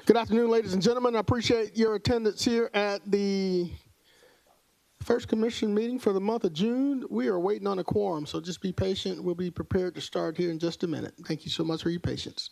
Good afternoon, ladies and gentlemen. I appreciate your attendance here at the First Commission meeting for the month of June. We are waiting on a quorum, so just be patient. We'll be prepared to start here in just a minute. Thank you so much for your patience.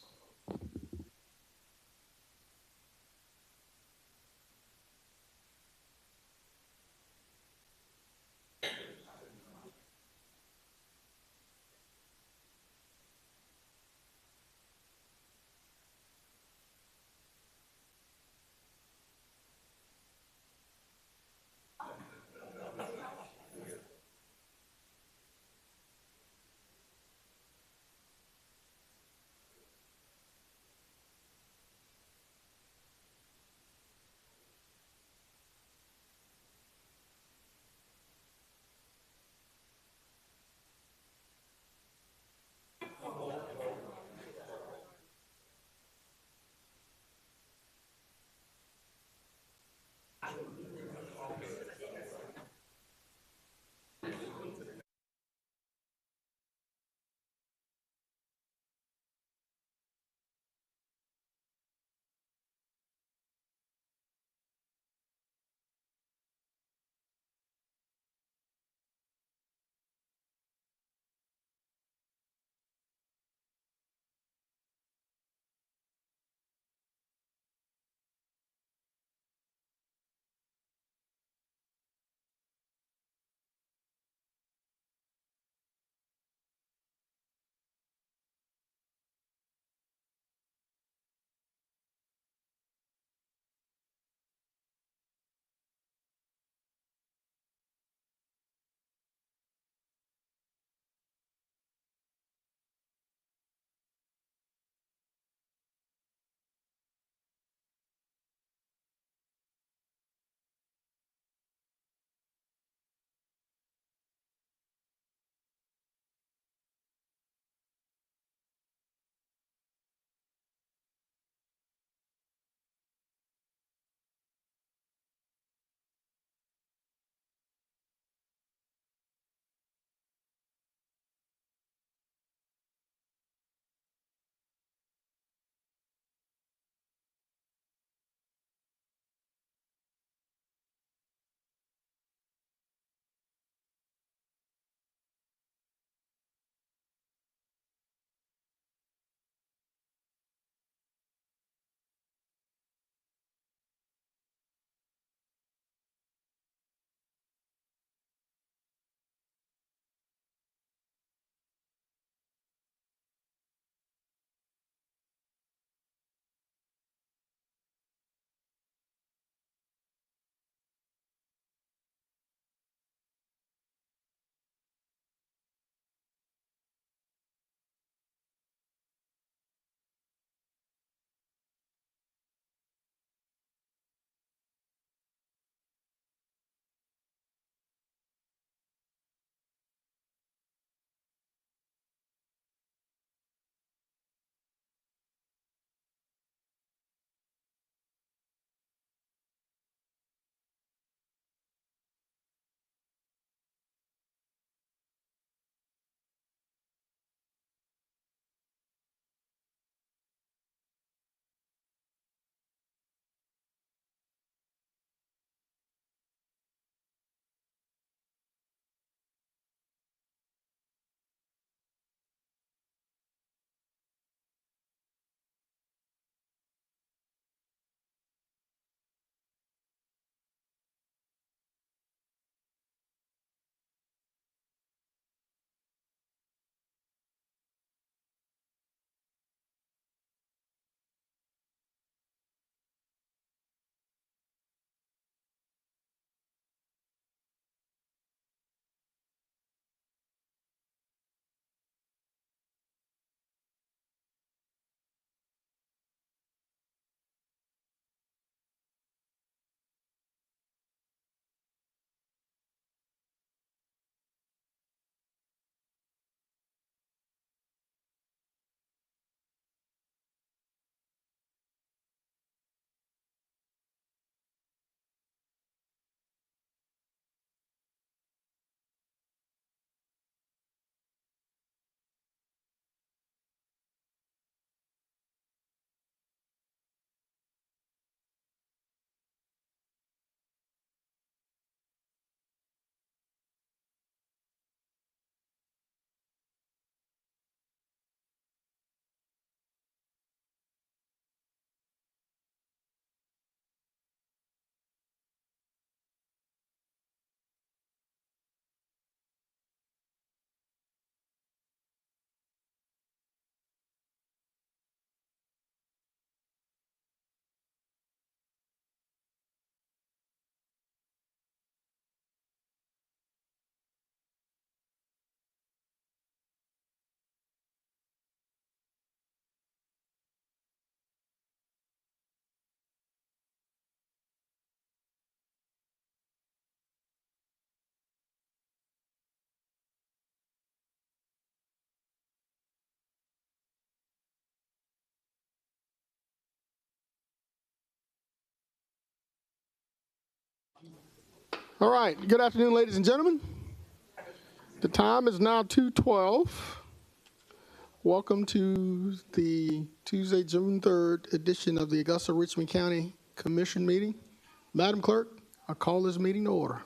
All right. Good afternoon, ladies and gentlemen. The time is now 2:12. Welcome to the Tuesday, June 3rd edition of the Augusta Richmond County Commission meeting. Madam Clerk, I call this meeting to order.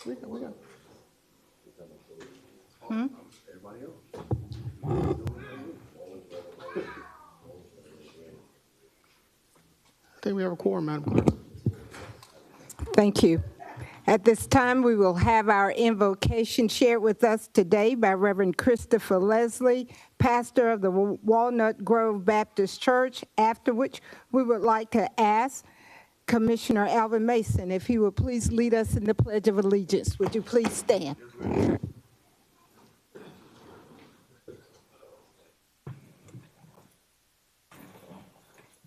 We got. I think we have a quorum, Madam Clerk. Thank you. At this time, we will have our invocation shared with us today by Reverend Christopher Leslie, pastor of the Walnut Grove Baptist Church, after which we would like to ask Commissioner Alvin Mason if he would please lead us in the Pledge of Allegiance. Would you please stand?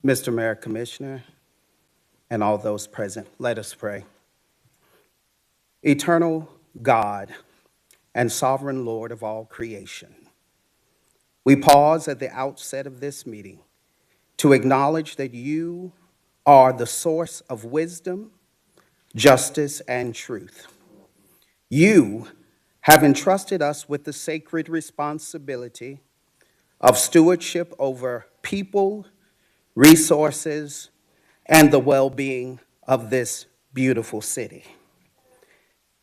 Mr. Mayor, Commissioner, and all those present, let us pray. Eternal God and sovereign Lord of all creation, we pause at the outset of this meeting to acknowledge that you are the source of wisdom, justice, and truth. You have entrusted us with the sacred responsibility of stewardship over people, resources, and the well-being of this beautiful city.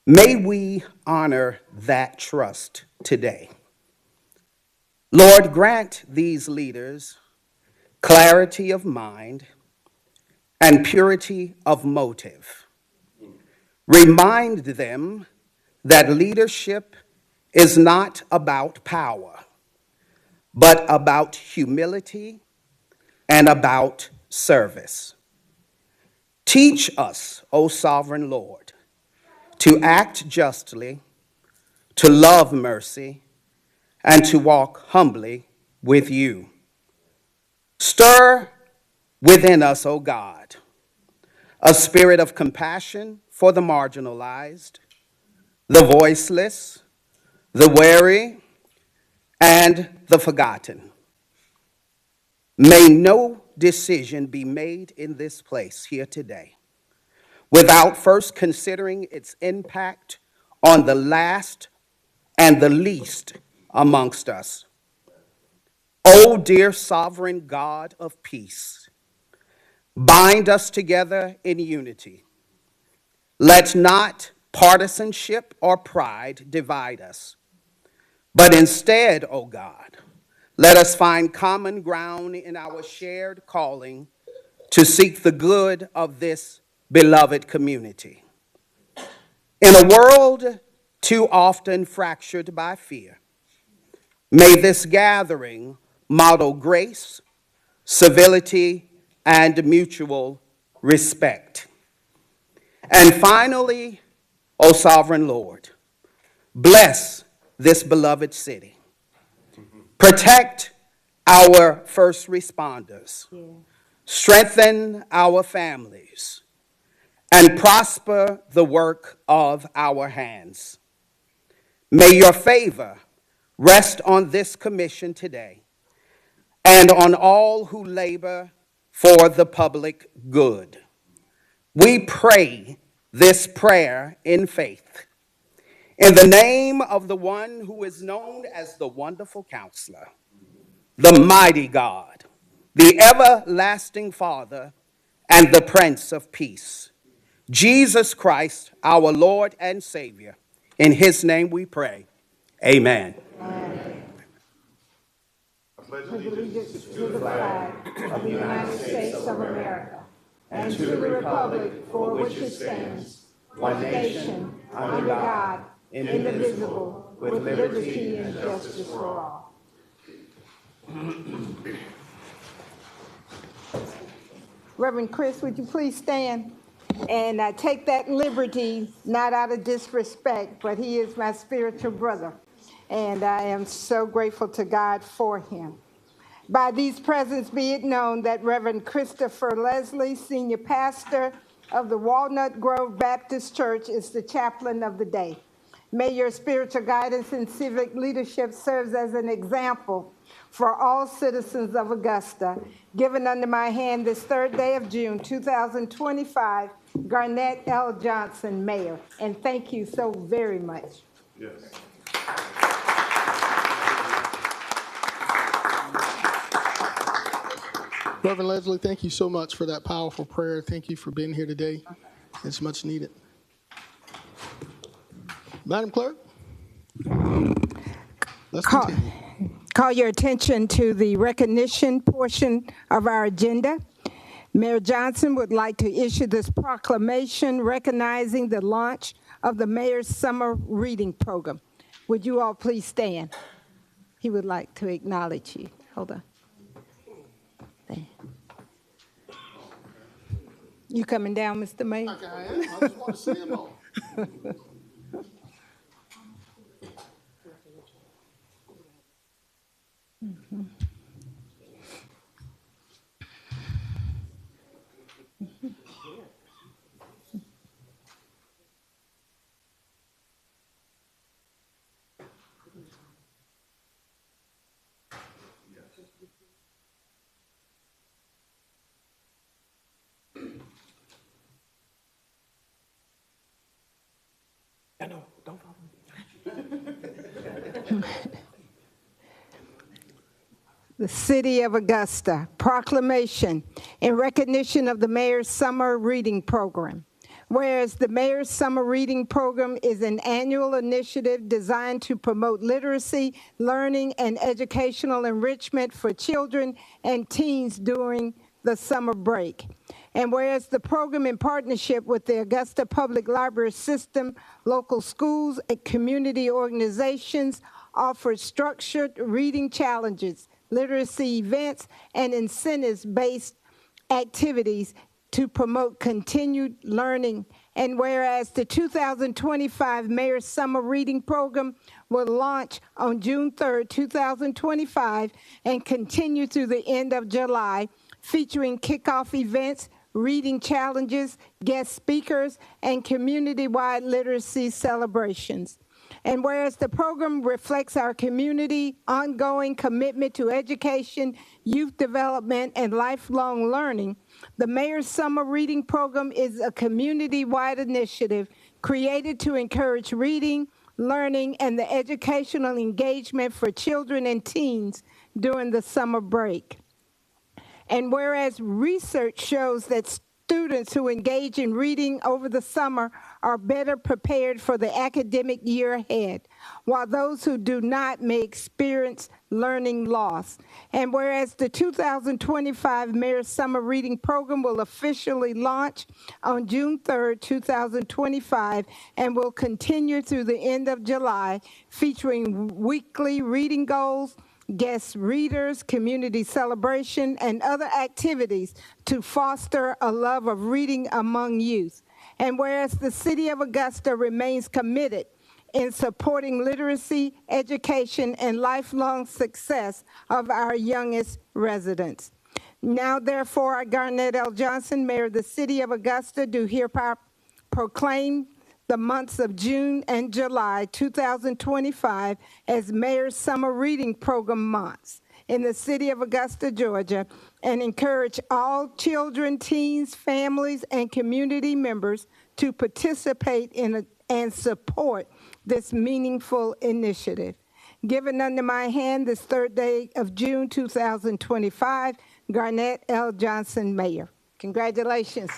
May we honor that trust today. Lord, grant these leaders clarity of mind and purity of motive. Remind them that leadership is not about power, but about humility and about service. Teach us, O sovereign Lord, to act justly, to love mercy, and to walk humbly with you. Stir within us, O God, a spirit of compassion for the marginalized, the voiceless, the weary, and the forgotten. May no decision be made in this place here today without first considering its impact on the last and the least amongst us. O dear sovereign God of peace, bind us together in unity. Let not partisanship or pride divide us, but instead, O God, let us find common ground in our shared calling to seek the good of this beloved community. In a world too often fractured by fear, may this gathering model grace, civility, and mutual respect. And finally, O sovereign Lord, bless this beloved city. Protect our first responders, strengthen our families, and prosper the work of our hands. May your favor rest on this commission today and on all who labor for the public good. We pray this prayer in faith. In the name of the one who is known as the Wonderful Counselor, the Mighty God, the Everlasting Father, and the Prince of Peace, Jesus Christ, our Lord and Savior. In his name we pray. Amen. Amen. I pledge allegiance to the flag of the United States of America and to the republic for which it stands, one nation, under God, indivisible, with liberty and justice for all. Reverend Chris, would you please stand? And I take that liberty, not out of disrespect, but he is my spiritual brother. And I am so grateful to God for him. By these presents be it known that Reverend Christopher Leslie, senior pastor of the Walnut Grove Baptist Church, is the chaplain of the day. May your spiritual guidance and civic leadership serves as an example for all citizens of Augusta. Given under my hand this third day of June, 2025, Garnett L. Johnson, Mayor. And thank you so very much. Yes. Reverend Leslie, thank you so much for that powerful prayer. Thank you for being here today. It's much needed. Madam Clerk, let's continue. Call your attention to the recognition portion of our agenda. Mayor Johnson would like to issue this proclamation recognizing the launch of the Mayor's Summer Reading Program. Would you all please stand? He would like to acknowledge you. Hold on. There. You coming down, Mr. Mayor? Okay, I am. I just want to see them all. No, don't follow me. The City of Augusta, proclamation in recognition of the Mayor's Summer Reading Program. Whereas the Mayor's Summer Reading Program is an annual initiative designed to promote literacy, learning, and educational enrichment for children and teens during the summer break. And whereas the program, in partnership with the Augusta Public Library System, local schools, and community organizations, offers structured reading challenges, literacy events, and incentives-based activities to promote continued learning. And whereas the 2025 Mayor's Summer Reading Program will launch on June 3rd, 2025, and continue through the end of July, featuring kickoff events, reading challenges, guest speakers, and community-wide literacy celebrations. And whereas the program reflects our community ongoing commitment to education, youth development, and lifelong learning, the Mayor's Summer Reading Program is a community-wide initiative created to encourage reading, learning, and the educational engagement for children and teens during the summer break. And whereas research shows that students who engage in reading over the summer are better prepared for the academic year ahead, while those who do not may experience learning loss. And whereas the 2025 Mayor's Summer Reading Program will officially launch on June 3rd, 2025, and will continue through the end of July, featuring weekly reading goals, guest readers, community celebration, and other activities to foster a love of reading among youth. And whereas the City of Augusta remains committed in supporting literacy, education, and lifelong success of our youngest residents. Now, therefore, I, Garnett L. Johnson, Mayor of the City of Augusta, do hereby proclaim the months of June and July 2025 as Mayor's Summer Reading Program months in the City of Augusta, Georgia, and encourage all children, teens, families, and community members to participate in and support this meaningful initiative. Given under my hand this third day of June 2025, Garnett L. Johnson, Mayor. Congratulations.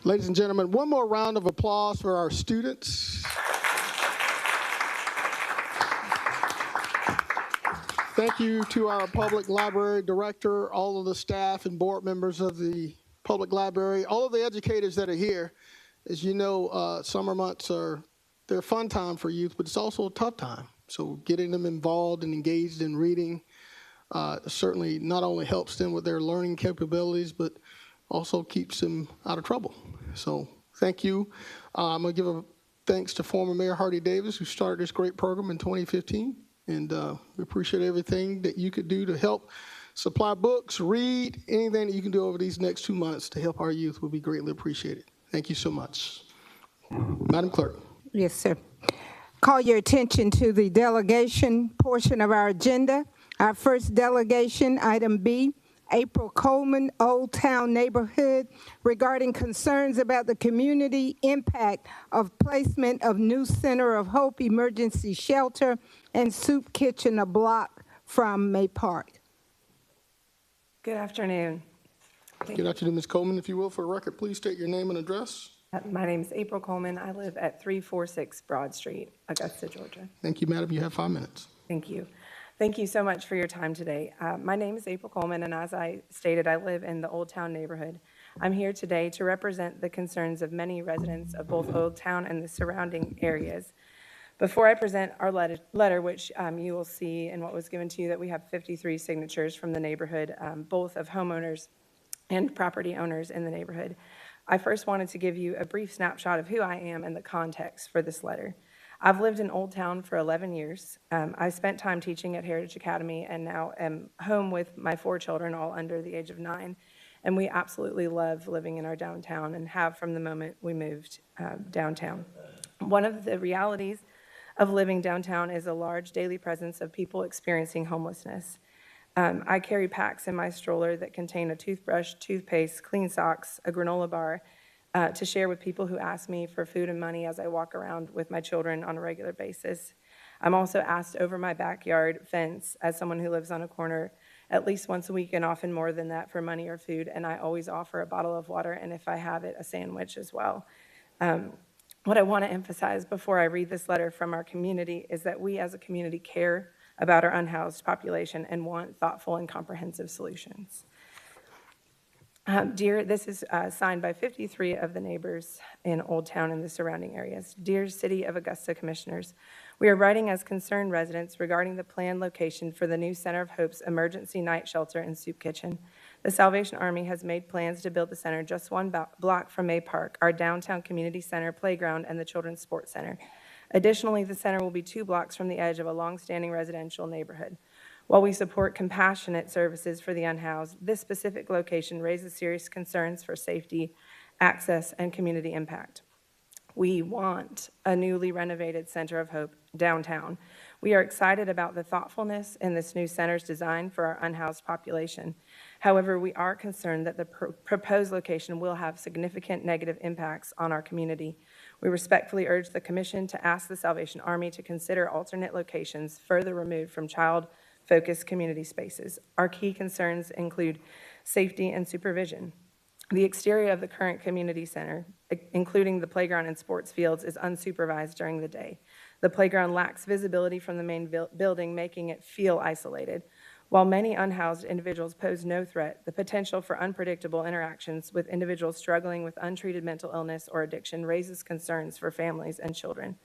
Ladies and gentlemen, one more round of applause for our students. Thank you to our public library director, all of the staff and board members of the public library, all of the educators that are here. As you know, summer months they're a fun time for youth, but it's also a tough time. So getting them involved and engaged in reading certainly not only helps them with their learning capabilities, but also keeps them out of trouble. So thank you. I'm going to give a thanks to former Mayor Hardy Davis, who started this great program in 2015. And we appreciate everything that you could do to help supply books, read, anything that you can do over these next 2 months to help our youth will be greatly appreciated. Thank you so much. Madam Clerk. Yes, sir. Call your attention to the delegation portion of our agenda. Our first delegation, item B, April Coleman, Old Town Neighborhood, regarding concerns about the community impact of placement of new Center of Hope Emergency Shelter and Soup Kitchen a block from May Park. Good afternoon. Good afternoon, Ms. Coleman. If you will, for the record, please state your name and address. My name is April Coleman. I live at 346 Broad Street, Augusta, Georgia. Thank you, madam. You have 5 minutes. Thank you. Thank you so much for your time today. My name is April Coleman, and as I stated, I live in the Old Town neighborhood. I'm here today to represent the concerns of many residents of both Old Town and the surrounding areas. Before I present our letter, which you will see in what was given to you, that we have 53 signatures from the neighborhood, both of homeowners and property owners in the neighborhood, I first wanted to give you a brief snapshot of who I am and the context for this letter. I've lived in Old Town for 11 years. I spent time teaching at Heritage Academy and now am home with my 4 children, all under the age of 9. And we absolutely love living in our downtown and have from the moment we moved downtown. One of the realities of living downtown is a large daily presence of people experiencing homelessness. I carry packs in my stroller that contain a toothbrush, toothpaste, clean socks, a granola bar, to share with people who ask me for food and money as I walk around with my children on a regular basis. I'm also asked over my backyard fence as someone who lives on a corner at least once a week and often more than that for money or food, and I always offer a bottle of water and if I have it, a sandwich as well. What I want to emphasize before I read this letter from our community is that we as a community care about our unhoused population and want thoughtful and comprehensive solutions. This is signed by 53 of the neighbors in Old Town and the surrounding areas. Dear City of Augusta Commissioners, we are writing as concerned residents regarding the planned location for the new Center of Hope's emergency night shelter and soup kitchen. The Salvation Army has made plans to build the center just 1 block from May Park, our downtown community center, playground, and the Children's Sports Center. Additionally, the center will be 2 blocks from the edge of a long-standing residential neighborhood. While we support compassionate services for the unhoused, this specific location raises serious concerns for safety, access, and community impact. We want a newly renovated Center of Hope downtown. We are excited about the thoughtfulness in this new center's design for our unhoused population. However, we are concerned that the proposed location will have significant negative impacts on our community. We respectfully urge the Commission to ask the Salvation Army to consider alternate locations further removed from child-focused community spaces. Our key concerns include safety and supervision. The exterior of the current community center, including the playground and sports fields, is unsupervised during the day. The playground lacks visibility from the main building, making it feel isolated. While many unhoused individuals pose no threat, the potential for unpredictable interactions with individuals struggling with untreated mental illness or addiction raises concerns for families and children.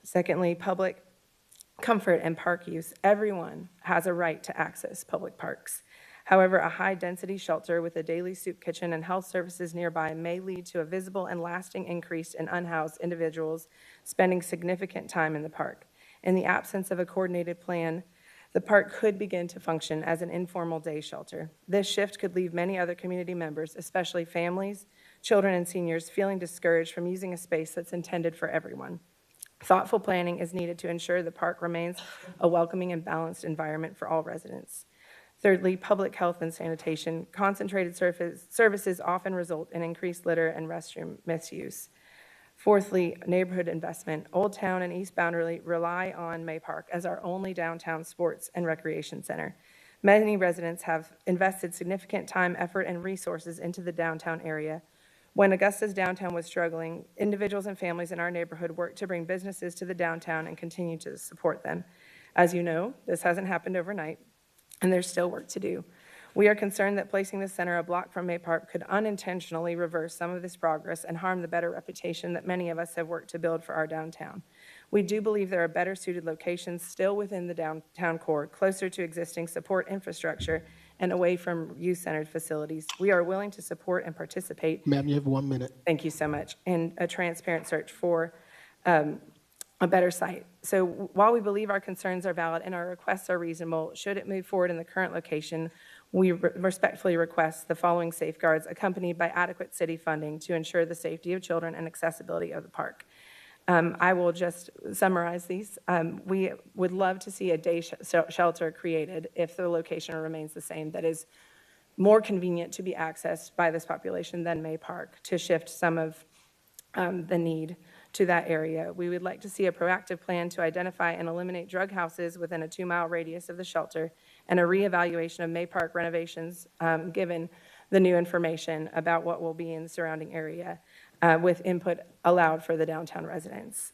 Secondly, public comfort and park use. Everyone has a right to access public parks. However, a high-density shelter with a daily soup kitchen and health services nearby may lead to a visible and lasting increase in unhoused individuals spending significant time in the park. In the absence of a coordinated plan, the park could begin to function as an informal day shelter. This shift could leave many other community members, especially families, children, and seniors, feeling discouraged from using a space that's intended for everyone. Thoughtful planning is needed to ensure the park remains a welcoming and balanced environment for all residents. Thirdly, public health and sanitation. Concentrated services often result in increased litter and restroom misuse. Fourthly, neighborhood investment. Old Town and East Boundary rely on May Park as our only downtown sports and recreation center. Many residents have invested significant time, effort, and resources into the downtown area. When Augusta's downtown was struggling, individuals and families in our neighborhood worked to bring businesses to the downtown and continue to support them. As you know, this hasn't happened overnight, and there's still work to do. We are concerned that placing the center a block from May Park could unintentionally reverse some of this progress and harm the better reputation that many of us have worked to build for our downtown. We do believe there are better suited locations still within the downtown core, closer to existing support infrastructure and away from youth-centered facilities. We are willing to support and participate. Ma'am, you have 1 minute. Thank you so much. In a transparent search for a better site. So while we believe our concerns are valid and our requests are reasonable, should it move forward in the current location, we respectfully request the following safeguards accompanied by adequate city funding to ensure the safety of children and accessibility of the park. I will just summarize these. We would love to see a day shelter created if the location remains the same that is more convenient to be accessed by this population than May Park to shift some of the need to that area. We would like to see a proactive plan to identify and eliminate drug houses within a 2-mile radius of the shelter and a reevaluation of May Park renovations given the new information about what will be in the surrounding area with input allowed for the downtown residents.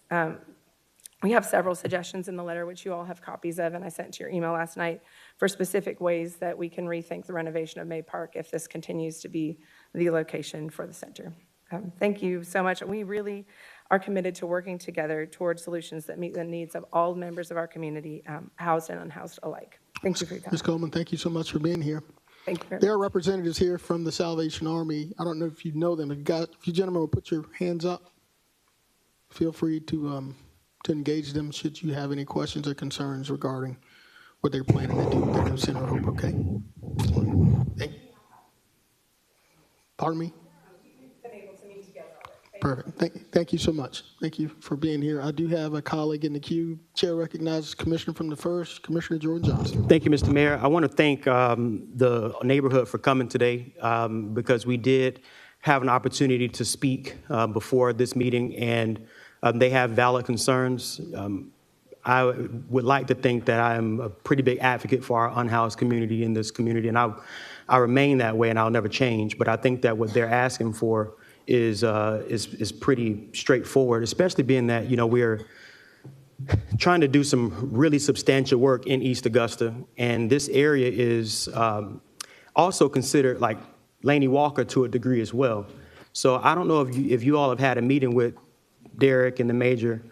We have several suggestions in the letter, which you all have copies of, and I sent to your email last night, for specific ways that we can rethink the renovation of May Park if this continues to be the location for the center. Thank you so much. We really are committed to working together towards solutions that meet the needs of all members of our community, housed and unhoused alike. Thank you for your time. Ms. Coleman, thank you so much for being here. Thank you very There much. are representatives here from the Salvation Army. I don't know if you know them. If you gentlemen will put your hands up, feel free to engage them should you have any questions or concerns regarding what they're planning to do with the new Center of Hope, okay? Pardon me? Perfect. Thank you so much. Thank you for being here. I do have a colleague in the queue. Chair recognizes Commissioner from the 1st, Commissioner Jordan Johnson. Thank you, Mr. Mayor. I want to thank the neighborhood for coming today because we did have an opportunity to speak before this meeting, and they have valid concerns. I would like to think that I am a pretty big advocate for our unhoused community in this community, and I remain that way, and I'll never change. But I think that what they're asking for is pretty straightforward, especially being that, you know, we're trying to do some really substantial work in East Augusta, and this area is also considered like Laney Walker to a degree as well. So I don't know if you all have had a meeting with Derek and the Major,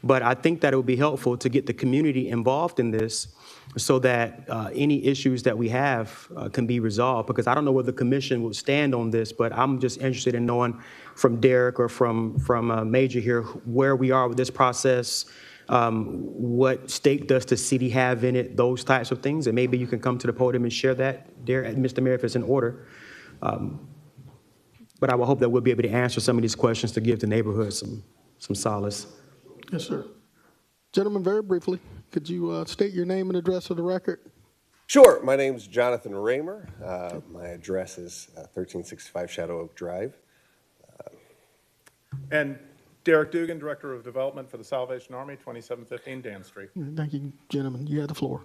but I think that it would be helpful to get the community involved in this so that any issues that we have can be resolved, because I don't know where the commission will stand on this, but I'm just interested in knowing from Derek or from Major here where we are with this process, what stake does the city have in it, those types of things, and maybe you can come to the podium and share that, Derek, Mr. Mayor, if it's in order. But I will hope that we'll be able to answer some of these questions to give the neighborhood some solace. Yes, sir. Gentlemen, very briefly, could you state your name and address for the record? Sure. My name's Jonathan Raymer. My address is 1365 Shadow Oak Drive. And Derek Dugan, Director of Development for the Salvation Army, 2715 Dan Street. Thank you, gentlemen. You have the floor.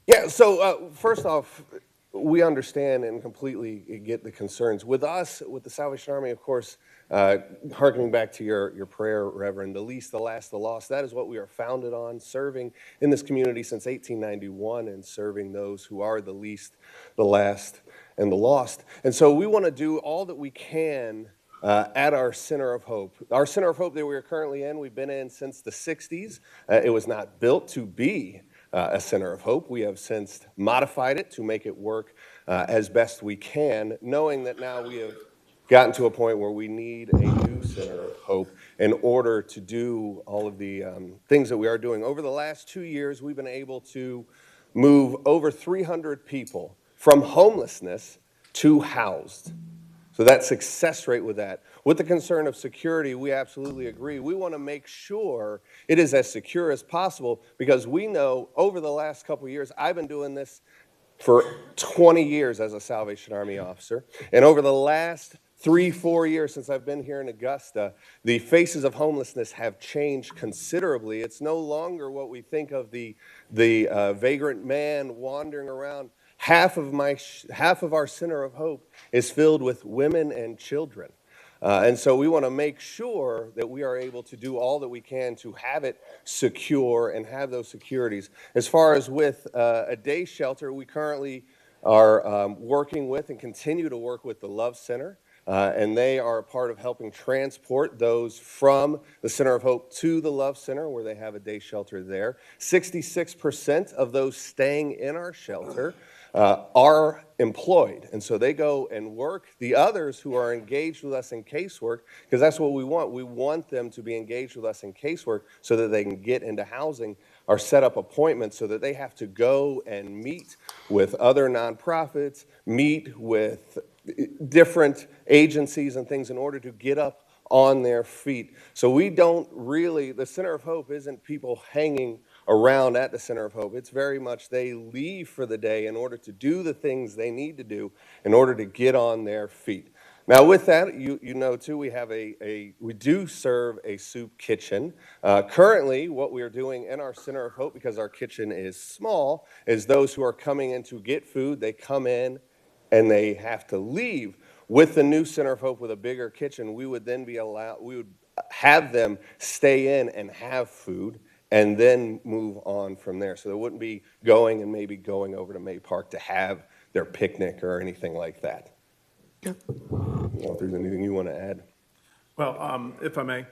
Yeah, so first off, we understand and completely get the concerns. With us, with the Salvation Army, of course, harkening back to your prayer, Reverend, the least, the last, the lost, that is what we are founded on, serving in this community since 1891 and serving those who are the least, the last, and the lost. And so we want to do all that we can at our Center of Hope. Our Center of Hope that we are currently in, we've been in since the 60s. It was not built to be a Center of Hope. We have since modified it to make it work as best we can, knowing that now we have gotten to a point where we need a new Center of Hope in order to do all of the things that we are doing. Over the last 2 years, we've been able to move over 300 people from homelessness to housed. So that success rate with that. With the concern of security, we absolutely agree. We want to make sure it is as secure as possible because we know over the last couple of years, I've been doing this for 20 years as a Salvation Army officer. And over the last 3-4 years since I've been here in Augusta, the faces of homelessness have changed considerably. It's no longer what we think of the vagrant man wandering around. Half of our Center of Hope is filled with women and children. And so we want to make sure that we are able to do all that we can to have it secure and have those securities. As far as with a day shelter, we currently are working with and continue to work with the Love Center. And they are a part of helping transport those from the Center of Hope to the Love Center, where they have a day shelter there. 66% of those staying in our shelter are employed. And so they go and work. The others who are engaged with us in casework, because that's what we want them to be engaged with us in casework so that they can get into housing, are set up appointments so that they have to go and meet with other nonprofits, meet with different agencies and things in order to get up on their feet. So we don't really, the Center of Hope isn't people hanging around at the Center of Hope. It's very much they leave for the day in order to do the things they need to do in order to get on their feet. Now, with that, you know too, we have we do serve a soup kitchen. Currently, what we are doing in our Center of Hope, because our kitchen is small, is those who are coming in to get food, they come in and they have to leave. With the new Center of Hope with a bigger kitchen, we would then we would have them stay in and have food and then move on from there. So they wouldn't be going and maybe going over to May Park to have their picnic or anything like that. I don't know if there's anything you want to add. Well, if I may.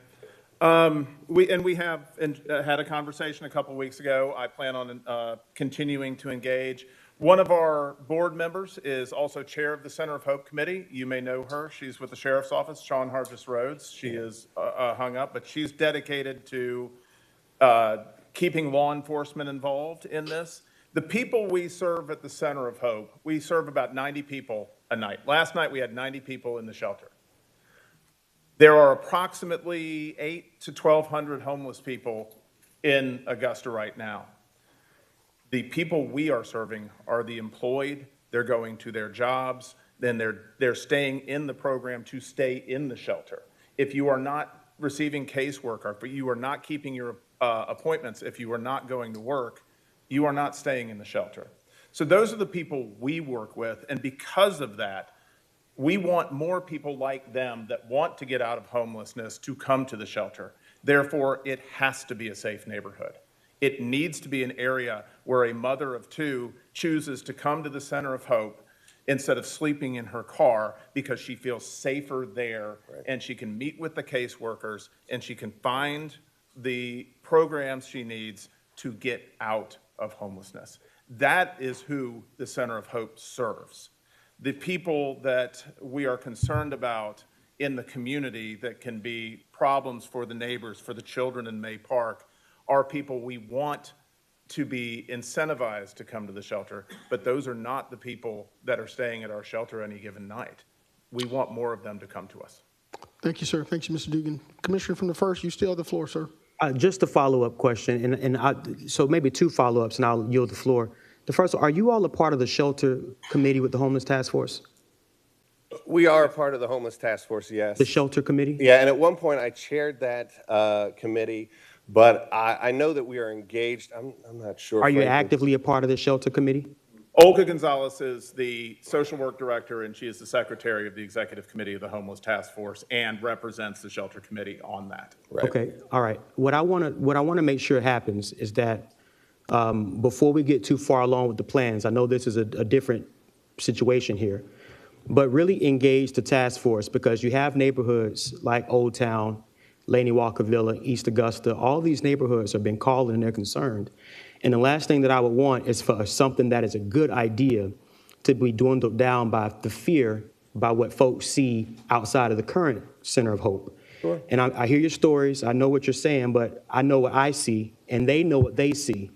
We have had a conversation a couple weeks ago. I plan on continuing to engage. One of our board members is also chair of the Center of Hope Committee. You may know her. She's with the Sheriff's Office, Sean Harvest Rhodes. She is hung up, but she's dedicated to keeping law enforcement involved in this. The people we serve at the Center of Hope, we serve about 90 people a night. Last night we had 90 people in the shelter. There are approximately 800 to 1,200 homeless people in Augusta right now. The people we are serving are the employed. They're going to their jobs. Then they're staying in the program to stay in the shelter. If you are not receiving casework, or if you are not keeping your appointments, if you are not going to work, you are not staying in the shelter. So those are the people we work with, and because of that, we want more people like them that want to get out of homelessness to come to the shelter. Therefore, it has to be a safe neighborhood. It needs to be an area where a mother of two chooses to come to the Center of Hope instead of sleeping in her car because she feels safer there, and she can meet with the caseworkers and she can find the programs she needs to get out of homelessness. That is who the Center of Hope serves. The people that we are concerned about in the community that can be problems for the neighbors, for the children in May Park, are people we want to be incentivized to come to the shelter, but those are not the people that are staying at our shelter any given night. We want more of them to come to us. Thank you, sir. Thank you, Mr. Dugan. Commissioner from the first, you still have the floor, sir. Just a follow-up question, so maybe two follow-ups, and I'll yield the floor. The first, are you all a part of the shelter committee with the Homeless Task Force? We are a part of the Homeless Task Force, yes. The shelter committee? Yeah, and at one point I chaired that committee, but I know that we are engaged. I'm not sure. Are you frankly. actively a part of the shelter committee? Olga Gonzalez is the social work director, and she is the secretary of the executive committee of the Homeless Task Force and represents the shelter committee on that. Right. Okay, all right. What I want to make sure happens is that before we get too far along with the plans, I know this is a different situation here, but really engage the task force, because you have neighborhoods like Old Town, Laney Walker Villa, East Augusta. All these neighborhoods have been called and they're concerned. And the last thing that I would want is for something that is a good idea to be dwindled down by the fear by what folks see outside of the current Center of Hope. Sure. And I hear your stories, I know what you're saying, but I know what I see, and they know what they see.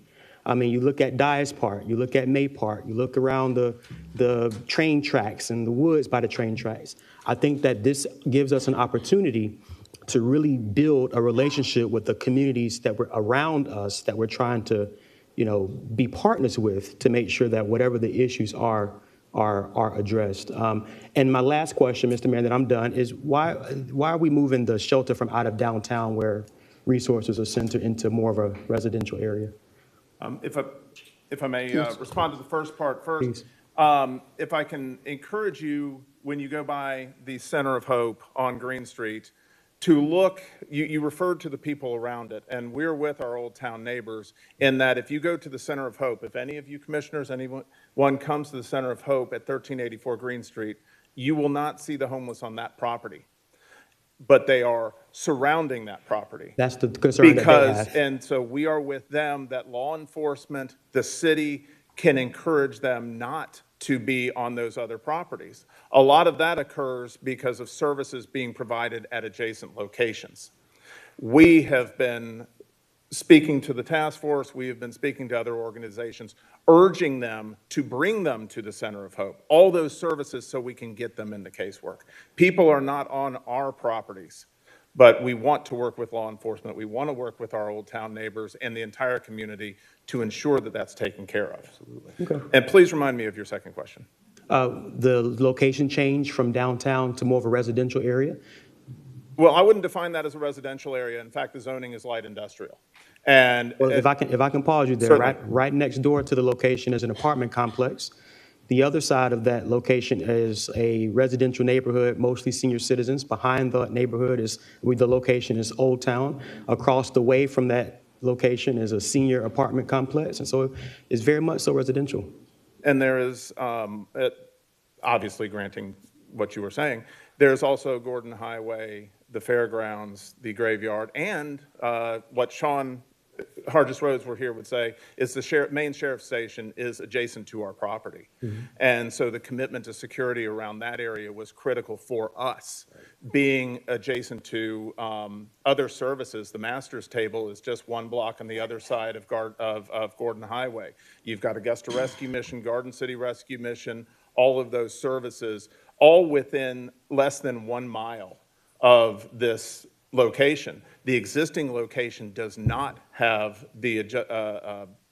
I mean, you look at Dyes Park, you look at May Park, you look around the train tracks and the woods by the train tracks. I think that this gives us an opportunity to really build a relationship with the communities that were around us, that we're trying to, be partners with, to make sure that whatever the issues are addressed. And my last question, Mr. Mayor, that I'm done, is why are we moving the shelter from out of downtown where resources are centered into more of a residential area? If I may respond to the first part first. Please. If I can encourage you when you go by the Center of Hope on Green Street, to look, you referred to the people around it, and we're with our Old Town neighbors in that if you go to the Center of Hope, if any of you commissioners, anyone comes to the Center of Hope at 1384 Green Street, you will not see the homeless on that property, but they are surrounding that property. That's the concern that they have. And so we are with them that law enforcement, the city can encourage them not to be on those other properties. A lot of that occurs because of services being provided at adjacent locations. We have been speaking to the task force, we have been speaking to other organizations, urging them to bring them to the Center of Hope, all those services so we can get them into casework. People are not on our properties, but we want to work with law enforcement. We want to work with our Old Town neighbors and the entire community to ensure that that's taken care of. Absolutely. Okay. And please remind me of your second question. The location change from downtown to more of a residential area? Well, I wouldn't define that as a residential area. In fact, the zoning is light industrial. And Well, if I can pause you there, Certainly. right next door to the location is an apartment complex. The other side of that location is a residential neighborhood, mostly senior citizens. Behind the neighborhood the location is Old Town. Across the way from that location is a senior apartment complex, and so it's very much so residential. And there is, obviously granting what you were saying, there's also Gordon Highway, the fairgrounds, the graveyard, and what Sean Hargis Rhodes were here would say is the main sheriff's station is adjacent to our property. Mm-hmm. And so the commitment to security around that area was critical for us. Right. Being adjacent to other services, the master's table is just one block on the other side of Gordon Highway. You've got Augusta Rescue Mission, Garden City Rescue Mission, all of those services, all within less than 1 mile of this location. The existing location does not have the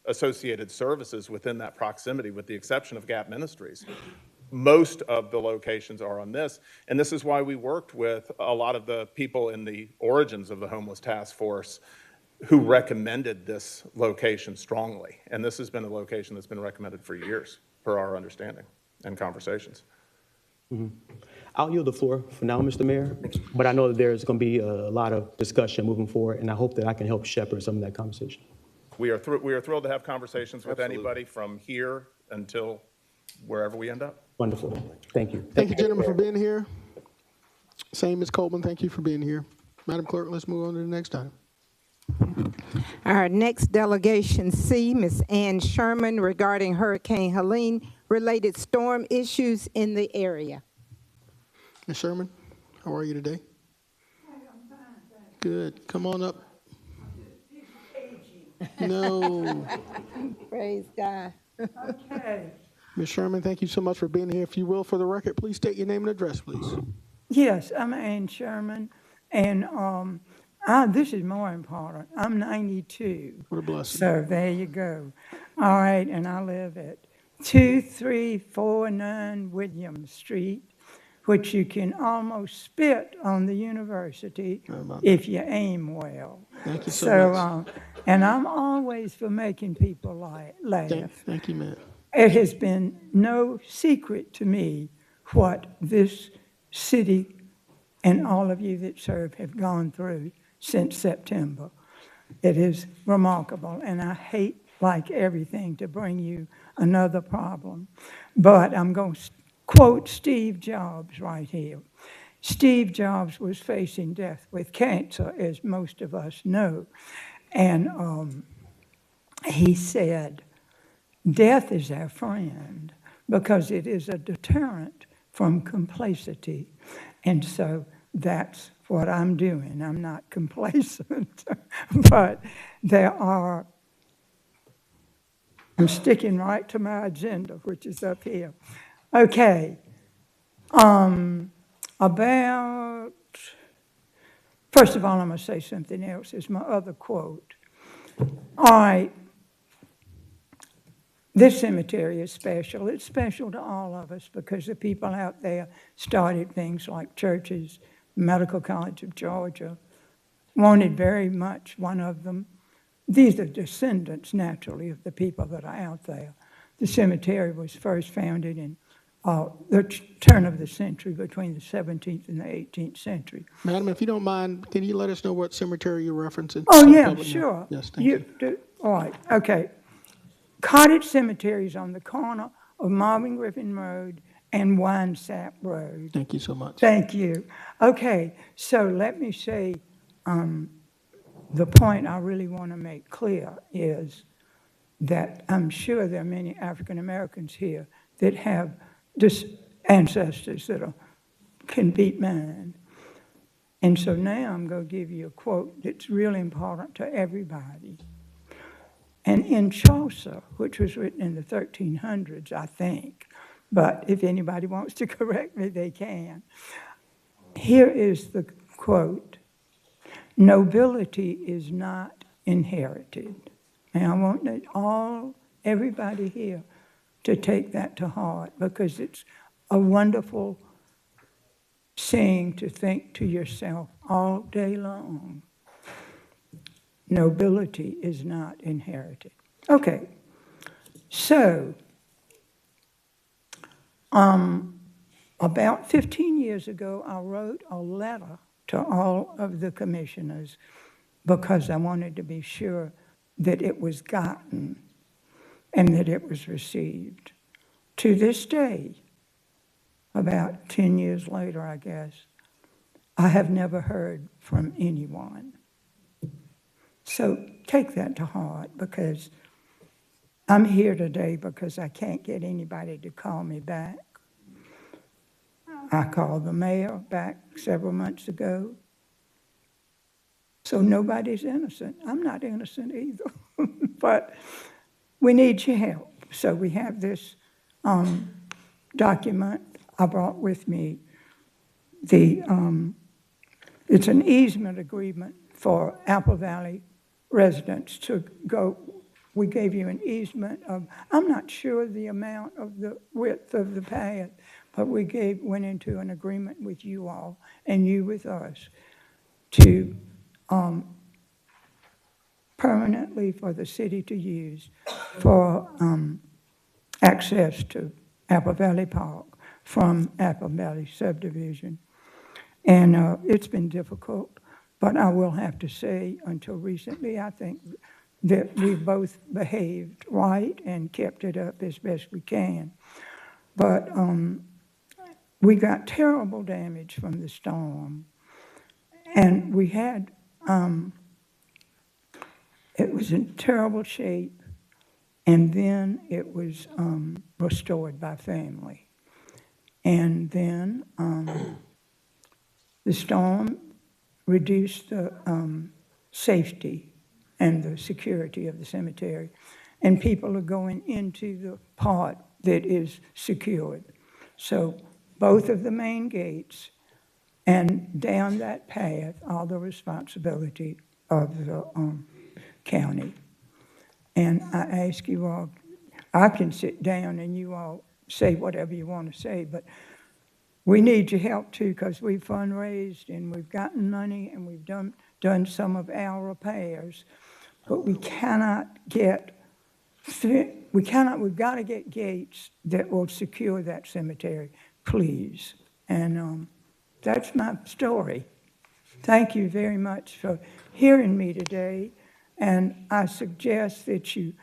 associated services within that proximity, with the exception of Gap Ministries. Most of the locations are on this, and this is why we worked with a lot of the people in the origins of the Homeless Task Force who recommended this location strongly. And this has been a location that's been recommended for years, per our understanding and conversations. Mm-hmm. I'll yield the floor for now, Mr. Mayor, but I know that there's going to be a lot of discussion moving forward, and I hope that I can help shepherd some of that conversation. We are thrilled to have conversations with anybody from here until wherever we end up. Wonderful. Thank you. Thank you, gentlemen, for being here. Same as Coleman, thank you for being here. Madam Clerk, let's move on to the next item. Our next delegation C, Ms. Ann Sherman, regarding Hurricane Helene-related storm issues in the area. Ms. Sherman, how are you today? I'm fine, thanks. Good. Come on up. No. Praise God. Okay. Ms. Sherman, thank you so much for being here. If you will, for the record, please state your name and address, please. Yes, I'm Ann Sherman, and this is more important. I'm 92. What a blessing. So there you go. All right, and I live at 2349 William Street, which you can almost spit on the university if you aim well. Thank you so much. And I'm always for making people laugh. Thank you, ma'am. It has been no secret to me what this city and all of you that serve have gone through since September. It is remarkable, and I hate, like everything, to bring you another problem. But I'm going to quote Steve Jobs right here. Steve Jobs was facing death with cancer, as most of us know. And he said, "Death is our friend because it is a deterrent from complacency." And so that's what I'm doing. I'm not complacent, but I'm sticking right to my agenda, which is up here. Okay, first of all, I'm going to say something else. It's my other quote. All right, this cemetery is special. It's special to all of us because the people out there started things like churches. Medical College of Georgia wanted very much one of them. These are descendants, naturally, of the people that are out there. The cemetery was first founded in the turn of the century, between the 17th and the 18th century. Madam, if you don't mind, can you let us know what cemetery you're referencing? Oh, So the yeah, public know? sure. Yes, thank you. All right, okay. Cottage Cemetery is on the corner of Marvin Griffin Road and Winesap Road. Thank you so much. Thank you. Okay, so let me say, the point I really want to make clear is that I'm sure there are many African Americans here that have ancestors that can beat mine. And so now I'm going to give you a quote that's really important to everybody. And in Chaucer, which was written in the 1300s, I think, but if anybody wants to correct me, they can. Here is the quote: "Nobility is not inherited." And I want everybody here to take that to heart, because it's a wonderful saying to think to yourself all day long. Nobility is not inherited. Okay, so about 15 years ago, I wrote a letter to all of the commissioners because I wanted to be sure that it was gotten and that it was received. To this day, about 10 years later, I guess, I have never heard from anyone. So take that to heart, because I'm here today because I can't get anybody to call me back. I called the mayor back several months ago. So nobody's innocent. I'm not innocent either. But we need your help. So we have this document I brought with me. It's an easement agreement for Apple Valley residents to go. We gave you an easement of, I'm not sure the amount of the width of the path, but we went into an agreement with you all and you with us to permanently for the city to use for access to Apple Valley Park from Apple Valley subdivision. And it's been difficult, but I will have to say, until recently, I think that we both behaved right and kept it up as best we can. But we got terrible damage from the storm. And we had, it was in terrible shape, and then it was restored by family. And then the storm reduced the safety and the security of the cemetery, and people are going into the part that is secured. So both of the main gates and down that path are the responsibility of the county. And I ask you all, I can sit down and you all say whatever you want to say, but we need your help too, because we've fundraised and we've gotten money and we've done some of our repairs, but we've got to get gates that will secure that cemetery, please. And that's my story. Thank you very much for hearing me today, and I suggest that you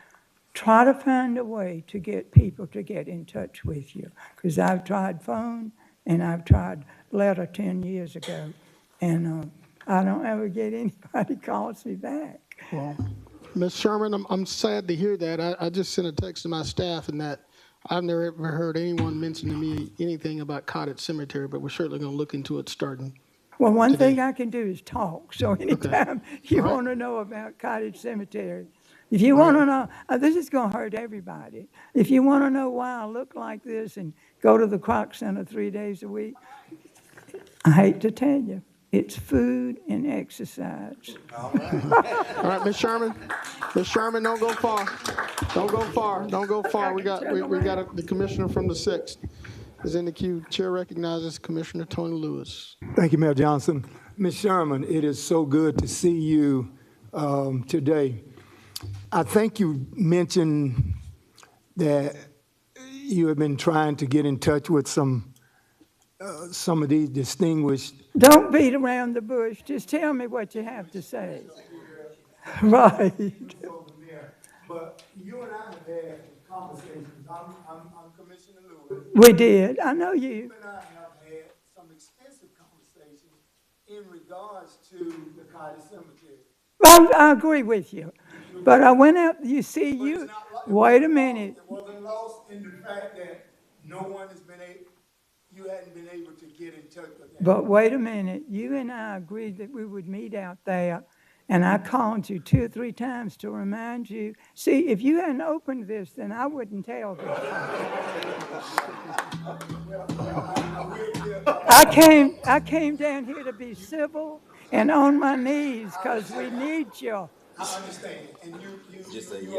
try to find a way to get people to get in touch with you, because I've tried phone and I've tried letter 10 years ago, and I don't ever get anybody calls me back. Well, Ms. Sherman, I'm sad to hear that. I just sent a text to my staff and that I've never ever heard anyone mention to me anything about Cottage Cemetery, but we're certainly going to look into it starting. Well, one today. thing I can do is talk, so anytime you All right. want to know about Cottage Cemetery, if you want to know, this is going to hurt everybody. If you want to know why I look like this and go to the Croc Center 3 days a week, I hate to tell you, it's food and exercise. All right, Ms. Sherman. Ms. Sherman, don't go far. Don't go far. Don't go far. We got the commissioner from the 6th is in the queue. Chair recognizes Commissioner Tony Lewis. Thank you, Mayor Johnson. Ms. Sherman, it is so good to see you today. I think you mentioned that you have been trying to get in touch with some of these distinguished. Don't beat around the bush. Just tell me what you have to say. Right. But you and I have had conversations. I'm Commissioner Lewis. We did. I know you. You and I have had some extensive conversations in regards to the Cottage Cemetery. I agree with you. But I went out, you see, But it's you, not like- wait a minute. It wasn't lost in the fact that no one has been able, you hadn't been able to get in touch with them. But wait a minute, you and I agreed that we would meet out there, and I called you 2 or 3 times to remind you. See, if you hadn't opened this, then I wouldn't tell this. I came down here to be civil and on my knees, because we need you. I understand, and you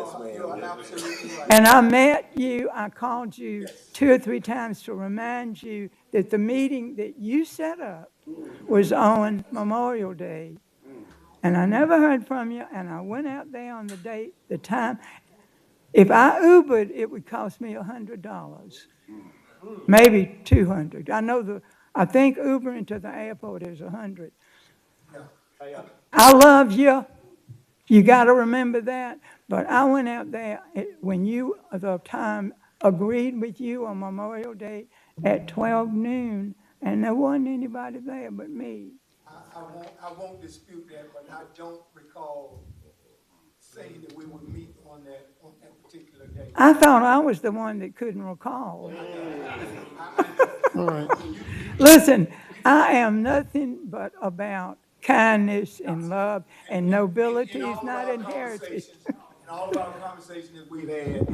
are absolutely right. And I met you, I called you 2 or 3 times to remind you that the meeting that you set up was on Memorial Day. And I never heard from you, and I went out there on the date, the time. If I Ubered, it would cost me $100, maybe $200. I think Ubering to the airport is $100. I love you. You got to remember that. But I went out there when the time agreed with you on Memorial Day at 12 noon, and there wasn't anybody there but me. I won't dispute that, but I don't recall saying that we would meet on that particular day. I thought I was the one that couldn't recall. All right. Listen, I am nothing but about kindness and love, and nobility is not inherited. In all of our conversations that we've had,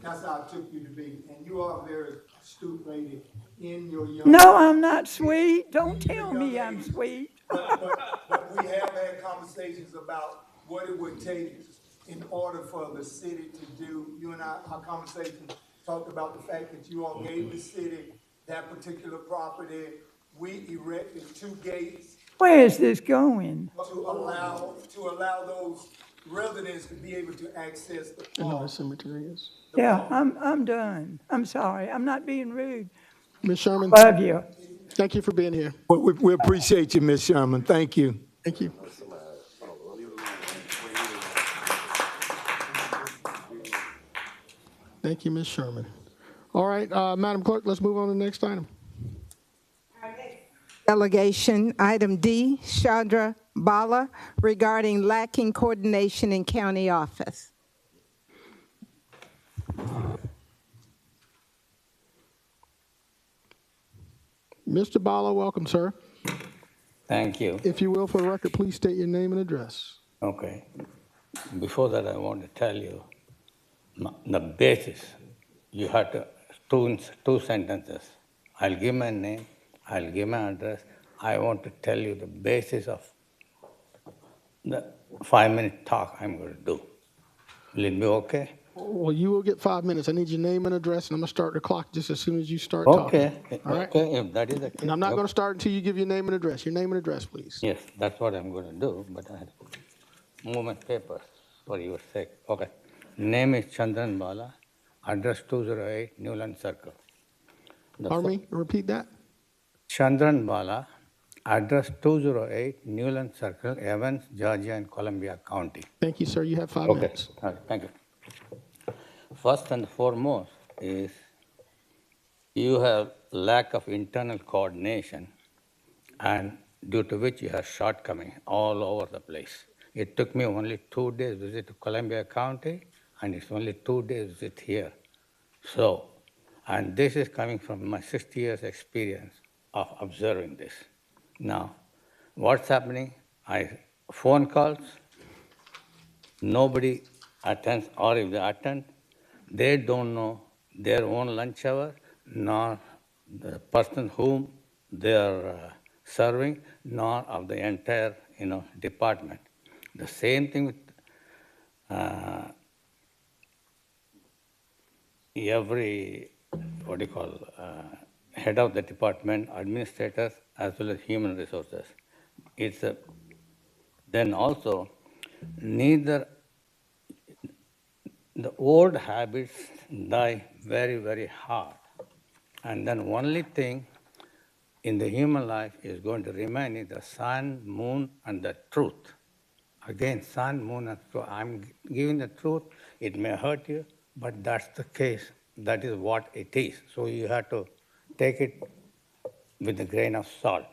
that's how I took you to be. And you are a very astute lady in your young. No, I'm not sweet. Don't tell me I'm sweet. But we have had conversations about what it would take in order for the city to do. You and I, our conversation talked about the fact that you all gave the city that particular property. We erected 2 gates Where is this going? to allow those residents to be able to access the I know park. where cemetery is. Yeah, I'm done. I'm sorry. I'm not being rude. Ms. Sherman, Love you. thank you for being here. Well, we appreciate you, Ms. Sherman. Thank you. Thank you. Thank you, Ms. Sherman. All right, Madam Clerk, let's move on to the next item. Delegation, item D, Chandra Bala, regarding lacking coordination in county office. Mr. Bala, welcome, sir. Thank you. If you will, for the record, please state your name and address. Okay. Before that, I want to tell you the basis. You have to two sentences. I'll give my name, I'll give my address. I want to tell you the basis of the 5-minute talk I'm going to do. Will it be okay? Well, you will get 5 minutes. I need your name and address, and I'm going to start the clock just as soon as you start talking. Okay. All right? Okay, if that is the case. And I'm not okay. going to start until you give your name and address. Your name and address, please. Yes, that's what I'm going to do, but I had to move my papers for your sake. Okay. Name is Chandran Bala, address 208 Newland Circle. Pardon me? Repeat that. Chandran Bala, address 208 Newland Circle, Evans, Georgia, and Columbia County. Thank you, sir. You have 5 minutes. All right, thank you. First and foremost is you have lack of internal coordination, and due to which you have shortcoming all over the place. It took me only 2 days visit to Columbia County, and it's only 2 days visit here. So, and this is coming from my 60 years experience of observing this. Now, what's happening? Phone calls, nobody attends, or if they attend, they don't know their own lunch hour, nor the person whom they are serving, nor of the entire department. The same thing with every, head of the department, administrators, as well as human resources. Then also, neither the old habits die very, very hard. And then only thing in the human life is going to remain is the sun, moon, and the truth. Again, sun, moon, and truth. I'm giving the truth. It may hurt you, but that's the case. That is what it is. So you have to take it with a grain of salt.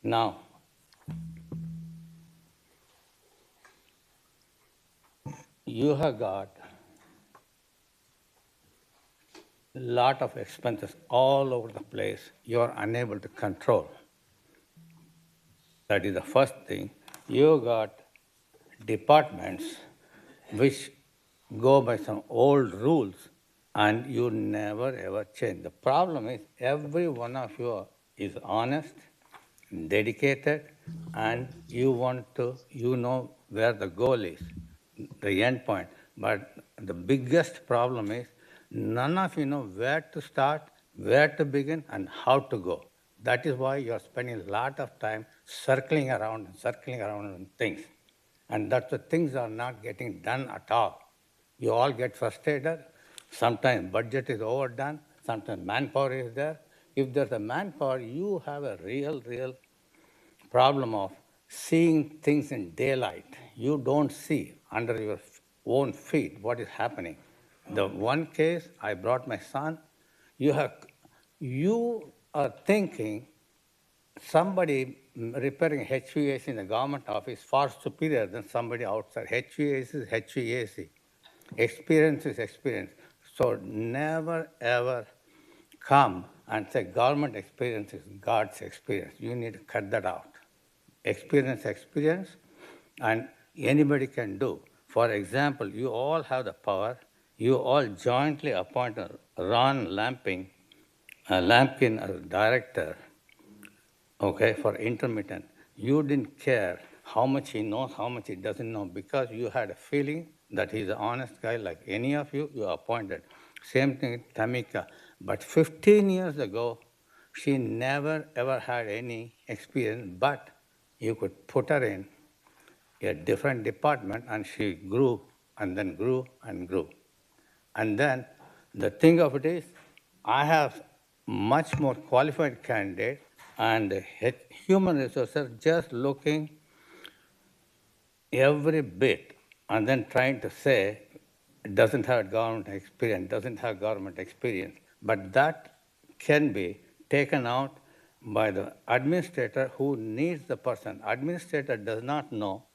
Now, you have got a lot of expenses all over the place you are unable to control. That is the first thing. You got departments which go by some old rules and you never ever change. The problem is every one of you is honest, dedicated, and you want to, you know where the goal is, the end point. But the biggest problem is none of you know where to start, where to begin, and how to go. That is why you are spending a lot of time circling around on things. And that the things are not getting done at all. You all get frustrated. Sometimes budget is overdone. Sometimes manpower is there. If there's a manpower, you have a real problem of seeing things in daylight. You don't see under your own feet what is happening. The one case, I brought my son. You are thinking somebody repairing HVAC in the government office far superior than somebody outside. HVAC is HVAC. Experience is experience. So never ever come and say government experience is God's experience. You need to cut that out. Experience, and anybody can do. For example, you all have the power. You all jointly appointed Ron Lampkin as director, okay, for intermittent. You didn't care how much he knows, how much he doesn't know, because you had a feeling that he's an honest guy like any of you, you appointed. Same thing with Tamika. But 15 years ago, she never ever had any experience, but you could put her in a different department and she grew and then grew and grew. And then the thing of it is, I have much more qualified candidate and human resources just looking every bit and then trying to say doesn't have government experience. But that can be taken out by the administrator who needs the person. Administrator does not know.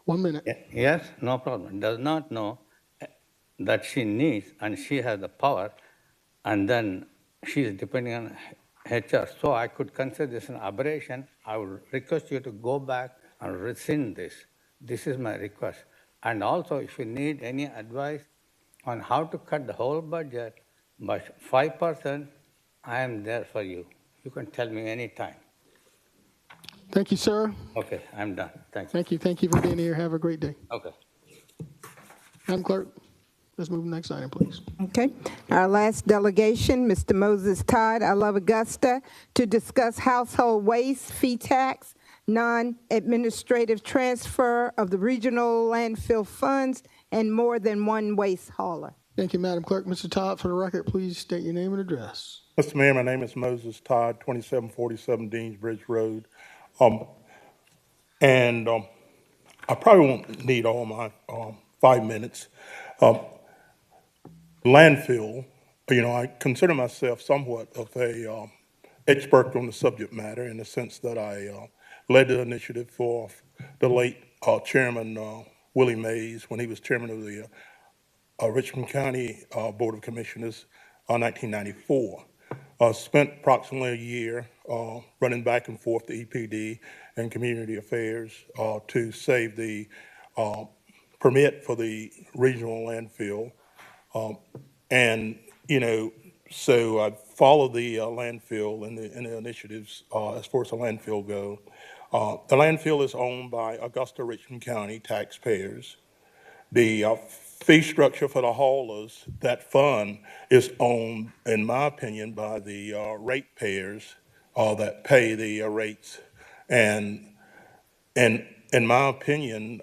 1 minute. Yes, no problem. Does not know that she needs and she has the power, and then she is depending on HR. So I could consider this an aberration. I would request you to go back and rescind this. This is my request. And also, if you need any advice on how to cut the whole budget by 5%, I am there for you. You can tell me anytime. Thank you, sir. Okay, I'm done. Thank you. Thank you. Thank you for being here. Have a great day. Okay. Madam Clerk, let's move to the next item, please. Okay. Our last delegation, Mr. Moses Todd, I love Augusta, to discuss household waste fee tax, non-administrative transfer of the regional landfill funds, and more than one waste hauler. Thank you, Madam Clerk. Mr. Todd, for the record, please state your name and address. Mr. Mayor, my name is Moses Todd, 2747 Deans Bridge Road. I probably won't need all my 5 minutes. Landfill, I consider myself somewhat of a expert on the subject matter in the sense that I led the initiative for the late Chairman Willie Mays when he was chairman of the Richmond County Board of Commissioners in 1994. Spent approximately a year running back and forth to EPD and Community Affairs to save the permit for the regional landfill. So I followed the landfill and the initiatives as far as the landfill go. The landfill is owned by Augusta Richmond County taxpayers. The fee structure for the haulers, that fund is owned, in my opinion, by the ratepayers that pay the rates. And in my opinion,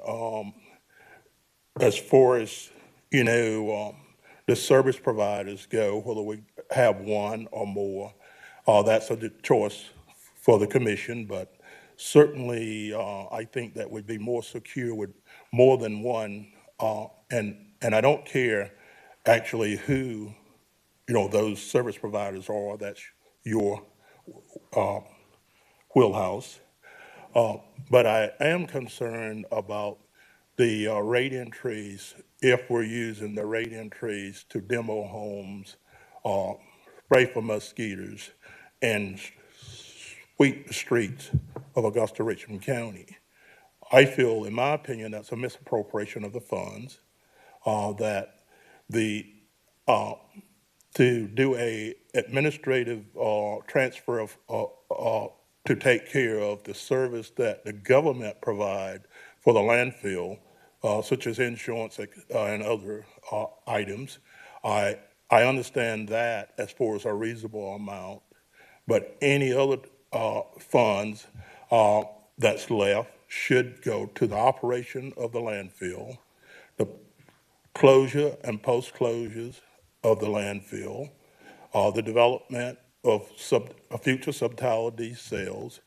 as far as, the the service providers go, whether we have one or more, that's a choice for the commission, but certainly I think that would be more secure with more than one, and I don't care actually who, those service providers are. That's your wheelhouse. But I am concerned about the rate increase if we're using the rate increase to demo homes, spray for mosquitoes, and sweep the streets of Augusta Richmond County. I feel, in my opinion, that's a misappropriation of the funds, that the to do a administrative transfer of to take care of the service that the government provide for the landfill, such as insurance and other items. I understand that as far as a reasonable amount, but any other funds that's left should go to the operation of the landfill, the closure and post-closures of the landfill, the development of future subtality sales,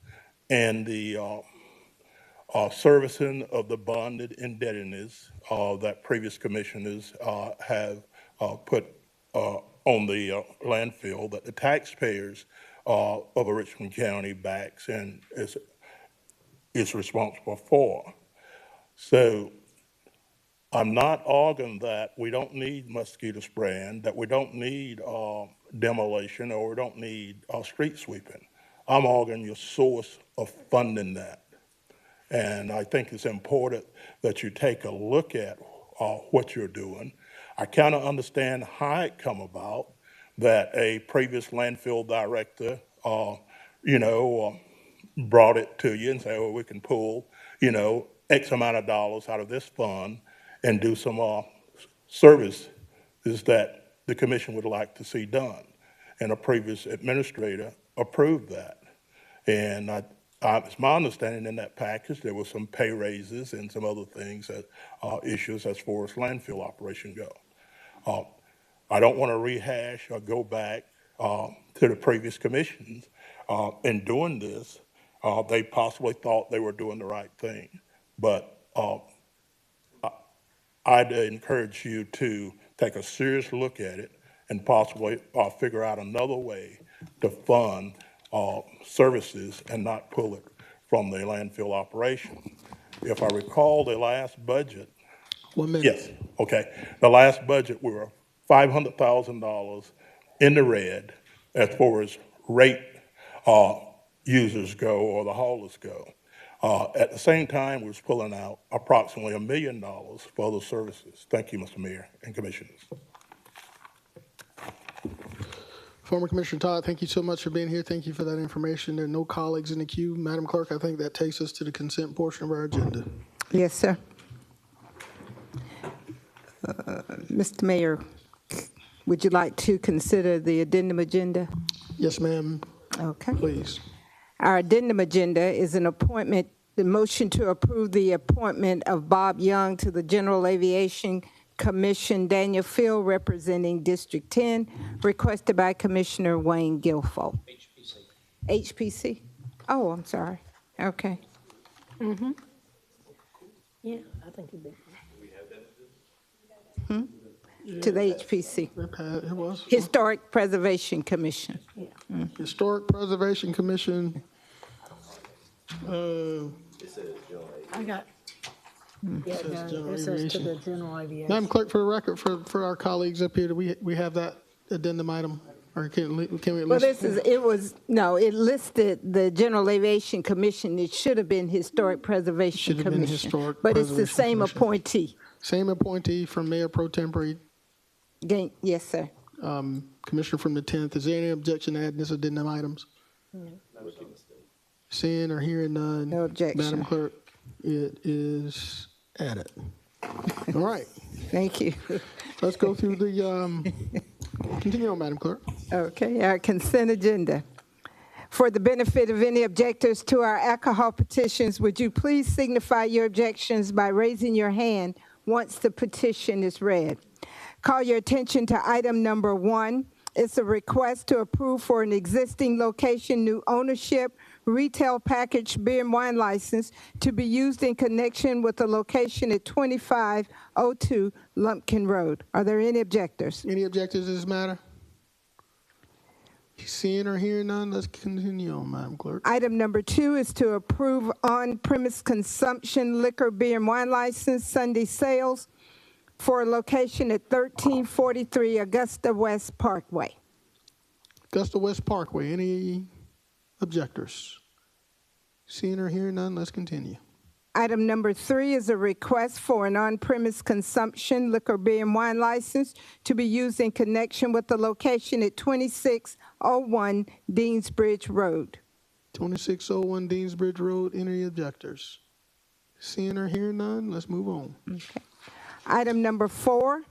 and the servicing of the bonded indebtedness that previous commissioners have put on the landfill that the taxpayers of Richmond County backs and is responsible for. So I'm not arguing that we don't need mosquito spraying, that we don't need demolition, or we don't need street sweeping. I'm arguing your source of funding that. And I think it's important that you take a look at what you're doing. I kind of understand how it come about that a previous landfill director, brought it to you and say, well, we can pull, X amount of dollars out of this fund and do some services that the commission would like to see done. And a previous administrator approved that. And it's my understanding in that package, there were some pay raises and some other things, that issues as far as landfill operation go. I don't want to rehash or go back to the previous commissions. In doing this, they possibly thought they were doing the right thing. But I'd encourage you to take a serious look at it and possibly figure out another way to fund services and not pull it from the landfill operation. If I recall the last budget. 1 minute. Yes, okay. The last budget, we were $500,000 in the red as far as rate users go or the haulers go. At the same time, we was pulling out approximately $1 million for other services. Thank you, Mr. Mayor and Commissioners. Former Commissioner Todd, thank you so much for being here. Thank you for that information. There are no colleagues in the queue. Madam Clerk, I think that takes us to the consent portion of our agenda. Yes, sir. Mr. Mayor, would you like to consider the addendum agenda? Yes, ma'am. Okay. Please. Our addendum agenda is an appointment, the motion to approve the appointment of Bob Young to the General Aviation Commission, Daniel Field representing District 10, requested by Commissioner Wayne Guilfoyle. HPC? Oh, I'm sorry. Okay. Yeah, I think it'd be. To the HPC. It was. Historic Preservation Commission. Historic Preservation Commission. I got. Yeah, Says no, general it says to aviation. the general aviation. Madam Clerk, for the record, for our colleagues up here, do we have that addendum item? Or can we at Well, least? it listed the General Aviation Commission. It should have been Historic Preservation Should have been Commission. Historic But it's the Preservation same Commission. appointee. Same appointee from Mayor Pro Tempore, Yes, sir. Commissioner from the 10th. Is there any objection to adding this addendum items? Seeing or hearing none. No objection. Madam Clerk, it is added. All right, Thank you. let's go through the, continue on, Madam Clerk. Okay, our consent agenda. For the benefit of any objectors to our alcohol petitions, would you please signify your objections by raising your hand once the petition is read? Call your attention to item number 1. It's a request to approve for an existing location, new ownership, retail packaged beer and wine license to be used in connection with the location at 2502 Lumpkin Road. Are there any objectors? Any objectors to this matter? Seeing or hearing none, let's continue on, Madam Clerk. Item number 2 is to approve on-premise consumption liquor, beer, and wine license Sunday sales for a location at 1343 Augusta West Parkway. Augusta West Parkway, any objectors? Seeing or hearing none, let's continue. Item number 3 is a request for an on-premise consumption liquor, beer, and wine license to be used in connection with the location at 2601 Deansbridge Road. 2601 Deansbridge Road, any objectors? Seeing or hearing none, let's move on. Okay. Item number 4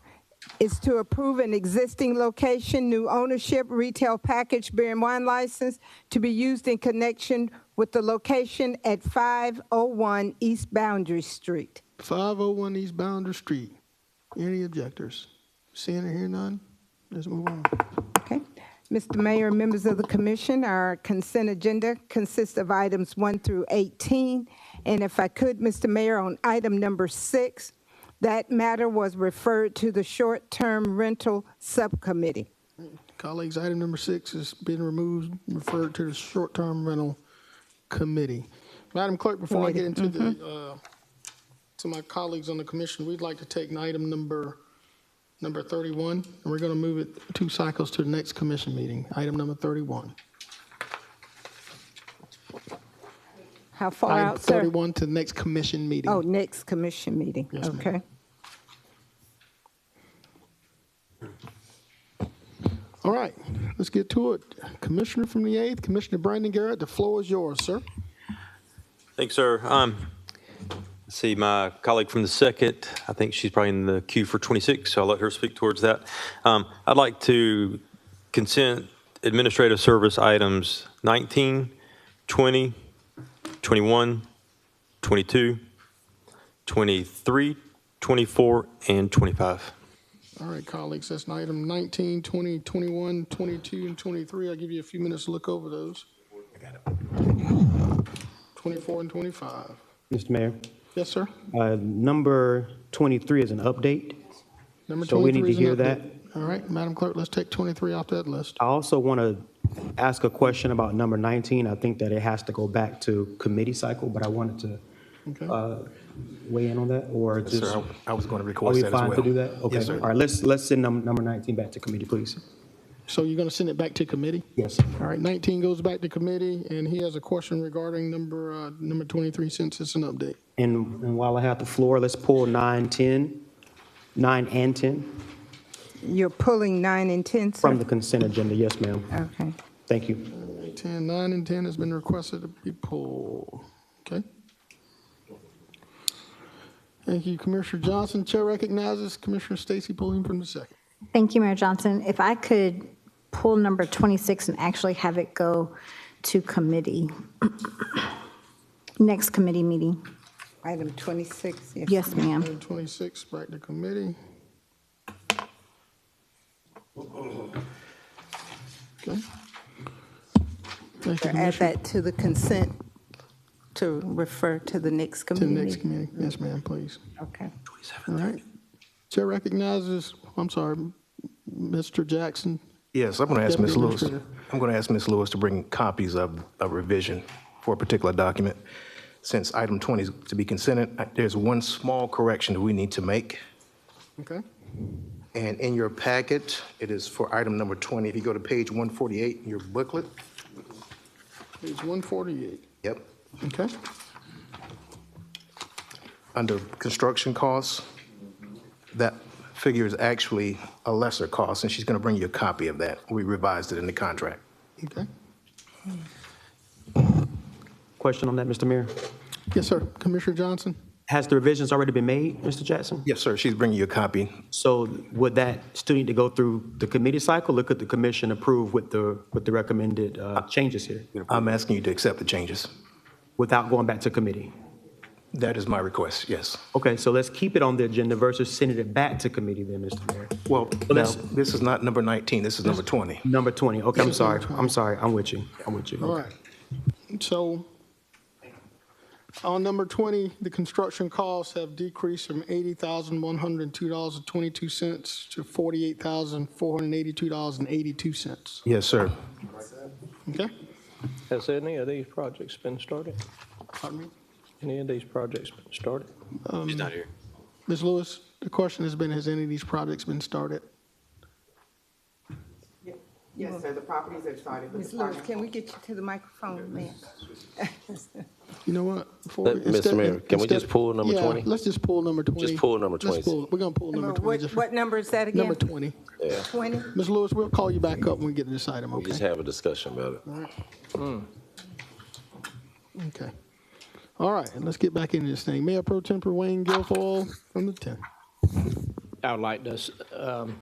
is to approve an existing location, new ownership, retail packaged beer and wine license to be used in connection with the location at 501 East Boundary Street. 501 East Boundary Street, any objectors? Seeing or hearing none, let's move on. Okay. Mr. Mayor, members of the commission, our consent agenda consists of items 1 through 18. And if I could, Mr. Mayor, on item number 6, that matter was referred to the short-term rental subcommittee. Colleagues, item number 6 has been removed, referred to the short-term rental committee. Madam Clerk, before I get into to my colleagues on the commission, we'd like to take item number 31, and we're going to move it 2 cycles to the next commission meeting. Item number 31. How far Item out, sir? 31 to the next commission meeting. Oh, next commission meeting. Yes, ma'am. Okay. All right, let's get to it. Commissioner from the 8th, Commissioner Brandon Garrett, the floor is yours, sir. Thanks, sir. Let's see, my colleague from the 2nd, I think she's probably in the queue for 26, so I'll let her speak towards that. I'd like to consent administrative service items 19, 20, 21, 22, 23, 24, and 25. All right, colleagues, that's item 19, 20, 21, 22, and 23. I'll give you a few minutes to look over those. 24 and 25. Mr. Mayor, Yes, sir. number 23 is an update. Number 23 So we need to is an hear update. that. All right, Madam Clerk, let's take 23 off that list. I also want to ask a question about number 19. I think that it has to go back to committee cycle, but I wanted to Okay. weigh in on that, or Yes, just, sir. I was going to are request we that as well. fine to do that? Okay. Yes, sir. All right, let's send number 19 back to committee, please. So you're going to send it back to committee? Yes. All right, 19 goes back to committee, and he has a question regarding number 23 since it's an update. And while I have the floor, let's pull 9 and 10 You're pulling 9 and 10, sir? from the consent agenda. Yes, ma'am. Okay. Thank you. 9 and 10 has been requested to be pulled. Okay. Thank you, Commissioner Johnson. Chair recognizes Commissioner Stacy Pulliam from the 2nd. Thank you, Mayor Johnson. If I could pull number 26 and actually have it go to committee, next committee meeting. Item 26. Yes, ma'am. Item 26, back to committee. Okay. Thank you, Add Commissioner. that to the consent to refer to the next To the committee. next committee. Yes, ma'am, please. Okay. All right. Chair recognizes, I'm sorry, Mr. Jackson. Yes, I'm going to ask Ms. Deputy Lewis. Administrator. I'm going to ask Ms. Lewis to bring copies of a revision for a particular document. Since item 20 is to be consented, there's one small correction that we need to make. Okay. And in your packet, it is for item number 20. If you go to page 148 in your booklet. Page 148. Yep. Okay. Under construction costs, that figure is actually a lesser cost, and she's going to bring you a copy of that. We revised it in the contract. Okay. Question on that, Mr. Mayor? Yes, sir. Commissioner Johnson? Has the revisions already been made, Mr. Jackson? Yes, sir. She's bringing you a copy. So would that still need to go through the committee cycle, or could the commission approve with the recommended changes here I'm asking you to accept the changes. without going back to committee? That is my request, yes. Okay, so let's keep it on the agenda versus sending it back to committee then, Mr. Mayor. Well, So now, let's- this is not number 19, this is number 20. Number 20, okay, I'm This is number sorry, 20. I'm sorry, I'm with you, All okay. right. So on number 20, the construction costs have decreased from $80,102.22 to $48,482.82. Yes, sir. Okay? Has any of these projects been started? Pardon me? Any of these projects been started? She's not here. Ms. Lewis, the question has been, has any of these projects been started? Yes, sir, the properties have started. Ms. Lewis, can we get you to the microphone, ma'am? You know what? Before Mr. Mayor, can we just pull number 20? Yeah, let's just pull number 20. Just pull number 20. We're going to pull number 20. What number is that again? Number 20. Yeah. 20? Ms. Lewis, we'll call you back up when we get to this item, We okay? just have a discussion about it. Okay. All right, and let's get back into this thing. Mayor Pro Tempore Wayne Guilfoyle from the 10th. I would like to,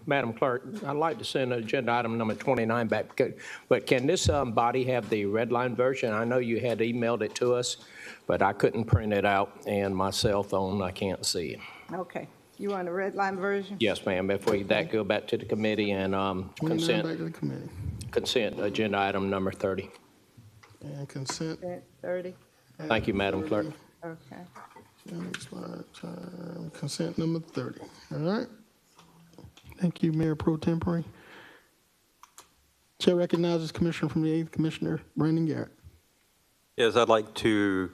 Madam Clerk, I'd like to send agenda item number 29 back, but can this body have the red line version? I know you had emailed it to us, but I couldn't print it out, and my cell phone, I can't see it. Okay. You want a red line version? Yes, ma'am, if we, that go back to the committee and 29 back to the committee. consent agenda item number 30. And consent. 30? Thank you, Madam Clerk. Okay. Consent number 30. All right. Thank you, Mayor Pro Tempore. Chair recognizes Commissioner from the 8th, Commissioner Brandon Garrett. Yes, I'd like to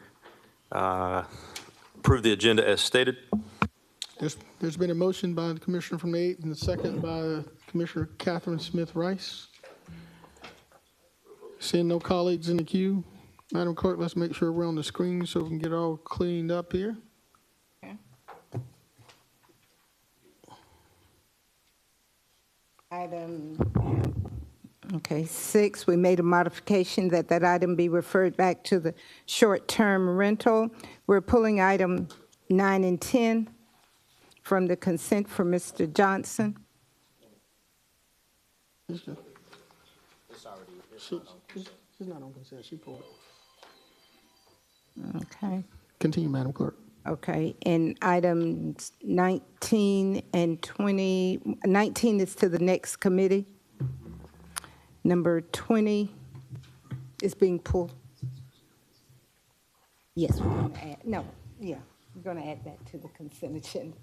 approve the agenda as stated. There's been a motion by the Commissioner from the 8th and a second by Commissioner Catherine Smith Rice. Seeing no colleagues in the queue, Madam Clerk, let's make sure we're on the screen so we can get all cleaned up here. Okay. Item, okay, 6, we made a modification that item be referred back to the short-term rental. We're pulling item 9 and 10 from the consent for Mr. Johnson. She's not on consent, she pulled it. Okay. Continue, Madam Clerk. Okay, and items 19 and 20, 19 is to the next committee. Number 20 is being pulled. Yes, we're going to add, no, yeah, we're going to add that to the consent agenda.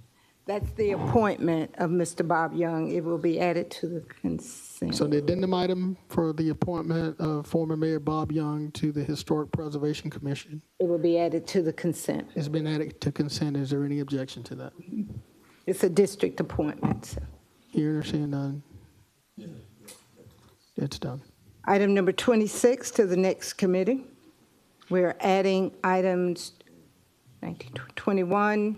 That's the appointment of Mr. Bob Young. It will be added to the consent. So the addendum item for the appointment of former Mayor Bob Young to the Historic Preservation Commission It will be added to the consent. has been added to consent. Is there any objection to that? It's a district appointment, so. Hearing or seeing none? It's done. Item number 26 to the next committee. We're adding items 19, 21,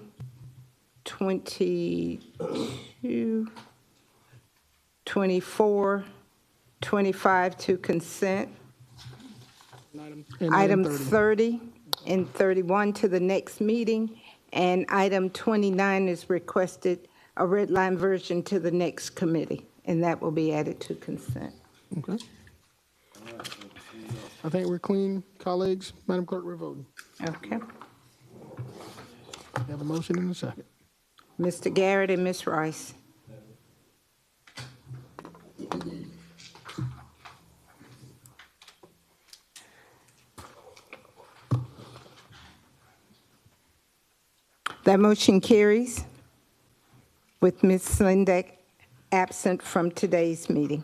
22, 24, 25 to consent. And Item 30 and 31 to the next meeting. And item 29 is requested a red line version to the next committee, and that will be added to consent. Okay. I think we're clean, colleagues. Madam Clerk, we're voting. Okay. We have a motion and a second. Mr. Garrett and Ms. Rice. That motion carries with Ms. Slindeck absent from today's meeting.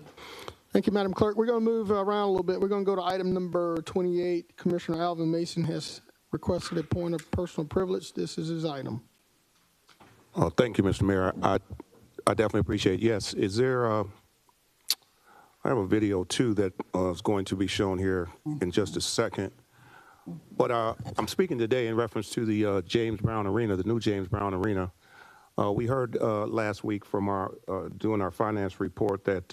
Thank you, Madam Clerk. We're going to move around a little bit. We're going to go to item number 28. Commissioner Alvin Mason has requested a point of personal privilege. This is his item. Thank you, Mr. Mayor. I definitely appreciate it. Yes, is there I have a video, too, that is going to be shown here in just a second. But I'm speaking today in reference to the James Brown Arena, the new James Brown Arena. We heard last week from doing our finance report that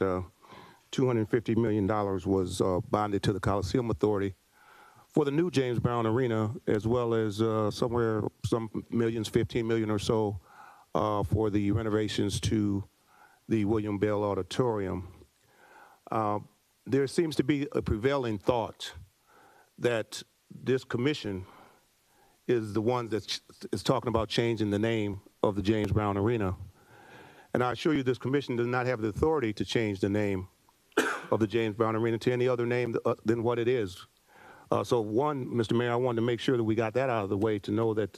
$250 million was bonded to the Coliseum Authority for the new James Brown Arena, as well as some millions, 15 million or so, for the renovations to the William Bell Auditorium. There seems to be a prevailing thought that this commission is the one that is talking about changing the name of the James Brown Arena. And I assure you this commission does not have the authority to change the name of the James Brown Arena to any other name than what it is. So one, Mr. Mayor, I wanted to make sure that we got that out of the way to know that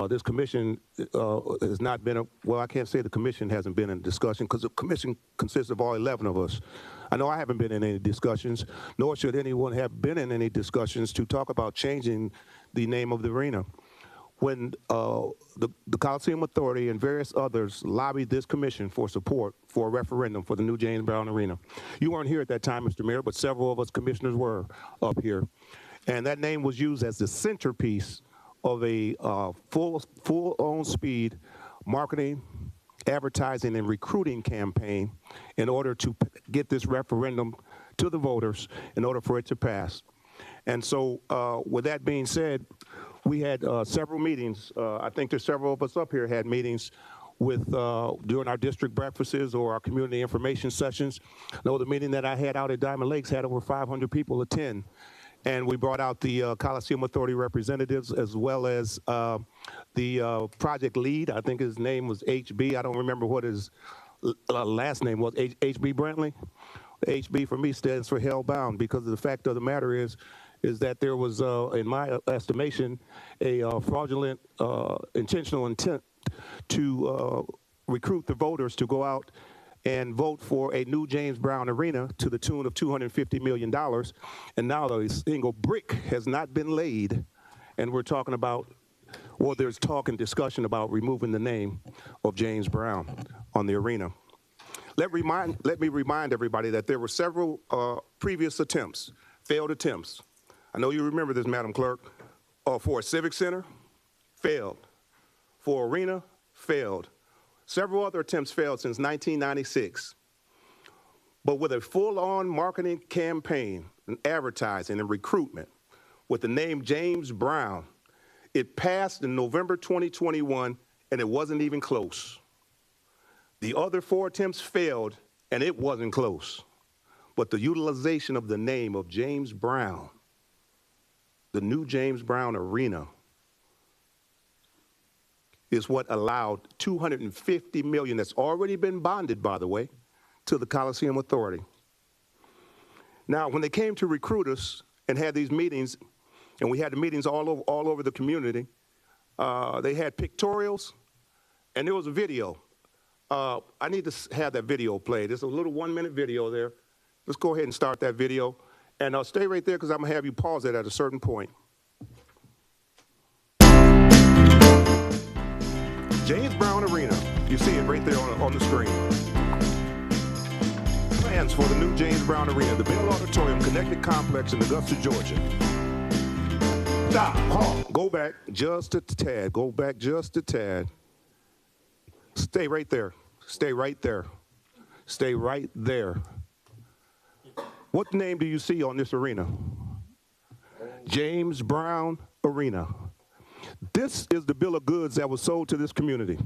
this commission has not been, well, I can't say the commission hasn't been in discussion because the commission consists of all 11 of us. I know I haven't been in any discussions, nor should anyone have been in any discussions to talk about changing the name of the arena. When the Coliseum Authority and various others lobbied this commission for support for a referendum for the new James Brown Arena. You weren't here at that time, Mr. Mayor, but several of us commissioners were up here. And that name was used as the centerpiece of a full-on speed marketing, advertising, and recruiting campaign in order to get this referendum to the voters in order for it to pass. And so with that being said, we had several meetings. I think there's several of us up here had meetings with during our district breakfasts or our community information sessions. I know the meeting that I had out at Diamond Lakes had over 500 people attend. And we brought out the Coliseum Authority representatives as well as the project lead. I think his name was HB. I don't remember what his last name was. HB Brantley. HB for me stands for Hellbound, because the fact of the matter is that there was, in my estimation, a fraudulent, intentional intent to recruit the voters to go out and vote for a new James Brown Arena to the tune of $250 million. And now a single brick has not been laid. And we're talking about, well, there's talk and discussion about removing the name of James Brown on the arena. Let me remind everybody that there were several previous attempts, failed attempts. I know you remember this, Madam Clerk. For a civic center, failed. For arena, failed. Several other attempts failed since 1996. But with a full-on marketing campaign and advertising and recruitment with the name James Brown, it passed in November 2021, and it wasn't even close. The other 4 attempts failed, and it wasn't close. But the utilization of the name of James Brown, the new James Brown Arena, is what allowed $250 million, that's already been bonded, by the way, to the Coliseum Authority. Now, when they came to recruit us and had these meetings, and we had the meetings all over the community, they had pictorials, and there was a video. I need to have that video played. There's a little 1-minute video there. Let's go ahead and start that video. And stay right there, because I'm going to have you pause it at a certain point. James Brown Arena. You see it right there on the screen. Plans for the new James Brown Arena, the Bell Auditorium Connected Complex in Augusta, Georgia. Stop. Halt. Go back just a tad. Go back just a tad. Stay right there. Stay right there. Stay right there. What name do you see on this arena? James Brown Arena. This is the bill of goods that was sold to this community,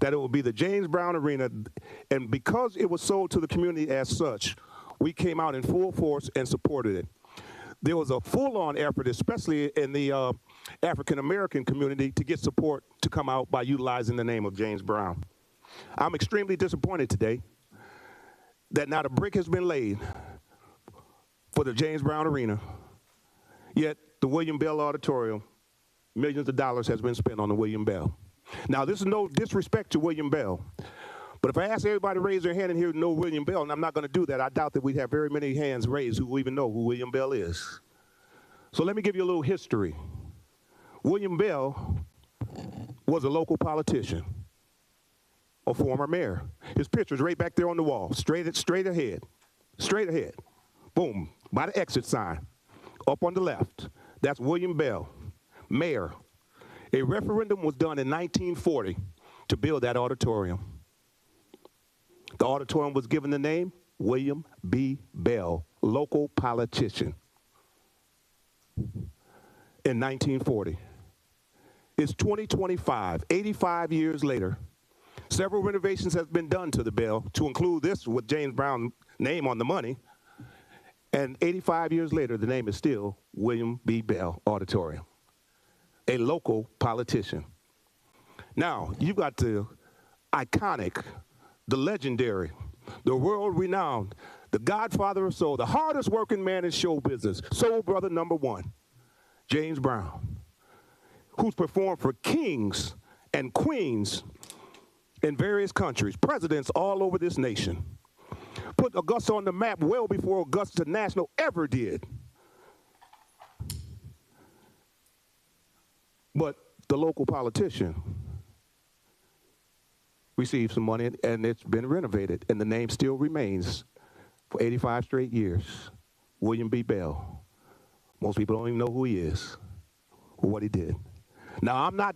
that it will be the James Brown Arena. And because it was sold to the community as such, we came out in full force and supported it. There was a full-on effort, especially in the African-American community, to get support to come out by utilizing the name of James Brown. I'm extremely disappointed today that not a brick has been laid for the James Brown Arena, yet the William Bell Auditorium, millions of dollars has been spent on the William Bell. Now, this is no disrespect to William Bell, but if I ask everybody to raise their hand in here to know William Bell, and I'm not going to do that, I doubt that we'd have very many hands raised who even know who William Bell is. So let me give you a little history. William Bell was a local politician, a former mayor. His picture's right back there on the wall, straight ahead, boom, by the exit sign, up on the left. That's William Bell, mayor. A referendum was done in 1940 to build that auditorium. The auditorium was given the name William B. Bell, local politician, in 1940. It's 2025, 85 years later. Several renovations have been done to the Bell to include this with James Brown's name on the money. And 85 years later, the name is still William B. Bell Auditorium. a local politician. Now, you've got the iconic, the legendary, the world-renowned, the godfather of soul, the hardest working man in show business, soul brother number one, James Brown, who's performed for kings and queens in various countries, presidents all over this nation. Put Augusta on the map well before Augusta National ever did. But the local politician received some money, and it's been renovated, and the name still remains for 85 straight years. William B. Bell. Most people don't even know who he is or what he did. Now, I'm not,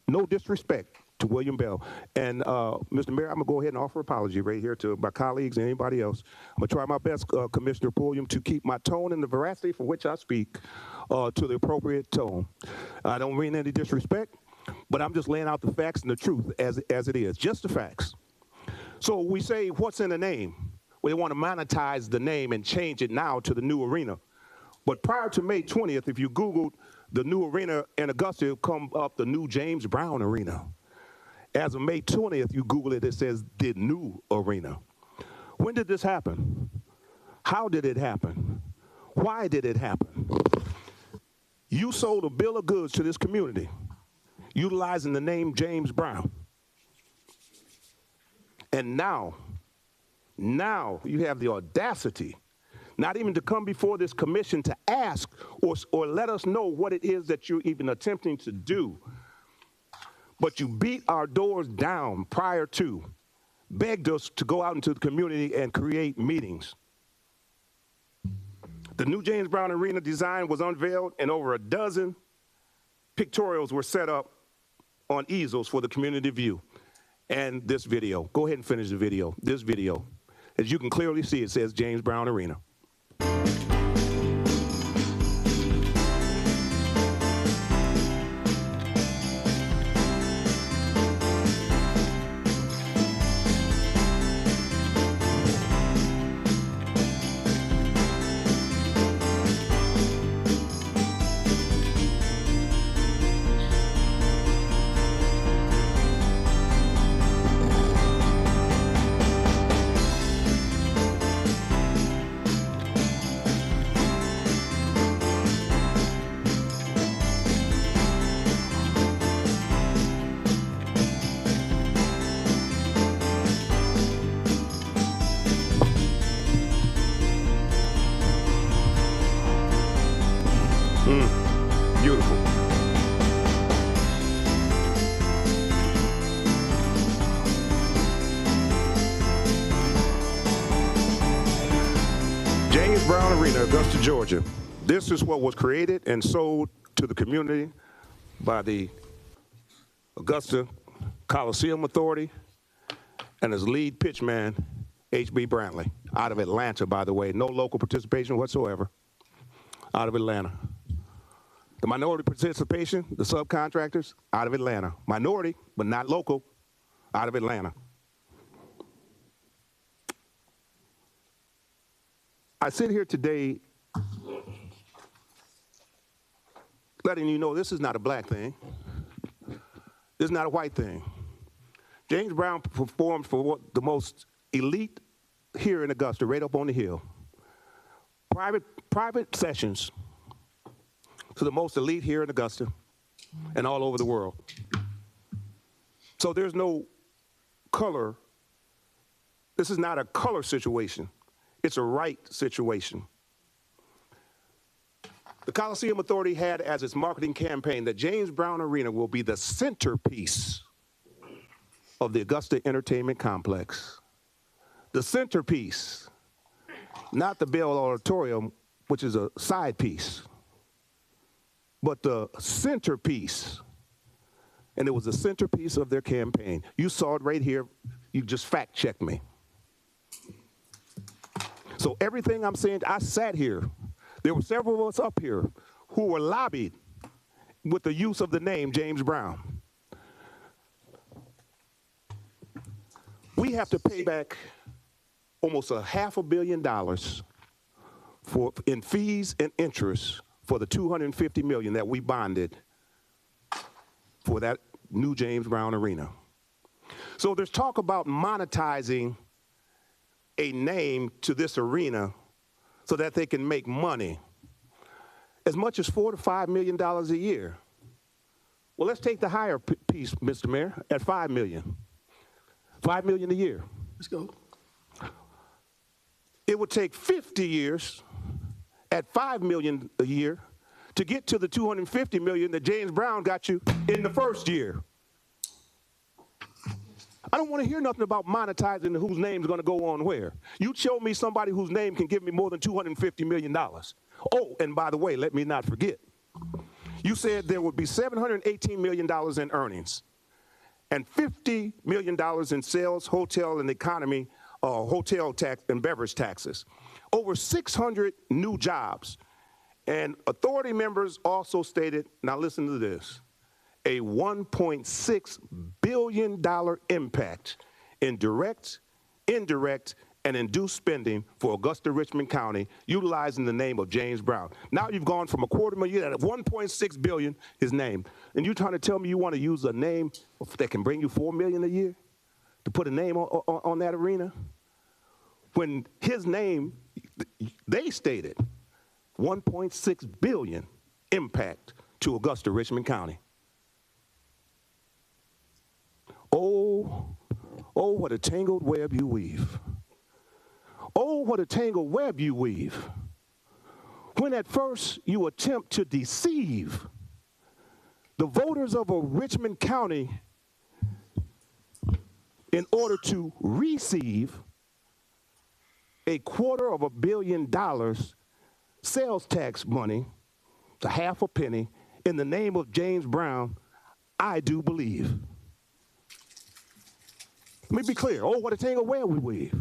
no disrespect to William Bell. And Mr. Mayor, I'm gonna go ahead and offer apology right here to my colleagues and anybody else. I'm gonna try my best, Commissioner Pulliam, to keep my tone and the veracity for which I speak to the appropriate tone. I don't mean any disrespect, but I'm just laying out the facts and the truth as it is, just the facts. So we say, what's in the name? Well, they want to monetize the name and change it now to the new arena. But prior to May 20th, if you Googled the new arena in Augusta, it'll come up the new James Brown Arena. As of May 20th, you Google it, it says the new arena. When did this happen? How did it happen? Why did it happen? You sold a bill of goods to this community utilizing the name James Brown. And now you have the audacity not even to come before this commission to ask or let us know what it is that you're even attempting to do. But you beat our doors down prior to, begged us to go out into the community and create meetings. The new James Brown Arena design was unveiled, and over a dozen pictorials were set up on easels for the community view. And this video, go ahead and finish the video. This video, as you can clearly see, it says James Brown Arena. Beautiful. James Brown Arena, Augusta, Georgia. This is what was created and sold to the community by the Augusta Coliseum Authority and its lead pitchman, H.B. Brantley, out of Atlanta, by the way. No local participation whatsoever, out of Atlanta. The minority participation, the subcontractors, out of Atlanta. Minority, but not local, out of Atlanta. I sit here today letting you know this is not a black thing. This is not a white thing. James Brown performed for the most elite here in Augusta, right up on the hill. Private sessions to the most elite here in Augusta and all over the world. So there's no color. This is not a color situation. It's a right situation. The Coliseum Authority had as its marketing campaign that James Brown Arena will be the centerpiece of the Augusta Entertainment Complex. The centerpiece, not the Bell Auditorium, which is a side piece, but the centerpiece. And it was the centerpiece of their campaign. You saw it right here. You just fact-checked me. So everything I'm saying, I sat here. There were several of us up here who were lobbied with the use of the name James Brown. We have to pay back almost $500 million in fees and interest for the $250 million that we bonded for that new James Brown Arena. So there's talk about monetizing a name to this arena so that they can make money, as much as $4 to $5 million a year. Well, let's take the higher piece, Mr. Mayor, at $5 million. $5 million a year. Let's go. It would take 50 years at $5 million a year to get to the $250 million that James Brown got you in the first year. I don't want to hear nothing about monetizing whose name's going to go on where. You show me somebody whose name can give me more than $250 million. Oh, and by the way, let me not forget. You said there would be $718 million in earnings and $50 million in sales, hotel, and economy, hotel tax and beverage taxes. Over 600 new jobs. And authority members also stated, now listen to this, a $1.6 billion impact in direct, indirect, and induced spending for Augusta Richmond County, utilizing the name of James Brown. Now you've gone from $250,000,000 at $1.6 billion, his name, and you're trying to tell me you want to use a name that can bring you $4 million a year to put a name on that arena? When his name, they stated $1.6 billion impact to Augusta Richmond County. Oh, what a tangled web you weave. Oh, what a tangled web you weave. When at first you attempt to deceive the voters of a Richmond County in order to receive a $250 million sales tax money, to half a penny, in the name of James Brown, I do believe. Let me be clear. Oh, what a tangled web we weave.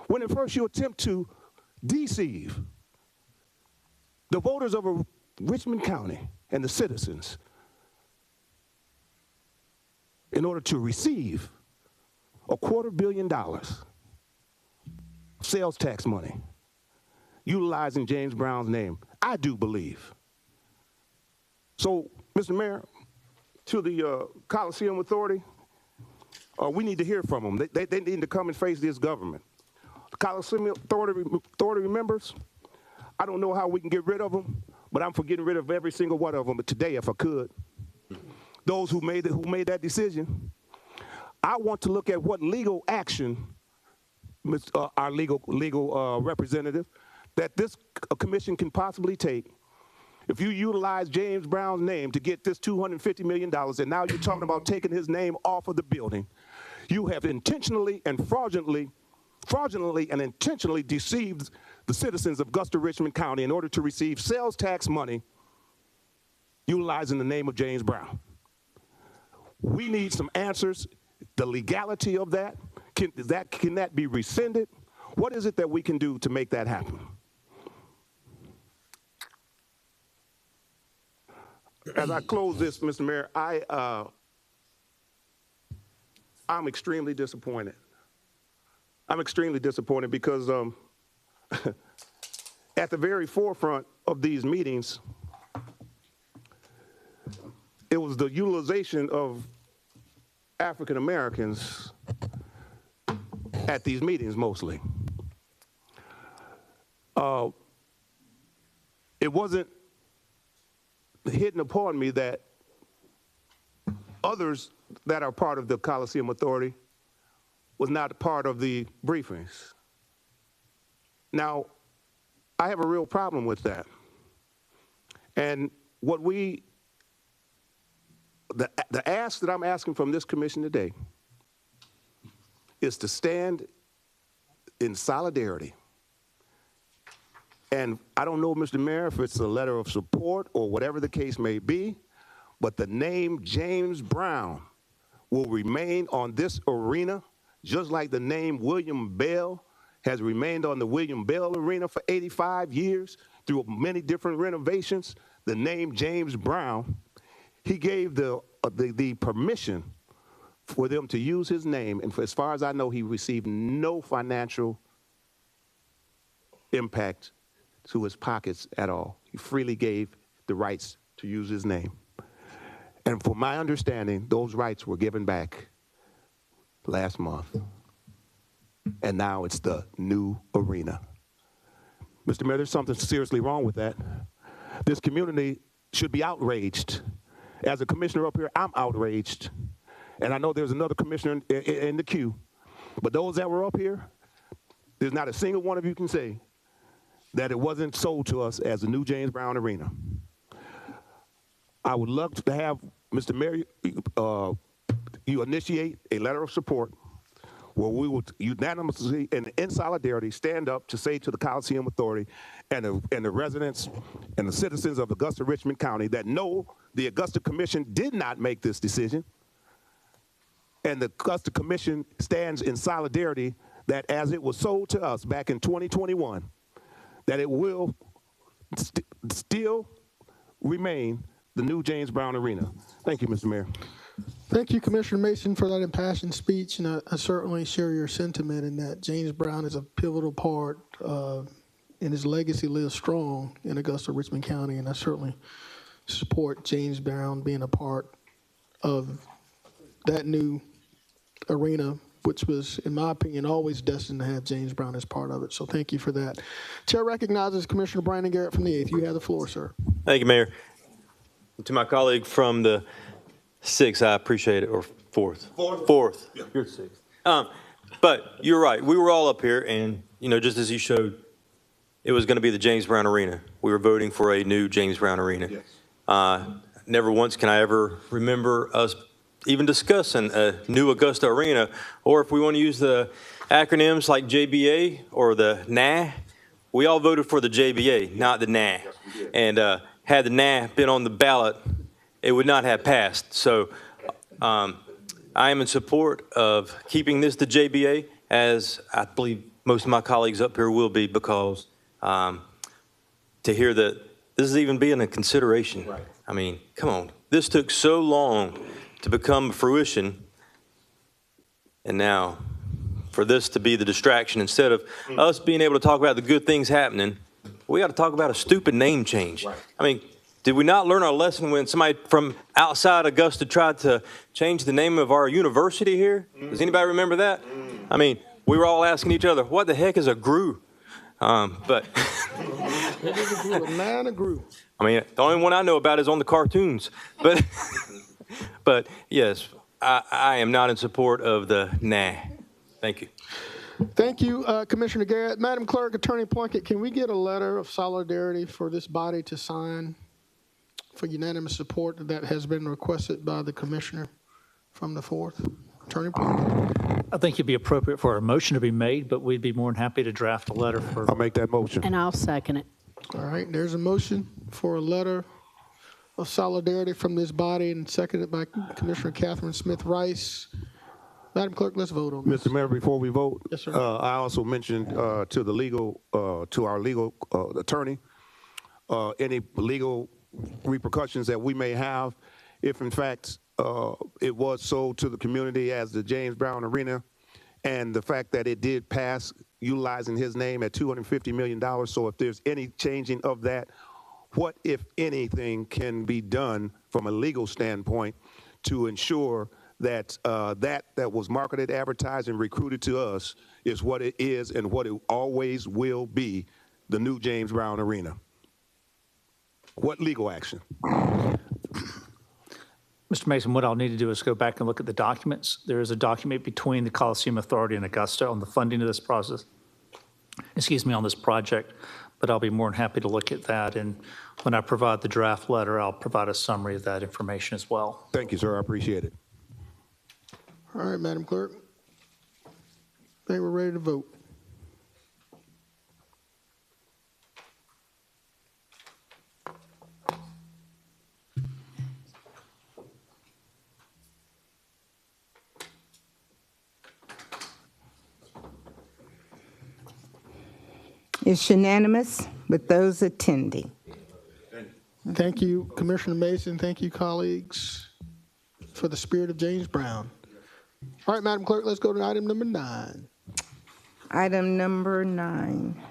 When at first you attempt to deceive the voters of a Richmond County and the citizens in order to receive a $250 million sales tax money, utilizing James Brown's name, I do believe. So, Mr. Mayor, to the Coliseum Authority, we need to hear from them. They need to come and face this government. The Coliseum Authority members, I don't know how we can get rid of them, but I'm for getting rid of every single one of them today if I could. Those who made that decision, I want to look at what legal action, our legal representative, that this commission can possibly take. If you utilize James Brown's name to get this $250 million, and now you're talking about taking his name off of the building, you have intentionally and fraudulently and intentionally deceived the citizens of Augusta Richmond County in order to receive sales tax money utilizing the name of James Brown. We need some answers. The legality of that, can that be rescinded? What is it that we can do to make that happen? As I close this, Mr. Mayor, I'm extremely disappointed. I'm extremely disappointed because at the very forefront of these meetings, it was the utilization of African Americans at these meetings mostly. It wasn't hidden upon me that others that are part of the Coliseum Authority was not part of the briefings. Now, I have a real problem with that. And what the ask that I'm asking from this commission today is to stand in solidarity. And I don't know, Mr. Mayor, if it's a letter of support or whatever the case may be, but the name James Brown will remain on this arena, just like the name William Bell has remained on the William Bell Arena for 85 years through many different renovations. The name James Brown, he gave the permission for them to use his name, and as far as I know, he received no financial impact to his pockets at all. He freely gave the rights to use his name. And from my understanding, those rights were given back last month. And now it's the new arena. Mr. Mayor, there's something seriously wrong with that. This community should be outraged. As a commissioner up here, I'm outraged. And I know there's another commissioner in the queue. But those that were up here, there's not a single one of you can say that it wasn't sold to us as the new James Brown Arena. I would love to have, Mr. Mayor, you initiate a letter of support where we would unanimously and in solidarity stand up to say to the Coliseum Authority and the residents and the citizens of Augusta, Richmond County that no, the Augusta Commission did not make this decision. And the Augusta Commission stands in solidarity that as it was sold to us back in 2021, that it will still remain the new James Brown Arena. Thank you, Mr. Mayor. Thank you, Commissioner Mason, for that impassioned speech, and I certainly share your sentiment in that James Brown is a pivotal part, and his legacy lives strong in Augusta, Richmond County, and I certainly support James Brown being a part of that new arena, which was, in my opinion, always destined to have James Brown as part of it. So thank you for that. Chair recognizes Commissioner Brandon Garrett from the 8th. You have the floor, sir. Thank you, Mayor. To my colleague from the 6th, I appreciate it, or 4th. Fourth. Yeah. You're 6th. But you're right. We were all up here, and, you know, just as you showed, it was going to be the James Brown Arena. We were voting for a new James Brown Arena. Yes. Never once can I ever remember us even discussing a new Augusta Arena, or if we want to use the acronyms like JBA or the NA, we all voted for the JBA, not the NA. Yes, and had the NA been on the ballot, it would not have passed. So I am in support of keeping this the JBA, as I believe most of my colleagues up here will be, because to hear that this is even being a consideration. Right. I mean, come on. This took so long to become fruition, and now for this to be the distraction, instead of us being able to talk about the good things happening, we got to talk about a stupid name change. Right. I mean, did we not learn our lesson when somebody from outside Augusta tried to change the name of our university here? Does anybody remember that? I mean, we were all asking each other, what the heck is a GRU? But a GRU. I mean, the only one I know about is on the cartoons. But but yes, I am not in support of the nah. Thank you. Thank you, Commissioner Garrett. Madam Clerk, Attorney Plunkett, can we get a letter of solidarity for this body to sign for unanimous support that has been requested by the commissioner from the 4th? Attorney Plunkett. I think it'd be appropriate for a motion to be made, but we'd be more than happy to draft a letter for. I'll make that motion. And I'll second it. All right, there's a motion for a letter of solidarity from this body, and seconded by Commissioner Catherine Smith Rice. Madam Clerk, let's vote on this. Mr. Mayor, before we vote, yes, sir. I also mentioned to our legal attorney, any legal repercussions that we may have if, in fact, it was sold to the community as the James Brown Arena, and the fact that it did pass utilizing his name at $250 million. So if there's any changing of that, what, if anything, can be done from a legal standpoint to ensure that that was marketed, advertised, and recruited to us is what it is and what it always will be, the new James Brown Arena? What legal action? Mr. Mason, what I'll need to do is go back and look at the documents. There is a document between the Coliseum Authority and Augusta on the funding of this process, on this project, but I'll be more than happy to look at that. And when I provide the draft letter, I'll provide a summary of that information as well. Thank you, sir. I appreciate it. All right, Madam Clerk. I think we're ready to vote. It's unanimous with those attending. Thank you, Commissioner Mason. Thank you, colleagues, for the spirit of James Brown. All right, Madam Clerk, let's go to item number 9. Item number 9.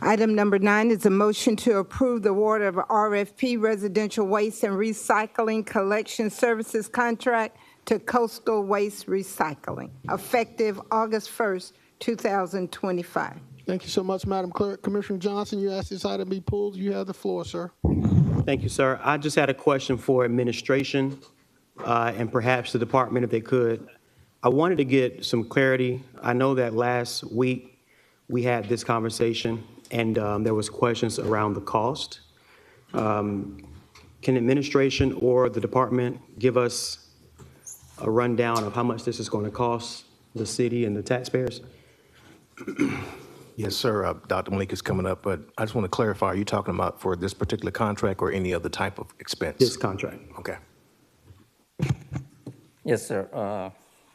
Item number 9 is a motion to approve the award of RFP Residential Waste and Recycling Collection Services Contract to Coastal Waste Recycling, effective August 1st, 2025. Thank you so much, Madam Clerk. Commissioner Johnson, you asked this item be pulled. You have the floor, sir. Thank you, sir. I just had a question for administration and perhaps the department if they could. I wanted to get some clarity. I know that last week we had this conversation and there was questions around the cost. Can administration or the department give us a rundown of how much this is going to cost the city and the taxpayers? Yes, sir. Dr. Malik is coming up, but I just want to clarify, are you talking about for this particular contract or any other type of expense? This contract. Okay. Yes, sir.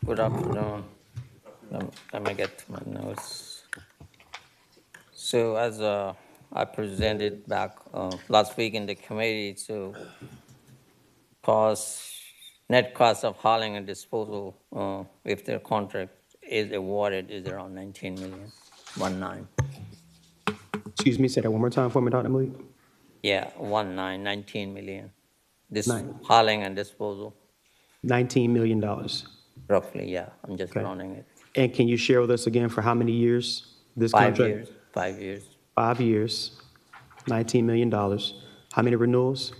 Good afternoon. Let me get to my notes. So as I presented back last week in the committee, so net cost of hauling and disposal, if their contract is awarded, is around 19 million, 19. Excuse me, say that one more time for me, Dr. Malik. Yeah, 19 million. This hauling and disposal. $19 million. Roughly, yeah. I'm just Okay. rounding it. And can you share with us again for how many years this contract? 5 years. 5 years. 5 years, $19 million. How many renewals?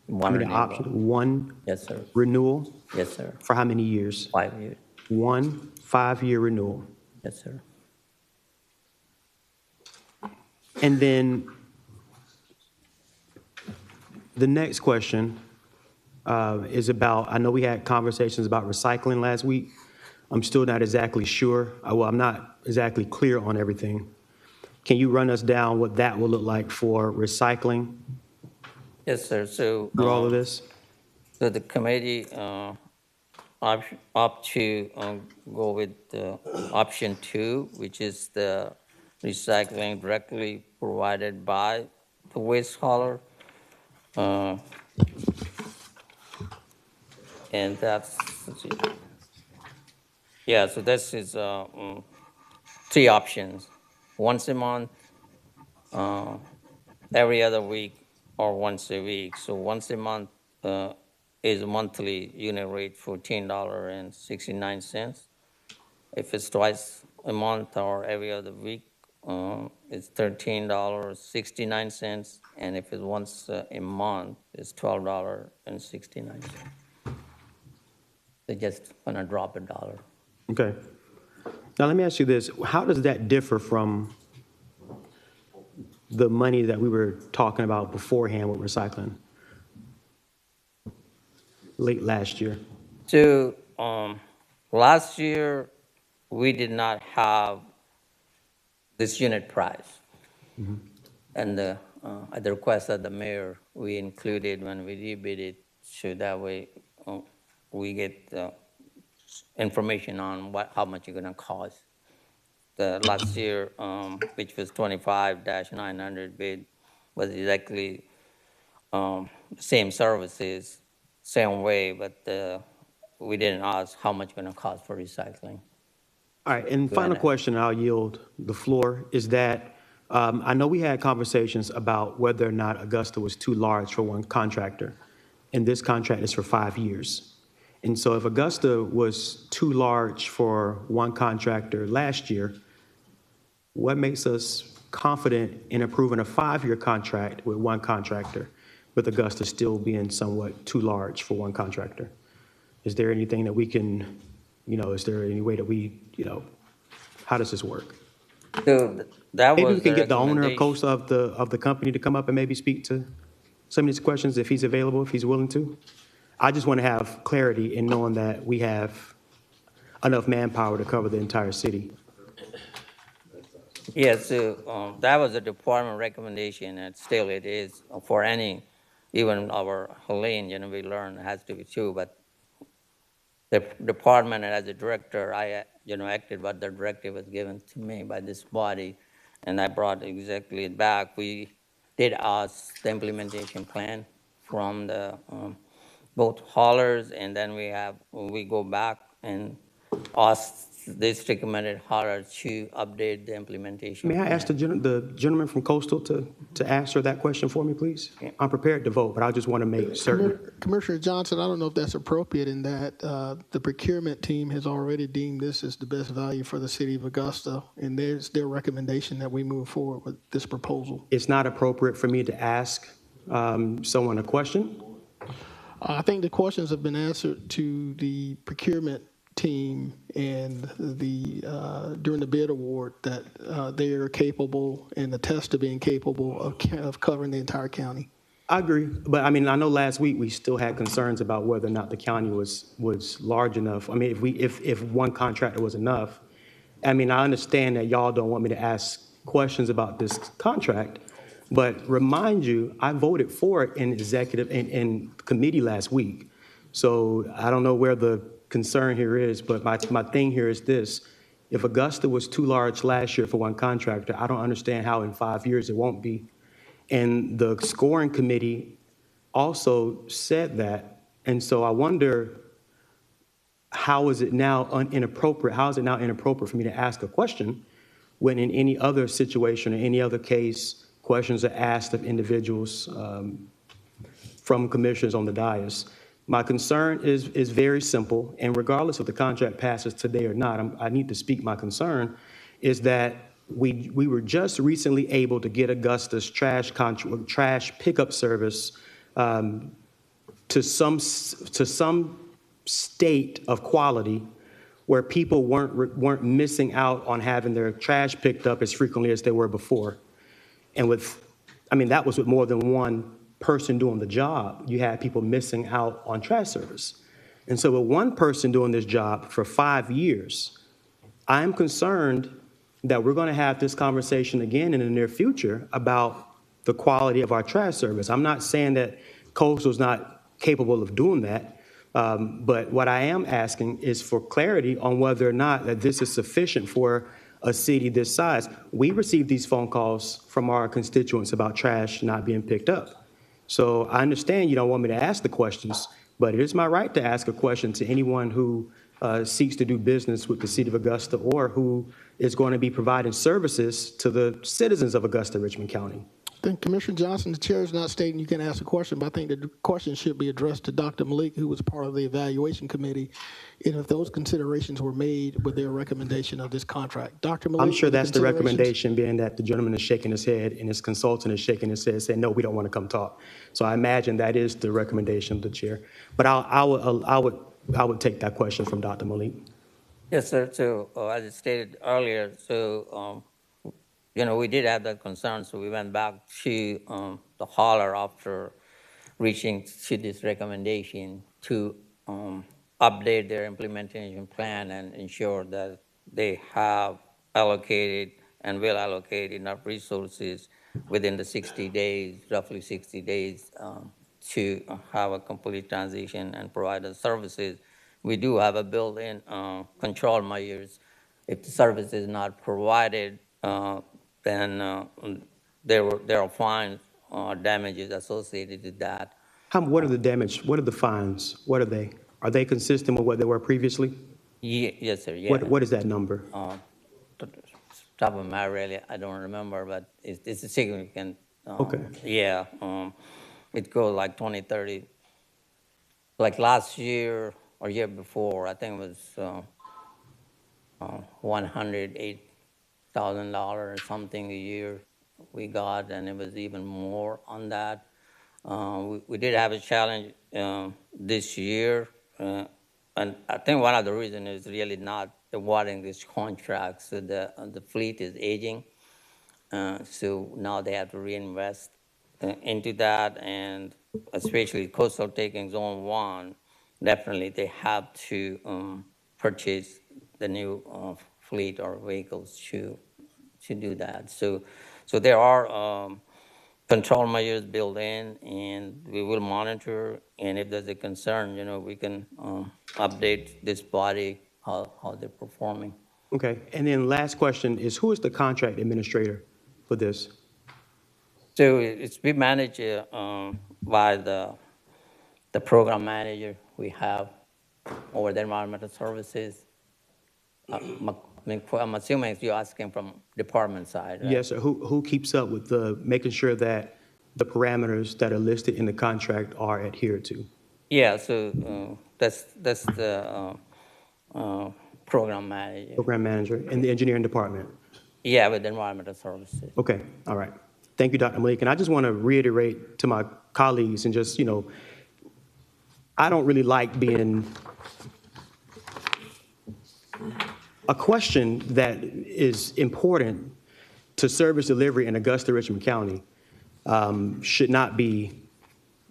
One How many renewal. options? One Yes, sir. renewal? Yes, sir. For how many years? 5 years. One 5-year renewal. Yes, sir. And then the next question is about, I know we had conversations about recycling last week. I'm still not exactly sure. Well, I'm not exactly clear on everything. Can you run us down what that will look like for recycling Yes, sir. So through all of this? So the committee opt to go with option 2, which is the recycling directly provided by the waste hauler. And that's, let's see. Yeah, so this is 3 options. Once a month, every other week, or once a week. So once a month is a monthly unit rate, $14.69. If it's twice a month or every other week, it's $13.69. And if it's once a month, it's $12.69. They're just gonna drop $1. Okay. Now, let me ask you this. How does that differ from the money that we were talking about beforehand with recycling late last year? So last year, we did not have this unit price. Mm-hmm. And at the request of the mayor, we included when we rebid it, so that way we get information on how much it's gonna cost. The last year, which was 25-900 bid, was exactly same services, same way, but we didn't ask how much it's gonna cost for recycling. All right, and final question, I'll yield the floor, is that I know we had conversations about whether or not Augusta was too large for one contractor, and this contract is for 5 years. And so if Augusta was too large for one contractor last year, what makes us confident in approving a 5-year contract with one contractor, with Augusta still being somewhat too large for one contractor? Is there anything that we can, is there any way that we, how does this work? So that Maybe was we can get the owner of recommendation. Coast of the company to come up and maybe speak to some of these questions if he's available, if he's willing to. I just want to have clarity in knowing that we have enough manpower to cover the entire city. Yes, so that was a department recommendation, and still it is for any, even our Helene, we learned it has to be 2, but the department and as a director, I, acted what the directive was given to me by this body, and I brought exactly it back. We did ask the implementation plan from the both haulers, and then we go back and ask this recommended hauler to update the implementation May I plan. ask the gentleman from Coastal to answer that question for me, please? I'm prepared to vote, but I just want to make certain. Commissioner Johnson, I don't know if that's appropriate in that the procurement team has already deemed this as the best value for the city of Augusta, and there's their recommendation that we move forward with this proposal. It's not appropriate for me to ask someone a question. I think the questions have been answered to the procurement team and the during the bid award that they are capable and attest to being capable of covering the entire county. I agree, but I mean, I know last week we still had concerns about whether or not the county was large enough. I mean, if one contractor was enough, I mean, I understand that y'all don't want me to ask questions about this contract, but remind you, I voted for it in executive in committee last week. So I don't know where the concern here is, but my thing here is this. If Augusta was too large last year for one contractor, I don't understand how in 5 years it won't be. And the scoring committee also said that. And so I wonder, how is it now inappropriate? How is it now inappropriate for me to ask a question when in any other situation or any other case, questions are asked of individuals from commissioners on the dais? My concern is very simple, and regardless if the contract passes today or not, I need to speak my concern, is that we were just recently able to get Augusta's trash pickup service to some state of quality where people weren't missing out on having their trash picked up as frequently as they were before. And that was with more than one person doing the job. You had people missing out on trash service. And so with one person doing this job for 5 years, I'm concerned that we're going to have this conversation again in the near future about the quality of our trash service. I'm not saying that Coastal's not capable of doing that, but what I am asking is for clarity on whether or not that this is sufficient for a city this size. We receive these phone calls from our constituents about trash not being picked up. So I understand you don't want me to ask the questions, but it is my right to ask a question to anyone who seeks to do business with the city of Augusta or who is going to be providing services to the citizens of Augusta, Richmond County. I think Commissioner Johnson, the chair is not stating you can ask a question, but I think the question should be addressed to Dr. Malik, who was part of the evaluation committee, and if those considerations were made with their recommendation of this contract. Dr. Malik? I'm sure that's the recommendation, being that the gentleman is shaking his head and his consultant is shaking his head, saying, no, we don't want to come talk. So I imagine that is the recommendation of the chair. But I would take that question from Dr. Malik. Yes, sir. So as I stated earlier, we did have that concern, so we went back to the hauler after reaching to this recommendation to update their implementation plan and ensure that they have allocated and will allocate enough resources within the 60 days, roughly 60 days, to have a complete transition and provide the services. We do have a built-in control measures. If the service is not provided, then there are fines or damages associated with that. What are the damage? What are the fines? What are they? Are they consistent with what they were previously? Yes, sir. Yeah. What is that number? Top of my head, really, I don't remember, but it's a significant. Okay. Yeah. It goes like 20, 30. Like last year or year before, I think it was $108,000 or something a year we got, and it was even more on that. We did have a challenge this year, and I think one of the reasons is really not awarding these contracts. So the fleet is aging, so now they have to reinvest into that, and especially coastal taking Zone 1, definitely they have to purchase the new fleet or vehicles to do that. So there are control measures built in, and we will monitor. And if there's a concern, we can update this body how they're performing. Okay. And then last question is, who is the contract administrator for this? So it's be managed by the program manager we have over the environmental services. I'm assuming you're asking from department side, right? Yes, sir. Who keeps up with making sure that the parameters that are listed in the contract are adhered to? Yeah, so that's the program manager. Program manager in the engineering department. Yeah, with environmental services. Okay, all right. Thank you, Dr. Malik. And I just want to reiterate to my colleagues and just, I don't really like being a question that is important to service delivery in Augusta, Richmond County should not be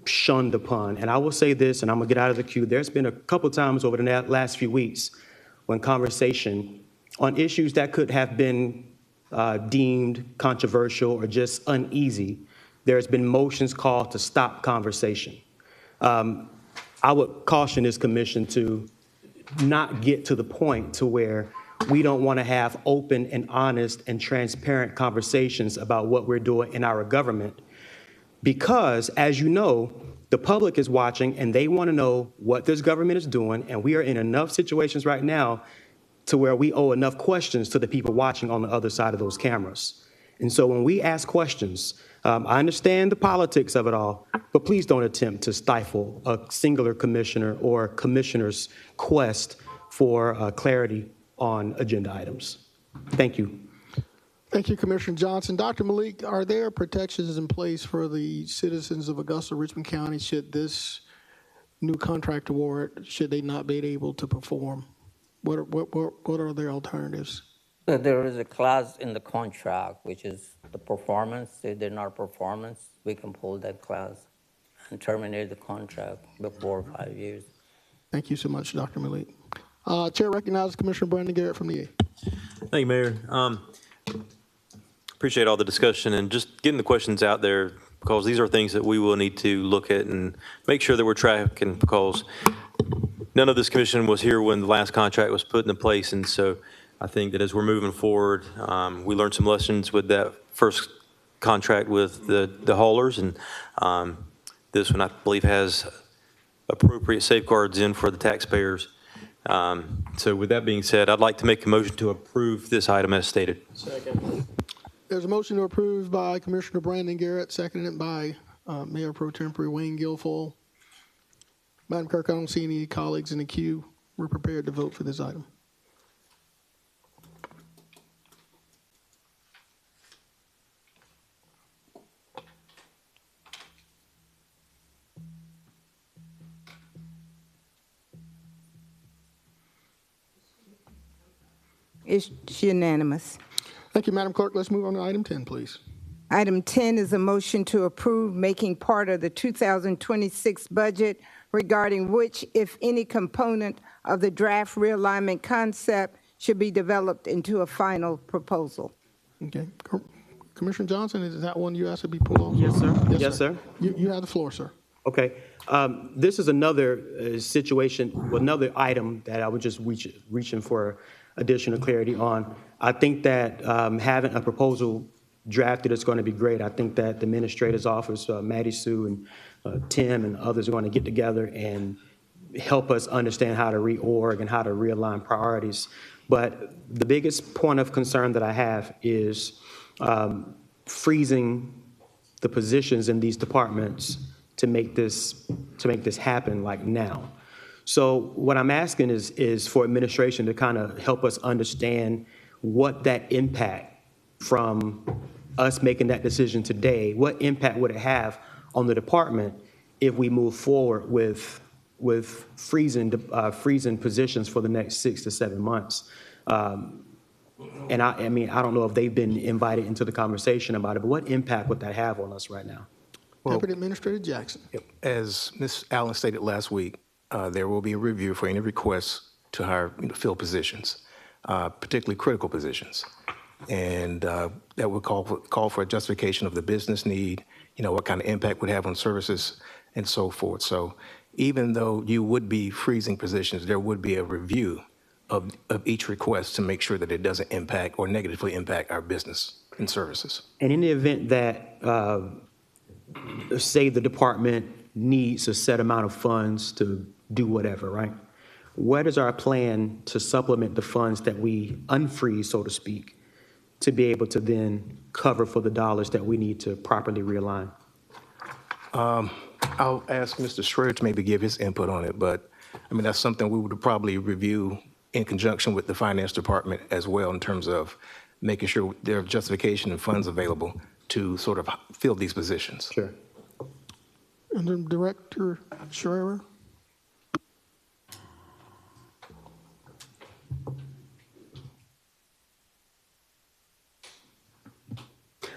shunned upon. And I will say this, and I'm gonna get out of the queue. There's been a couple times over the last few weeks when conversation on issues that could have been deemed controversial or just uneasy, there's been motions called to stop conversation. I would caution this commission to not get to the point to where we don't want to have open and honest and transparent conversations about what we're doing in our government. Because, as you know, the public is watching and they want to know what this government is doing, and we are in enough situations right now to where we owe enough questions to the people watching on the other side of those cameras. And so when we ask questions, I understand the politics of it all, but please don't attempt to stifle a singular commissioner or commissioner's quest for clarity on agenda items. Thank you. Thank you, Commissioner Johnson. Dr. Malik, are there protections in place for the citizens of Augusta, Richmond County should this new contract award, should they not be able to perform? What are their alternatives? So there is a clause in the contract, which is the performance. If they're not performance, we can pull that clause and terminate the contract before 5 years. Thank you so much, Dr. Malik. Chair recognizes Commissioner Brandon Garrett from the 8th. Thank you, Mayor. Appreciate all the discussion and just getting the questions out there, because these are things that we will need to look at and make sure that we're tracking, because none of this commission was here when the last contract was put into place. And so I think that as we're moving forward, we learned some lessons with that first contract with the haulers. And this one, I believe, has appropriate safeguards in for the taxpayers. So with that being said, I'd like to make a motion to approve this item as stated. Second. There's a motion to approve by Commissioner Brandon Garrett, seconded by Mayor Pro Tempore Wayne Guilfoyle. Madam Clerk, I don't see any colleagues in the queue. We're prepared to vote for this item. It's unanimous. Thank you, Madam Clerk. Let's move on to item 10, please. Item 10 is a motion to approve making part of the 2026 budget regarding which, if any, component of the draft realignment concept should be developed into a final proposal. Okay. Commissioner Johnson, is that one you asked to be pulled off? Yes, sir. Yes, sir. You have the floor, sir. Okay. This is another situation, another item that I would just reaching for additional clarity on. I think that having a proposal drafted is going to be great. I think that the administrator's office, Maddie Sue and Tim and others are going to get together and help us understand how to reorg and how to realign priorities. But the biggest point of concern that I have is freezing the positions in these departments to make this happen like now. So what I'm asking is for administration to kind of help us understand what that impact from us making that decision today, what impact would it have on the department if we move forward with freezing positions for the next 6 to 7 months. And I mean, I don't know if they've been invited into the conversation about it, but what impact would that have on us right now? Well, Deputy Administrator Jackson. As Ms. Allen stated last week, there will be a review for any requests to hire, fill positions, particularly critical positions. And that would call for a justification of the business need, what kind of impact would have on services and so forth. So even though you would be freezing positions, there would be a review of each request to make sure that it doesn't impact or negatively impact our business and services. And in the event that, say the department needs a set amount of funds to do whatever, right? what is our plan to supplement the funds that we unfreeze, so to speak, to be able to then cover for the dollars that we need to properly realign? I'll ask Mr. Schroeder to maybe give his input on it, but I mean, that's something we would probably review in conjunction with the finance department as well, in terms of making sure there are justification and funds available to sort of fill these positions. Sure. And then Director Schreier?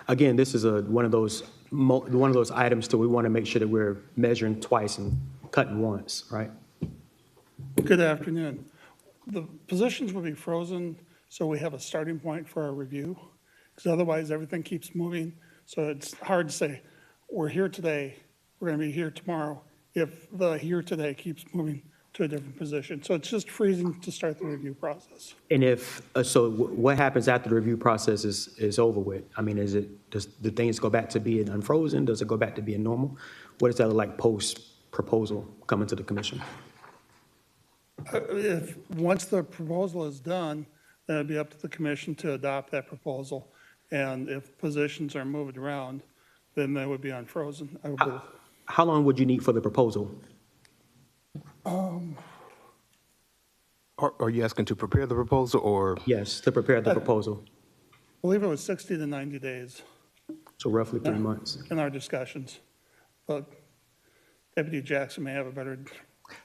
Again, this is one of those items that we want to make sure that we're measuring twice and cutting once, right? Good afternoon. The positions will be frozen, so we have a starting point for our review, because otherwise everything keeps moving. So it's hard to say, we're here today, we're going to be here tomorrow, if the here today keeps moving to a different position. So it's just freezing to start the review process. And if, what happens after the review process is over with? I mean, does the things go back to being unfrozen? Does it go back to being normal? What does that look like post-proposal coming to the commission? Once the proposal is done, then it'd be up to the commission to adopt that proposal. And if positions are moved around, then they would be unfrozen. How long would you need for the proposal? Are you asking to prepare the proposal, or? Yes, to prepare the proposal. I believe it was 60 to 90 days. So roughly 3 months. In our discussions. But Deputy Jackson may have a better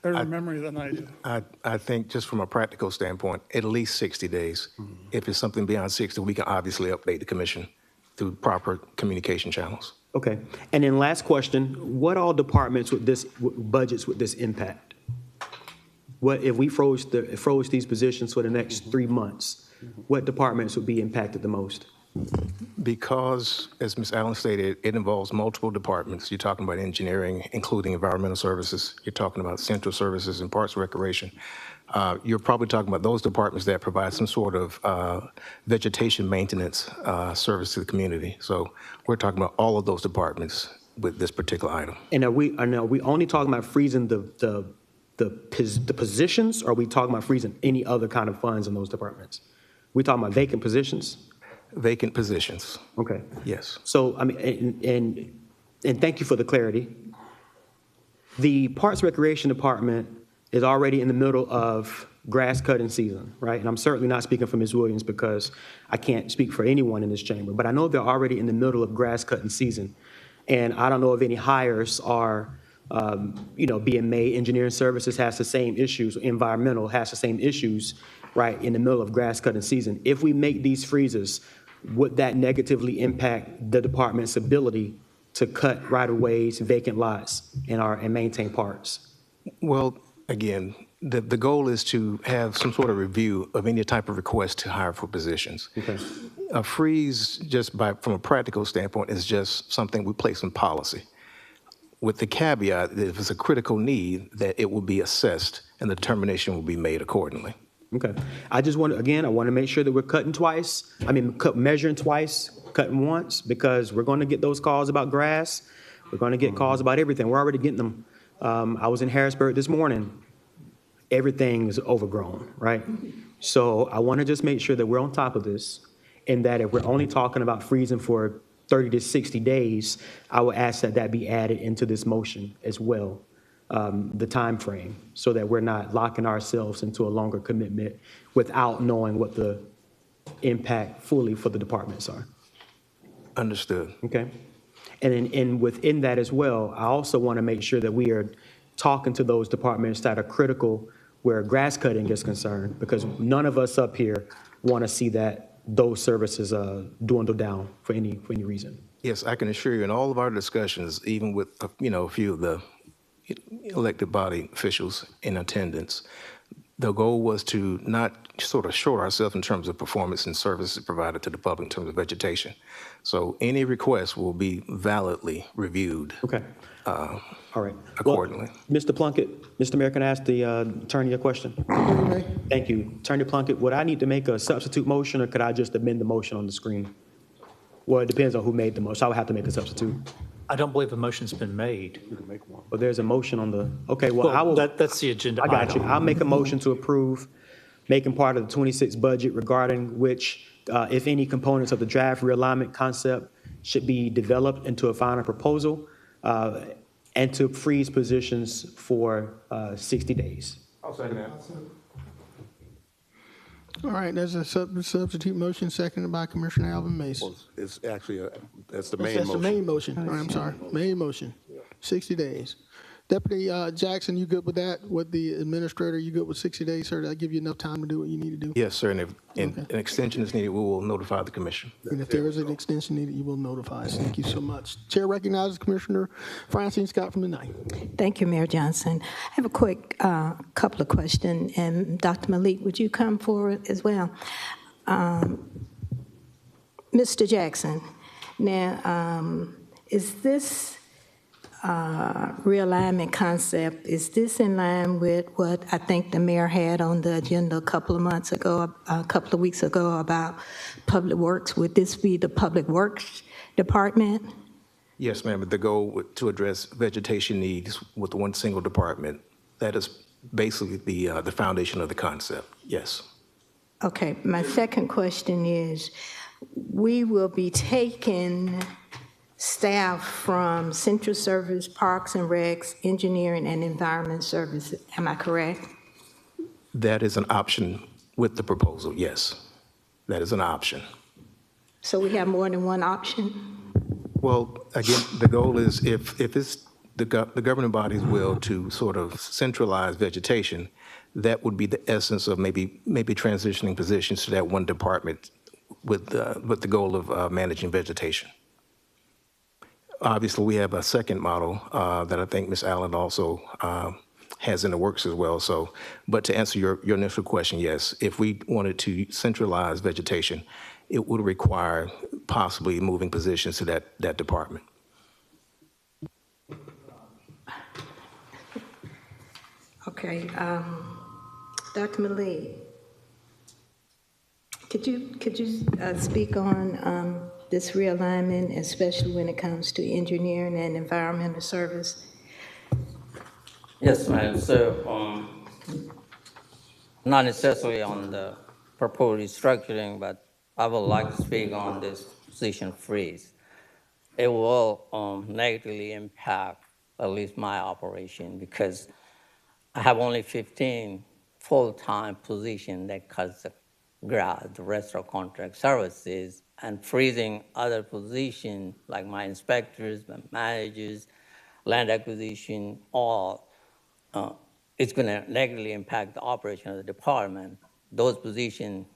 memory than I do. I think just from a practical standpoint, at least 60 days. If it's something beyond 60, we can obviously update the commission through proper communication channels. Okay. And then last question, what all departments budgets would this impact? What if we froze these positions for the next 3 months? What departments would be impacted the most? Because, as Ms. Allen stated, it involves multiple departments. You're talking about engineering, including environmental services. You're talking about central services and parks and recreation. You're probably talking about those departments that provide some sort of vegetation maintenance service to the community. So we're talking about all of those departments with this particular item. And are we only talking about freezing the positions, or are we talking about freezing any other kind of funds in those departments? We talking about vacant positions? Vacant positions. Okay. Yes. So, I mean, and thank you for the clarity. The Parks Recreation Department is already in the middle of grass cutting season, right? And I'm certainly not speaking for Ms. Williams because I can't speak for anyone in this chamber, but I know they're already in the middle of grass cutting season. And I don't know if any hires are being made. Engineering services has the same issues, environmental has the same issues, right, in the middle of grass cutting season. If we make these freezes, would that negatively impact the department's ability to cut right-of-ways, vacant lots, and maintain parks? Well, again, the goal is to have some sort of review of any type of request to hire for positions. Okay. A freeze, from a practical standpoint, is just something we place in policy, with the caveat that if it's a critical need, that it will be assessed and the determination will be made accordingly. Okay. I want to make sure that we're measuring twice, cutting once, because we're going to get those calls about grass. We're going to get calls about everything. We're already getting them. I was in Harrisburg this morning. Everything is overgrown, right? So I want to just make sure that we're on top of this, and that if we're only talking about freezing for 30 to 60 days, I would ask that be added into this motion as well, the time frame, so that we're not locking ourselves into a longer commitment without knowing what the impact fully for the departments are. Understood. Okay. And within that as well, I also want to make sure that we are talking to those departments that are critical where grass cutting is concerned, because none of us up here want to see those services dwindle down for any reason. Yes, I can assure you, in all of our discussions, even with a few of the elected body officials in attendance, the goal was to not sort of short ourselves in terms of performance and services provided to the public in terms of vegetation. So any request will be validly reviewed. Okay. All right. Accordingly. Well, Mr. Plunkett, Mr. Mayor, can I ask the attorney a question? Thank you. Attorney Plunkett, would I need to make a substitute motion, or could I just amend the motion on the screen? Well, it depends on who made the motion. I would have to make a substitute. I don't believe a motion's been made. Well, there's a motion on the, okay, well, I will. That's the agenda I got you. item. I'll make a motion to approve making part of the 26 budget regarding which, if any components of the draft realignment concept should be developed into a final proposal, and to freeze positions for 60 days. I'll second that. All right, there's a substitute motion seconded by Commissioner Alvin Mason. Well, it's actually, that's the main That's the motion. main motion. All right, I'm sorry. Main motion, 60 days. Deputy Jackson, you good with that? With the administrator, you good with 60 days, sir? Did I give you enough time to do what you need to do? Yes, sir, and if an extension is needed, we will notify the commission. And if there is an extension needed, you will notify us. Thank you so much. Chair recognizes Commissioner Francine Scott from the 9th. Thank you, Mayor Johnson. I have a quick couple of questions, and Dr. Malik, would you come forward as well? Mr. Jackson, now, is this realignment concept, is this in line with what I think the mayor had on the agenda a couple of weeks ago about public works? Would this be the public works department? Yes, ma'am, the goal to address vegetation needs with one single department. That is basically the foundation of the concept, yes. Okay, my second question is, we will be taking staff from Central Service, Parks and Recs, Engineering, and Environment Services. Am I correct? That is an option with the proposal, yes. That is an option. So we have more than one option? Well, again, the goal is if it's the governing body's will to sort of centralize vegetation, that would be the essence of maybe transitioning positions to that one department with the goal of managing vegetation. Obviously, we have a second model that I think Ms. Allen also has in the works as well. So, but to answer your initial question, yes, if we wanted to centralize vegetation, it would require possibly moving positions to that department. Okay, Dr. Malik, could you speak on this realignment, especially when it comes to engineering and environmental service? Yes, ma'am. So, not necessarily on the proposed restructuring, but I would like to speak on this position freeze. It will negatively impact at least my operation because I have only 15 full-time positions that cuts the grass. The rest are contract services, and freezing other positions like my inspectors, my managers, land acquisition, all, it's going to negatively impact the operation of the department. Those positions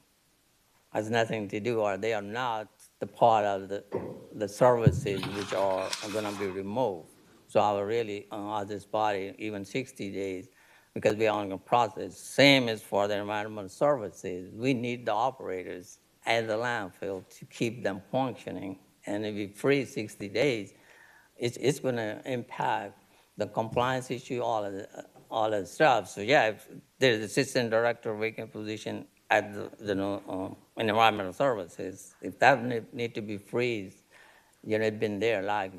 has nothing to do, or they are not the part of the services which are going to be removed. So I will really ask this body even 60 days because we are on a process. Same as for the environmental services. We need the operators at the landfill to keep them functioning. And if we freeze 60 days, it's going to impact the compliance issue, all of the stuff. So yeah, if there's assistant director vacant position at the environmental services, if that need to be freezed, it's been there, like,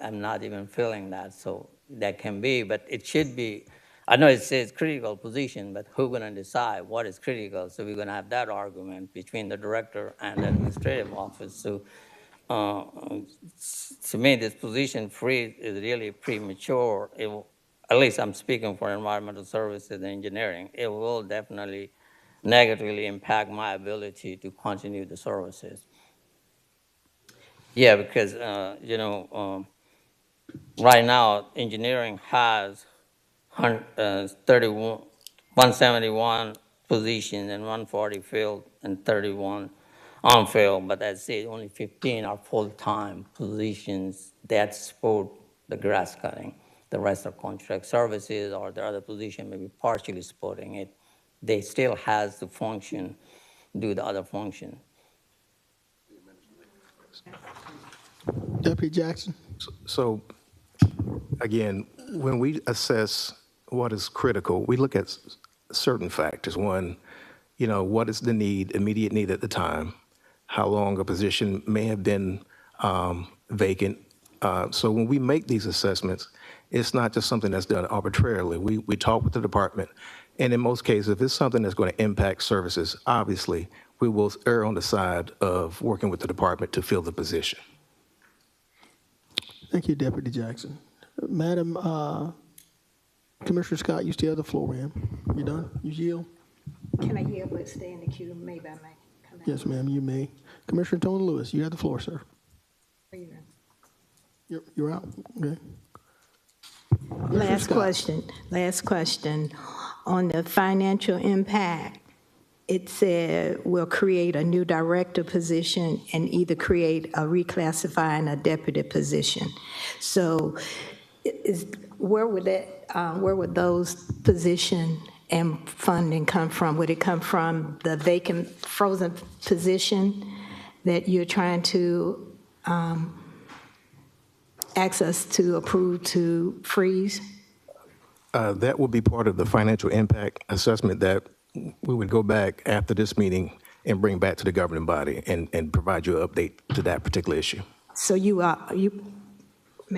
I'm not even feeling that, so that can be, but it should be, I know it says critical position, but who's gonna decide what is critical? So we're gonna have that argument between the director and the administrative office. So to me, this position freeze is really premature. It will, at least I'm speaking for environmental services and engineering, it will definitely negatively impact my ability to continue the services. Yeah, because, right now, engineering has 171 positions and 140 field and 31 on-field, but I say only 15 are full-time positions that support the grass cutting. The rest are contract services or the other position maybe partially supporting it. They still has to function, do the other function. Deputy Jackson. So again, when we assess what is critical, we look at certain factors. One, what is the need, immediate need at the time, how long a position may have been vacant, So when we make these assessments, it's not just something that's done arbitrarily. We talk with the department, and in most cases, if it's something that's going to impact services, obviously, we will err on the side of working with the department to fill the position. Thank you, Deputy Jackson. Madam Commissioner Scott, you still have the floor, ma'am. You done? You yield? Can I yield but stay in the queue? Maybe I may come out. Yes, ma'am, you may. Commissioner Tony Lewis, you have the floor, sir. You're out? Okay. Last question. On the financial impact, it said we'll create a new director position and either create a reclassifying a deputy position. So where would those position and funding come from? Would it come from the vacant, frozen position that you're trying to ask us to approve to freeze? That will be part of the financial impact assessment that we would go back after this meeting and bring back to the governing body and provide you an update to that particular issue. So may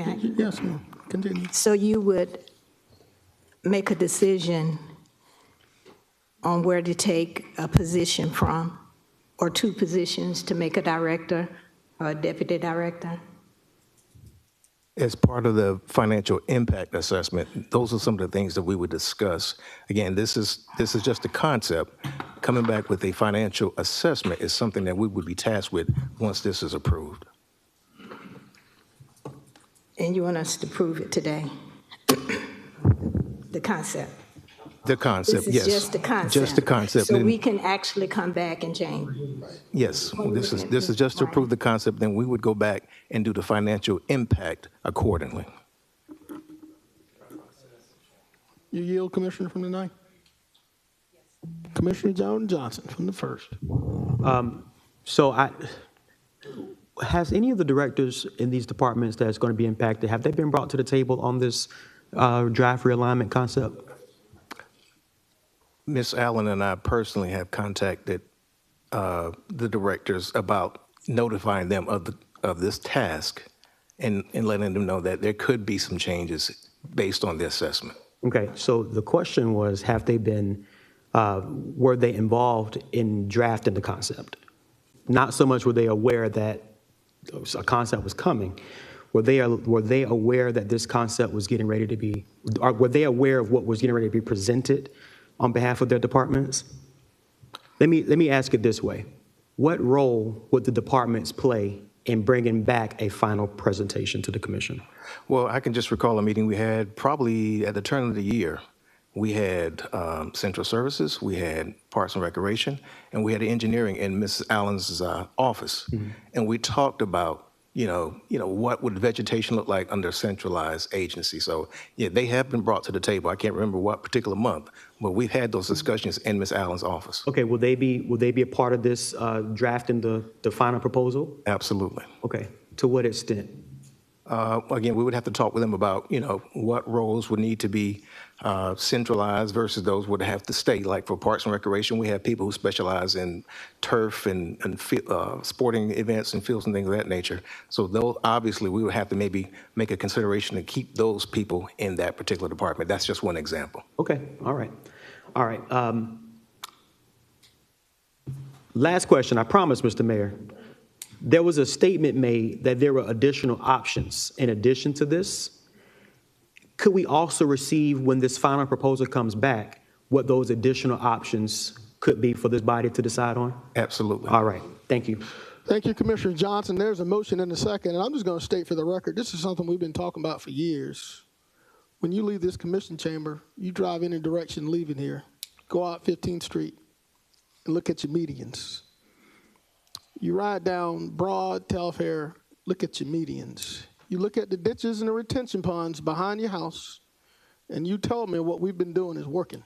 I? Yes, ma'am. Continue. So you would make a decision on where to take a position from, or two positions to make a director or a deputy director? As part of the financial impact assessment, those are some of the things that we would discuss. Again, this is just a concept. Coming back with a financial assessment is something that we would be tasked with once this is approved. And you want us to prove it today? The concept? The concept, yes. This is just the concept? Just the concept. So we can actually come back and change? Yes, this is just to approve the concept, then we would go back and do the financial impact accordingly. You yield, Commissioner, from the ninth? Commissioner Johnson from the first. Has any of the directors in these departments that's going to be impacted, have they been brought to the table on this draft realignment concept? Ms. Allen and I personally have contacted the directors about notifying them of this task and letting them know that there could be some changes based on the assessment. Okay, so the question was, have they been, were they involved in drafting the concept? Not so much were they aware that a concept was coming. Were they aware that this concept was getting ready to be, or were they aware of what was getting ready to be presented on behalf of their departments? Let me ask it this way. What role would the departments play in bringing back a final presentation to the commission? Well, I can just recall a meeting we had probably at the turn of the year. We had Central Services, we had Parks and Recreation, and we had engineering in Ms. Allen's office. Mm-hmm. And we talked about, what would vegetation look like under a centralized agency. So, yeah, they have been brought to the table. I can't remember what particular month, but we've had those discussions in Ms. Allen's office. Okay, will they be a part of this drafting the final proposal? Absolutely. Okay, to what extent? Again, we would have to talk with them about, what roles would need to be centralized versus those would have to stay. Like for Parks and Recreation, we have people who specialize in turf and sporting events and fields and things of that nature. So those, obviously, we would have to maybe make a consideration to keep those people in that particular department. That's just one example. Okay, all right. Last question, I promise, Mr. Mayor. There was a statement made that there were additional options in addition to this. Could we also receive, when this final proposal comes back, what those additional options could be for this body to decide on? Absolutely. All right. Thank you. Thank you, Commissioner Johnson. There's a motion in a second, and I'm just going to state for the record, this is something we've been talking about for years. When you leave this commission chamber, you drive any direction leaving here, go out 15th Street and look at your medians. You ride down Broad, Telfair, look at your medians. You look at the ditches and the retention ponds behind your house, and you tell me what we've been doing is working.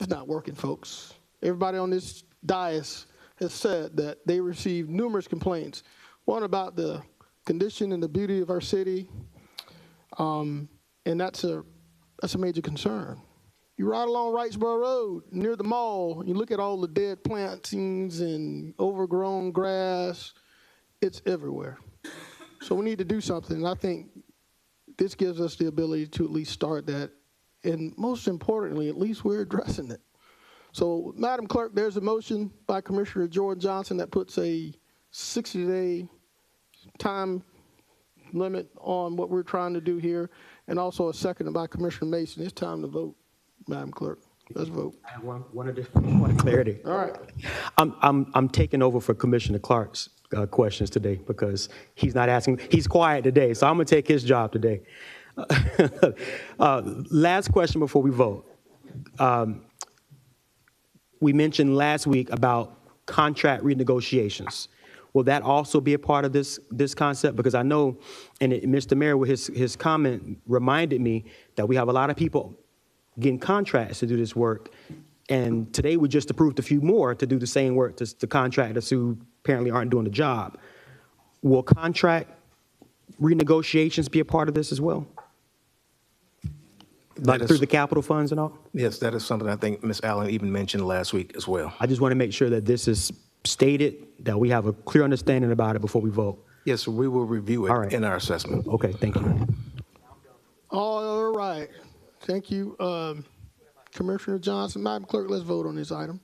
It's not working, folks. Everybody on this dais has said that they received numerous complaints. One about the condition and the beauty of our city, and that's a major concern. You ride along Wrightsboro Road near the mall, you look at all the dead plantings and overgrown grass. It's everywhere. So we need to do something. And I think this gives us the ability to at least start that. And most importantly, at least we're addressing it. So, Madam Clerk, there's a motion by Commissioner Jordan Johnson that puts a 60-day time limit on what we're trying to do here, and also a second by Commissioner Mason. It's time to vote, Madam Clerk. Let's vote. I have one additional clarity. All right. I'm taking over for Commissioner Clark's questions today because he's not asking. He's quiet today, so I'm gonna take his job today. Last question before we vote. We mentioned last week about contract renegotiations. Will that also be a part of this concept? Because I know, and Mr. Mayor, with his comment reminded me that we have a lot of people getting contracts to do this work. And today we just approved a few more to do the same work to contractors who apparently aren't doing the job. Will contract renegotiations be a part of this as well? Like through the capital funds and all? Yes, that is something I think Ms. Allen even mentioned last week as well. I just want to make sure that this is stated, that we have a clear understanding about it before we vote. Yes, we will review it in our assessment. Okay, thank you. All right. Thank you, Commissioner Johnson. Madam Clerk, let's vote on this item.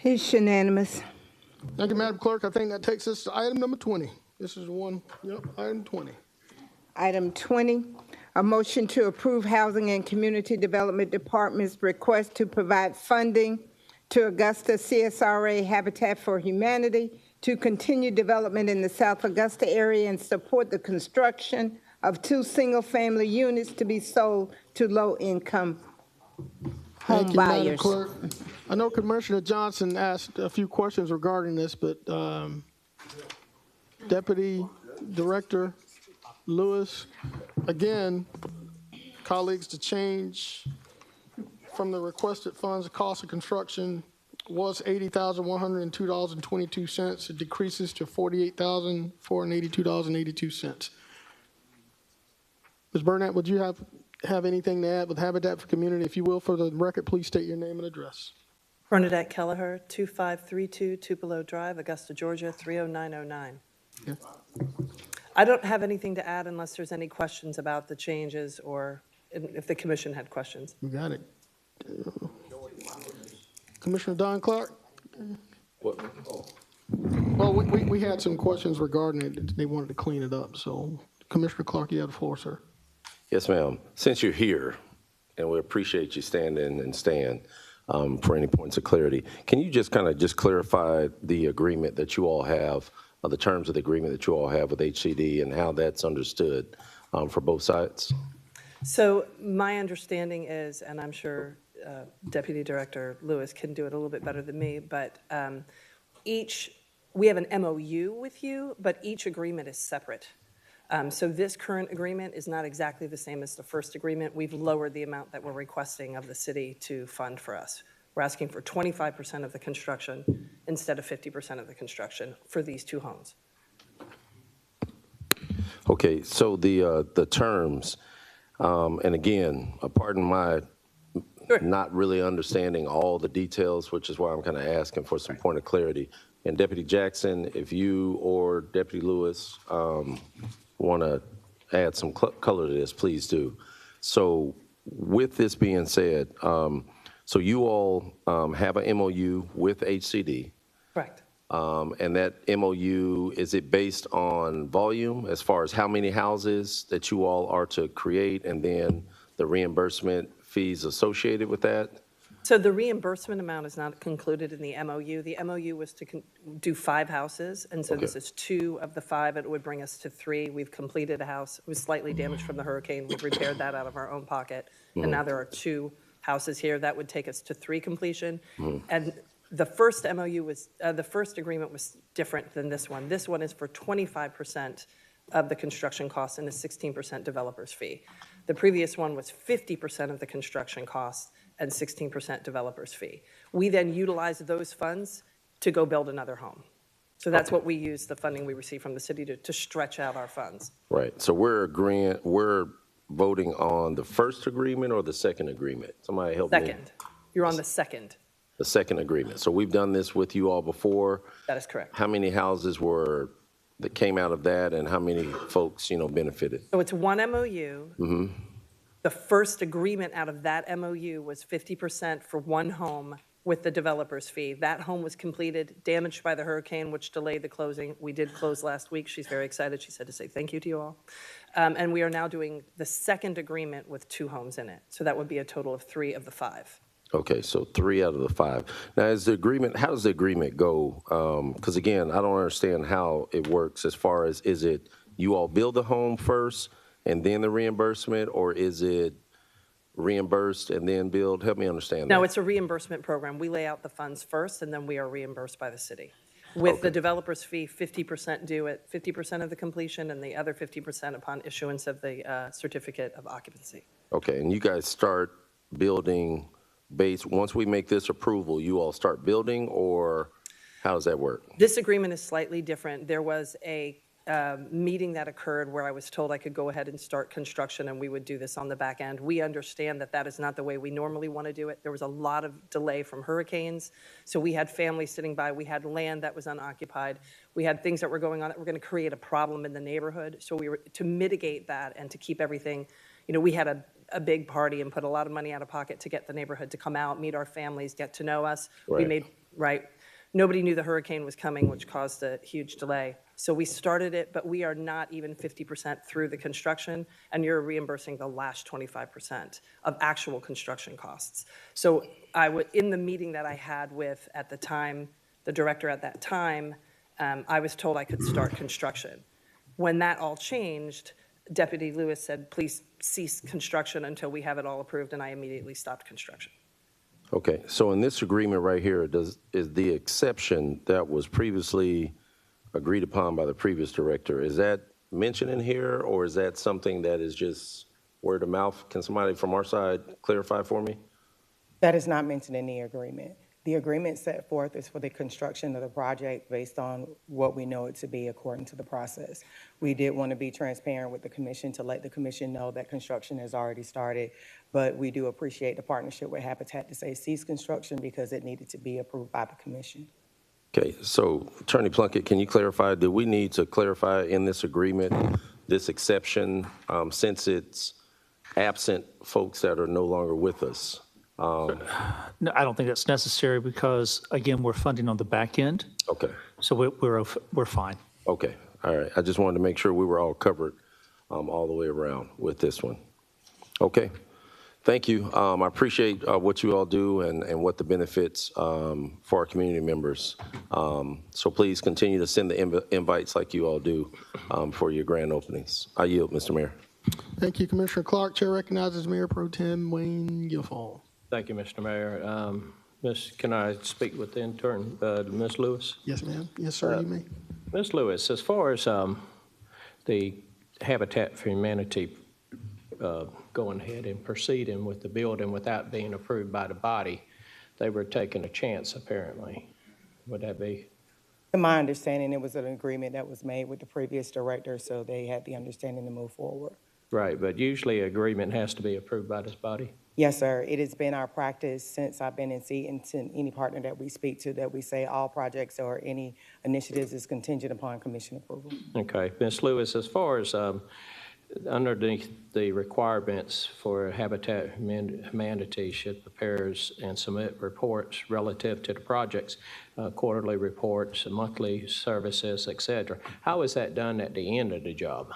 It's unanimous. Thank you, Madam Clerk. I think that takes us to item number 20. This is item 20. Item 20, a motion to approve Housing and Community Development Department's request to provide funding to Augusta CSRA Habitat for Humanity to continue development in the South Augusta area and support the construction of 2 single-family units to be sold to low-income home Thank you, Madam buyers. Clerk. I know Commissioner Johnson asked a few questions regarding this, but Deputy Director Lewis, again, colleagues, to change from the requested funds, the cost of construction was $80,102.22. It decreases to $48,482.82. Ms. Burnett, would you have anything to add with Habitat for Community? If you will, for the record, please state your name and address. Bernadette Kelleher, 2532 Tupelo Drive, Augusta, Georgia, 30909. Yeah. I don't have anything to add unless there's any questions about the changes or if the commission had questions. You got it. Commissioner Don Clark? Well, we had some questions regarding it. They wanted to clean it up. So, Commissioner Clark, you have the floor, sir. Yes, ma'am. Since you're here, and we appreciate you standing and staying for any points of clarity, can you just kind of clarify the agreement that you all have, the terms of the agreement that you all have with HCD and how that's understood for both sides? So my understanding is, and I'm sure Deputy Director Lewis can do it a little bit better than me, but we have an MOU with you, but each agreement is separate. So this current agreement is not exactly the same as the first agreement. We've lowered the amount that we're requesting of the city to fund for us. We're asking for 25% of the construction instead of 50% of the construction for these 2 homes. Okay, so the terms, and again, pardon my not really understanding all the details, which is why I'm kind of asking for some point of clarity. And Deputy Jackson, if you or Deputy Lewis want to add some color to this, please do. So with this being said, so you all have an MOU with HCD. Correct. And that MOU, is it based on volume as far as how many houses that you all are to create and then the reimbursement fees associated with that? So the reimbursement amount is not concluded in the MOU. The MOU was to do 5 houses, and so this is 2 of the 5. It would bring us to 3. We've completed a house. It was slightly damaged from the hurricane. We've repaired that out of our own pocket, and now there are 2 houses here. That would take us to 3 completion. And the first MOU was, the first agreement was different than this one. This one is for 25% of the construction costs and a 16% developer's fee. The previous one was 50% of the construction costs and 16% developer's fee. We then utilize those funds to go build another home. So that's what we use, the funding we receive from the city to stretch out our funds. Right. So we're voting on the first agreement or the second agreement? Somebody help me. Second. You're on the second. The second agreement. So we've done this with you all before. That is correct. How many houses that came out of that, and how many folks, benefited? So it's one MOU. Mm-hmm. The first agreement out of that MOU was 50% for one home with the developer's fee. That home was completed, damaged by the hurricane, which delayed the closing. We did close last week. She's very excited. She said to say thank you to you all. And we are now doing the second agreement with 2 homes in it. So that would be a total of 3 of the 5. Okay, so 3 out of the 5. Now, how does the agreement go? Because again, I don't understand how it works as far as, is it you all build the home first and then the reimbursement, or is it reimbursed and then build? Help me understand that. No, it's a reimbursement program. We lay out the funds first, and then we are reimbursed by the city. With the developer's fee, 50% due at 50% of the completion, and the other 50% upon issuance of the certificate of occupancy. Okay, and you guys start building once we make this approval, you all start building, or how does that work? This agreement is slightly different. There was a meeting that occurred where I was told I could go ahead and start construction and we would do this on the back end. We understand that that is not the way we normally want to do it. There was a lot of delay from hurricanes. So we had families sitting by. We had land that was unoccupied. We had things that were going on that were going to create a problem in the neighborhood. So we were to mitigate that and to keep everything, we had a big party and put a lot of money out of pocket to get the neighborhood to come out, meet our families, get to know us. Right. Nobody knew the hurricane was coming, which caused a huge delay. So we started it, but we are not even 50% through the construction, and you're reimbursing the last 25% of actual construction costs. So in the meeting that I had with, at the time, the director at that time, I was told I could start construction. When that all changed, Deputy Lewis said, please cease construction until we have it all approved, and I immediately stopped construction. Okay, so in this agreement right here, is the exception that was previously agreed upon by the previous director, is that mentioned in here, or is that something that is just word of mouth? Can somebody from our side clarify for me? That is not mentioned in the agreement. The agreement set forth is for the construction of the project based on what we know it to be according to the process. We did want to be transparent with the commission to let the commission know that construction has already started, but we do appreciate the partnership with Habitat to say cease construction because it needed to be approved by the commission. Okay, so Attorney Plunkett, can you clarify, do we need to clarify in this agreement, this exception, since it's absent folks that are no longer with us? No, I don't think that's necessary because, again, we're funding on the back end. Okay. So we're fine. Okay, all right. I just wanted to make sure we were all covered all the way around with this one. Okay, thank you. I appreciate what you all do and what the benefits for our community members. So please continue to send the invites like you all do for your grand openings. I yield, Mr. Mayor. Thank you, Commissioner Clark. Chair recognizes Mayor Pro Tem Wayne Guilfoyle. Thank you, Mr. Mayor. Can I speak with the intern, Ms. Lewis? Yes, ma'am. Yes, sir, you may. Ms. Lewis, as far as the Habitat for Humanity going ahead and proceeding with the building without being approved by the body, they were taking a chance, apparently. Would that be? In my understanding, it was an agreement that was made with the previous director, so they had the understanding to move forward. Right, but usually agreement has to be approved by this body? Yes, sir. It has been our practice since I've been in seat and to any partner that we speak to that we say all projects or any initiatives is contingent upon commission approval. Okay. Ms. Lewis, as far as underneath the requirements for Habitat Humanity should prepare and submit reports relative to the projects, quarterly reports, monthly services, et cetera. How is that done at the end of the job?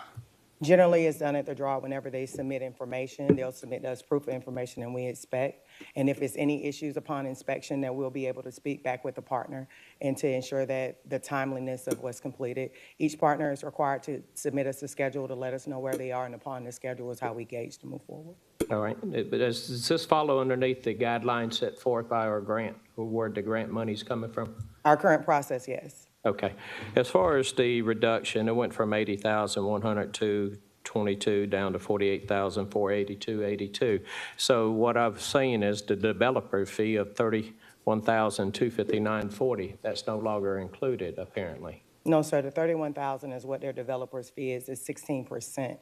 Generally, it's done at the draw whenever they submit information. They'll submit us proof of information and we inspect. And if it's any issues upon inspection, then we'll be able to speak back with the partner and to ensure that the timeliness of what's completed. Each partner is required to submit us a schedule to let us know where they are, and upon the schedule is how we gauge to move forward. All right. But does this follow underneath the guidelines set forth by our grant, or where the grant money's coming from? Our current process, yes. Okay. As far as the reduction, it went from 80,122 down to 48,482.82. So what I've seen is the developer fee of $1,259.40. That's no longer included, apparently. No, sir, the 31,000 is what their developer's fee is 16%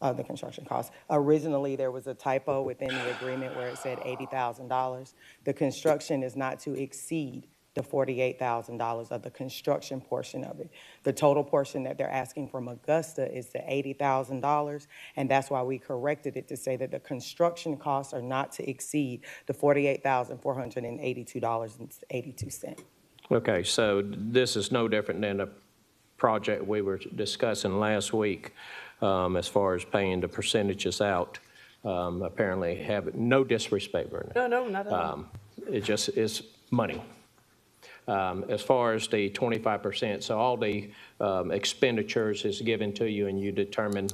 of the construction cost. Originally, there was a typo within the agreement where it said $80,000. The construction is not to exceed the $48,000 of the construction portion of it. The total portion that they're asking from Augusta is the $80,000, and that's why we corrected it to say that the construction costs are not to exceed the $48,482.82. Okay, so this is no different than a project we were discussing last week as far as paying the percentages out. Apparently have no disrespect, Vernon. No, not at all. It just is money. As far as the 25%, so all the expenditures is given to you and you determine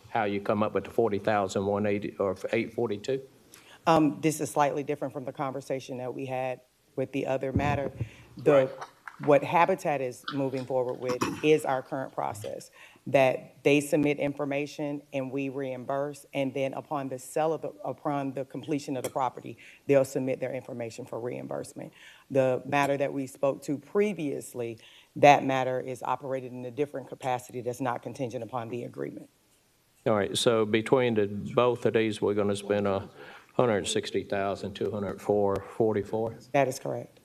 how you come up with the 40,180 or 842? This is slightly different from the conversation that we had with the other matter. What Habitat is moving forward with is our current process, that they submit information and we reimburse, and then upon the completion of the property, they'll submit their information for reimbursement. The matter that we spoke to previously, that matter is operated in a different capacity that's not contingent upon the agreement. All right, so between both of these, we're going to spend $160,204.44? That is correct.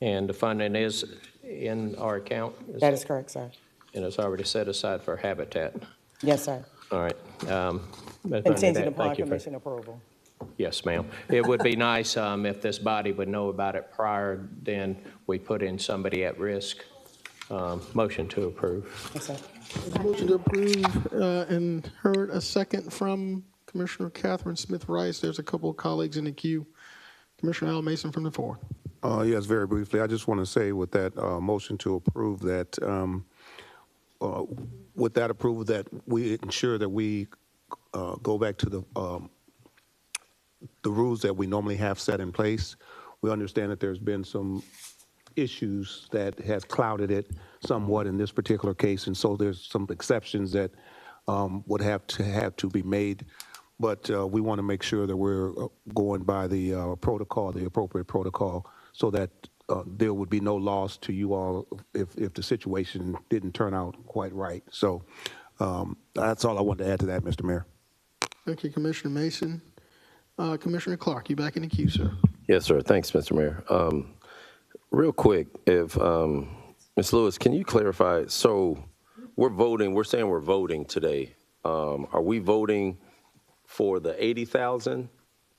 And the funding is in our account? That is correct, sir. And it's already set aside for Habitat? Yes, sir. All right. Contingent upon commission approval. Yes, ma'am. It would be nice if this body would know about it prior, then we put in somebody at risk. Motion to approve. Yes, sir. Motion to approve and heard a second from Commissioner Catherine Smith Rice. There's a couple of colleagues in the queue. Commissioner Al Mason from the 4th. Yes, very briefly. I just want to say with that motion to approve that, with that approval, that we ensure that we go back to the rules that we normally have set in place. We understand that there's been some issues that has clouded it somewhat in this particular case, and so there's some exceptions that would have to be made. But we want to make sure that we're going by the protocol, the appropriate protocol, so that there would be no loss to you all if the situation didn't turn out quite right. So that's all I wanted to add to that, Mr. Mayor. Thank you, Commissioner Mason. Commissioner Clark, you back in the queue, sir. Yes, sir. Thanks, Mr. Mayor. Real quick, if Ms. Lewis, can you clarify? So we're saying we're voting today. Are we voting for the $80,000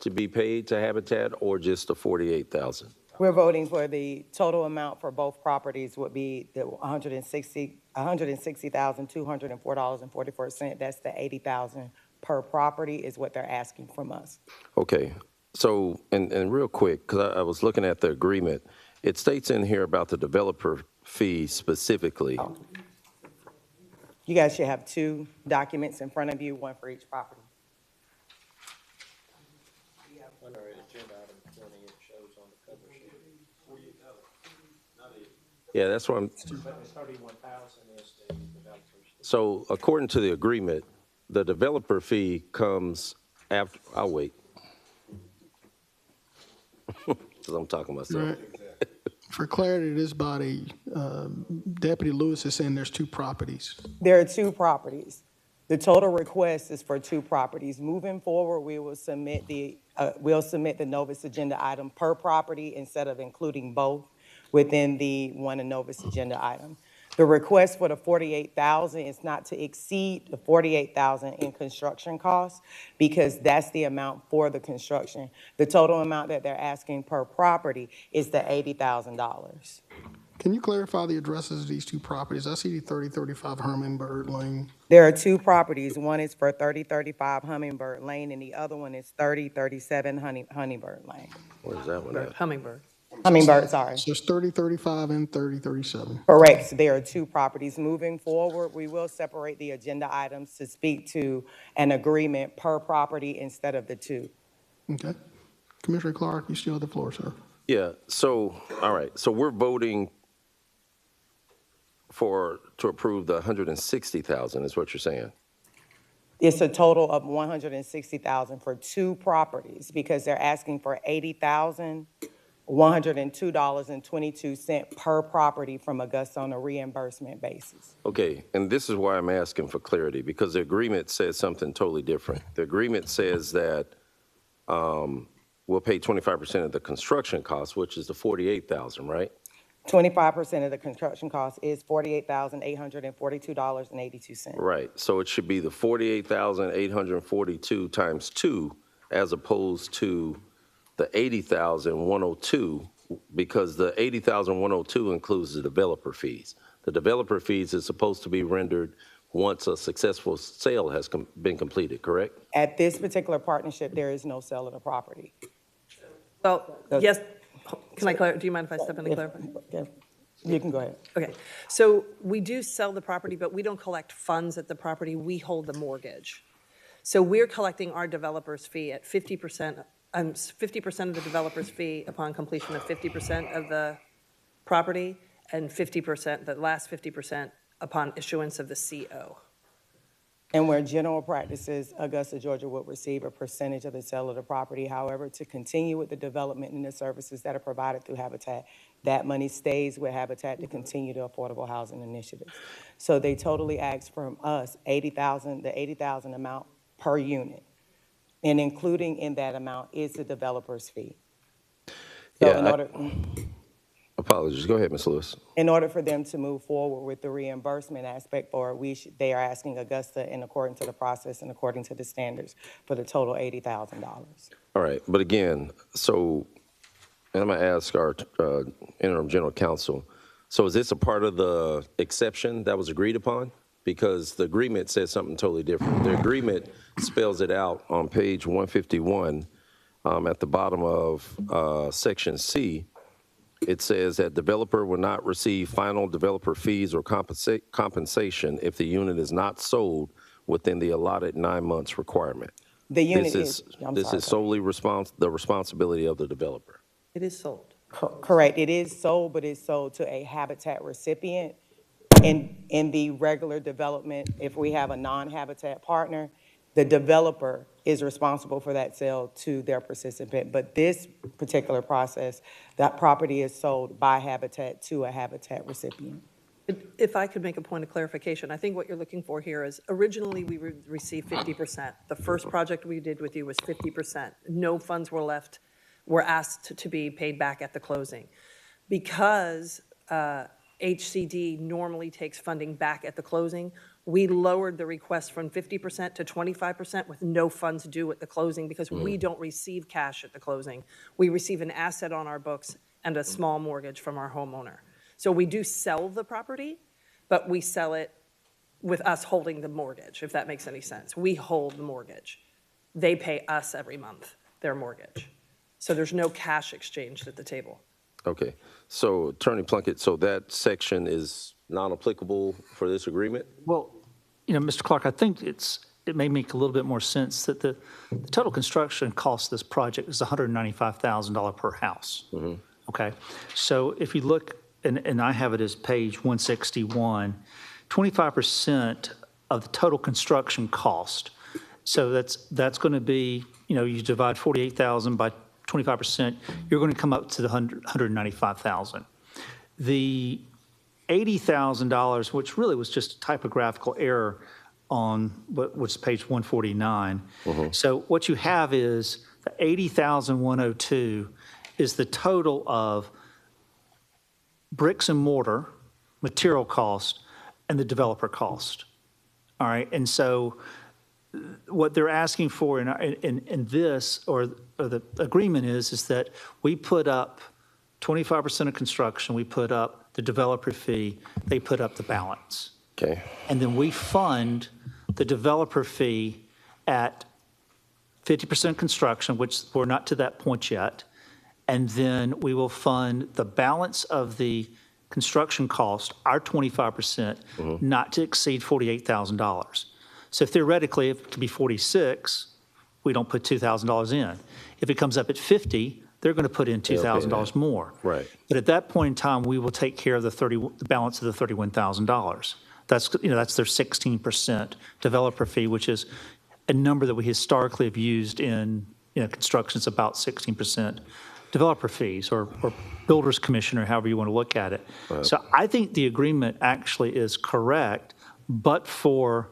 to be paid to Habitat or just the $48,000? We're voting for the total amount for both properties would be the $160,204.44. That's the $80,000 per property is what they're asking from us. Okay. So, and real quick, because I was looking at the agreement, it states in here about the developer fee specifically. Oh. You guys should have 2 documents in front of you, one for each property. Yeah, that's what I'm. So according to the agreement, the developer fee comes after. I'll wait. Because I'm talking myself. Right. For clarity to this body, Deputy Lewis is saying there's 2 properties. There are 2 properties. The total request is for 2 properties. Moving forward, we will submit the Novus agenda item per property instead of including both within the one Novus agenda item. The request for the $48,000 is not to exceed the $48,000 in construction costs because that's the amount for the construction. The total amount that they're asking per property is the $80,000. Can you clarify the addresses of these 2 properties? I see 3035 Hummingbird Lane. There are 2 properties. One is for 3035 Hummingbird Lane and the other one is 3037 Hummingbird Lane. Where's that one at? Hummingbird. Hummingbird, sorry. So it's 3035 and 3037. Correct. So there are 2 properties. Moving forward, we will separate the agenda items to speak to an agreement per property instead of the 2. Okay. Commissioner Clark, you still have the floor, sir. Yeah. So, all right. So we're voting to approve the $160,000 is what you're saying? It's a total of $160,000 for 2 properties because they're asking for $80,000 $102.22 per property from Augusta on a reimbursement basis. Okay, and this is why I'm asking for clarity, because the agreement says something totally different. The agreement says that we'll pay 25% of the construction cost, which is the $48,000, right? 25% of the construction cost is $48,842.82. Right, so it should be the 48,842 times 2 as opposed to the 80,102, because the 80,102 includes the developer fees. The developer fees is supposed to be rendered once a successful sale has been completed, correct? At this particular partnership, there is no sale of the property. Well, yes, can I clarify? Do you mind if I step in and clarify? You can go ahead. Okay, so we do sell the property, but we don't collect funds at the property, we hold the mortgage. So we're collecting our developer's fee at 50%, 50% of the developer's fee upon completion of 50% of the property, and 50%, the last 50% upon issuance of the CO. And where general practices, Augusta, Georgia would receive a percentage of the sale of the property. However, to continue with the development and the services that are provided through Habitat, that money stays with Habitat to continue the affordable housing initiatives. So they totally ask from us the $80,000 amount per unit. And including in that amount is the developer's fee. So Apologies, go ahead, Ms. Lewis. in order for them to move forward with the reimbursement aspect for it, they are asking Augusta, in according to the process and according to the standards, for the total $80,000. All right, but again, so, and I'm gonna ask our interim general counsel, so is this a part of the exception that was agreed upon? Because the agreement says something totally different. The agreement spells it out on page 151 at the bottom of section C. It says that developer will not receive final developer fees or compensation if the unit is not sold within the allotted 9 months requirement. The unit This is solely the responsibility of the developer. It is sold. Correct. It is sold, but it's sold to a Habitat recipient. In the regular development, if we have a non-Habitat partner, the developer is responsible for that sale to their participant. But this particular process, that property is sold by Habitat to a Habitat recipient. If I could make a point of clarification, I think what you're looking for here is originally we received 50%. The first project we did with you was 50%. No funds were left, were asked to be paid back at the closing. Because HCD normally takes funding back at the closing, we lowered the request from 50% to 25% with no funds due at the closing because we don't receive cash at the closing. We receive an asset on our books and a small mortgage from our homeowner. So we do sell the property, but we sell it with us holding the mortgage, if that makes any sense. We hold the mortgage. They pay us every month their mortgage. So there's no cash exchanged at the table. Okay, so Attorney Plunkett, so that section is non-applicable for this agreement? Well, you know, Mr. Clark, I think it may make a little bit more sense that the total construction cost of this project is $195,000 per house. Mm-hmm. Okay, so if you look, and I have it as page 161, 25% of the total construction cost. So that's going to be, you know, you divide 48,000 by 25%, you're going to come up to the 195,000. The $80,000, which really was just a typographical error on what was page 149. Mm-hmm. So what you have is the 80,102 is the total of bricks and mortar, material cost, and the developer cost. All right, and so what they're asking for in this, or the agreement is that we put up 25% of construction, we put up the developer fee, they put up the balance. Okay. And then we fund the developer fee at 50% construction, which we're not to that point yet. And then we will fund the balance of the construction cost, our 25%, not to exceed $48,000. So theoretically, if it could be 46, we don't put $2,000 in. If it comes up at 50, they're going to put in $2,000 more. Right. But at that point in time, we will take care of the balance of the $31,000. That's their 16% developer fee, which is a number that we historically have used in construction. It's about 16% developer fees or builder's commission, or however you want to look at it. So I think the agreement actually is correct, but for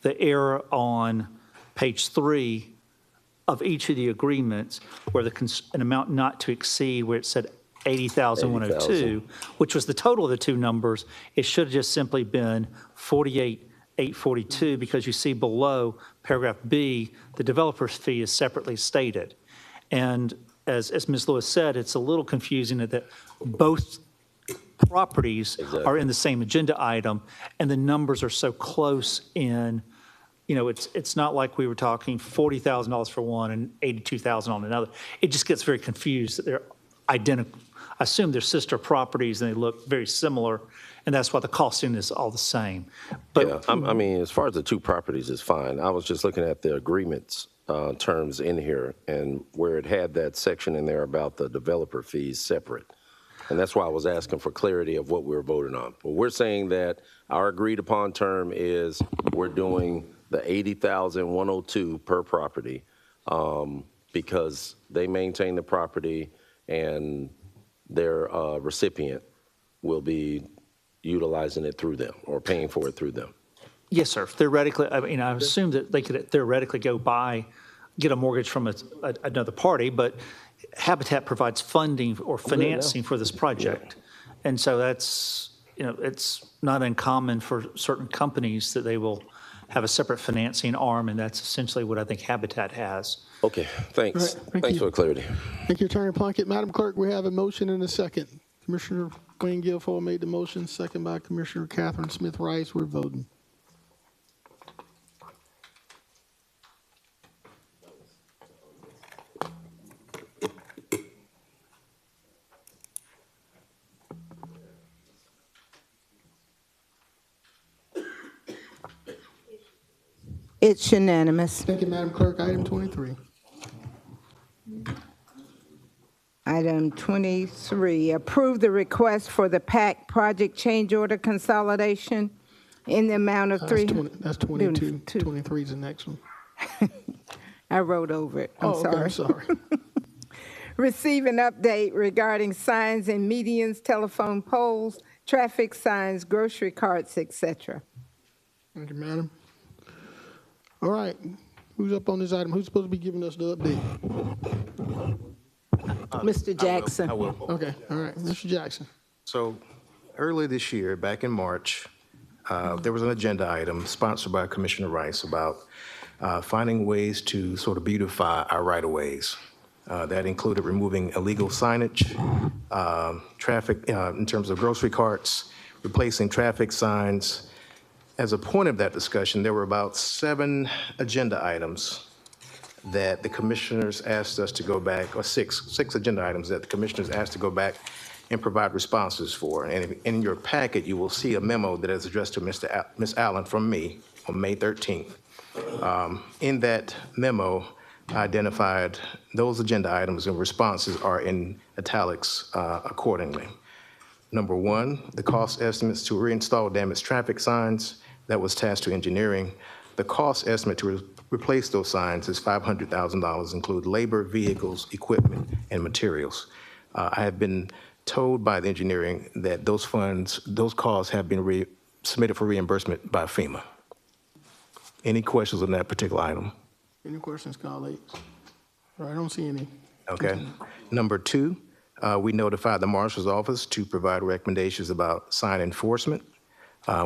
the error on page 3 of each of the agreements where an amount not to exceed, where it said 80,102, which was the total of the two numbers, it should have just simply been 48,842, because you see below paragraph B, the developer's fee is separately stated. And as Ms. Lewis said, it's a little confusing that both properties are in the same agenda item, and the numbers are so close in, it's not like we were talking $40,000 for one and $82,000 on another. It just gets very confused that they're identical. I assume they're sister properties and they look very similar, and that's why the costing is all the same. But yeah, I mean, as far as the two properties is fine. I was just looking at the agreements terms in here, and where it had that section in there about the developer fees separate. And that's why I was asking for clarity of what we were voting on. But we're saying that our agreed upon term is we're doing the 80,102 per property because they maintain the property and their recipient will be utilizing it through them or paying for it through them. yes, sir. Theoretically, I mean, I assume that they could theoretically get a mortgage from another party, but Habitat provides funding or financing for this project. And so that's, it's not uncommon for certain companies that they will have a separate financing arm, and that's essentially what I think Habitat has. Okay, thanks. Right, thanks for the clarity. Thank you, Attorney Plunkett. Madam Clerk, we have a motion and a second. Commissioner Glenn Guilfoyle made the motion, second by Commissioner Catherine Smith Rice. We're voting. It's unanimous. Thank you, Madam Clerk. Item 23. Item 23, approve the request for the PAC project change order consolidation in the amount of That's 22. 23 is the next one. I wrote over it. I'm Okay, sorry. I'm sorry. Receive an update regarding signs and medians, telephone poles, traffic signs, grocery carts, etc. Thank you, Madam. All right. Who's up on this item? Who's supposed to be giving us the update? Mr. Jackson. I will. Okay, all right. Mr. Jackson. So earlier this year, back in March, there was an agenda item sponsored by Commissioner Rice about finding ways to sort of beautify our right-of-ways. That included removing illegal signage, traffic in terms of grocery carts, replacing traffic signs. As a point of that discussion, there were about 7 agenda items that the commissioners asked us to go back, or six agenda items that the commissioners asked to go back and provide responses for. And in your packet, you will see a memo that is addressed to Ms. Allen from me on May 13th. In that memo, I identified those agenda items, and responses are in italics accordingly. Number 1, the cost estimates to reinstall damaged traffic signs. That was tasked to engineering. The cost estimate to replace those signs is $500,000, include labor, vehicles, equipment, and materials. I have been told by the engineering that those costs have been submitted for reimbursement by FEMA. Any questions on that particular item? Any questions, colleagues? All right, I don't see any. Okay. Number 2, we notified the Marshal's Office to provide recommendations about sign enforcement.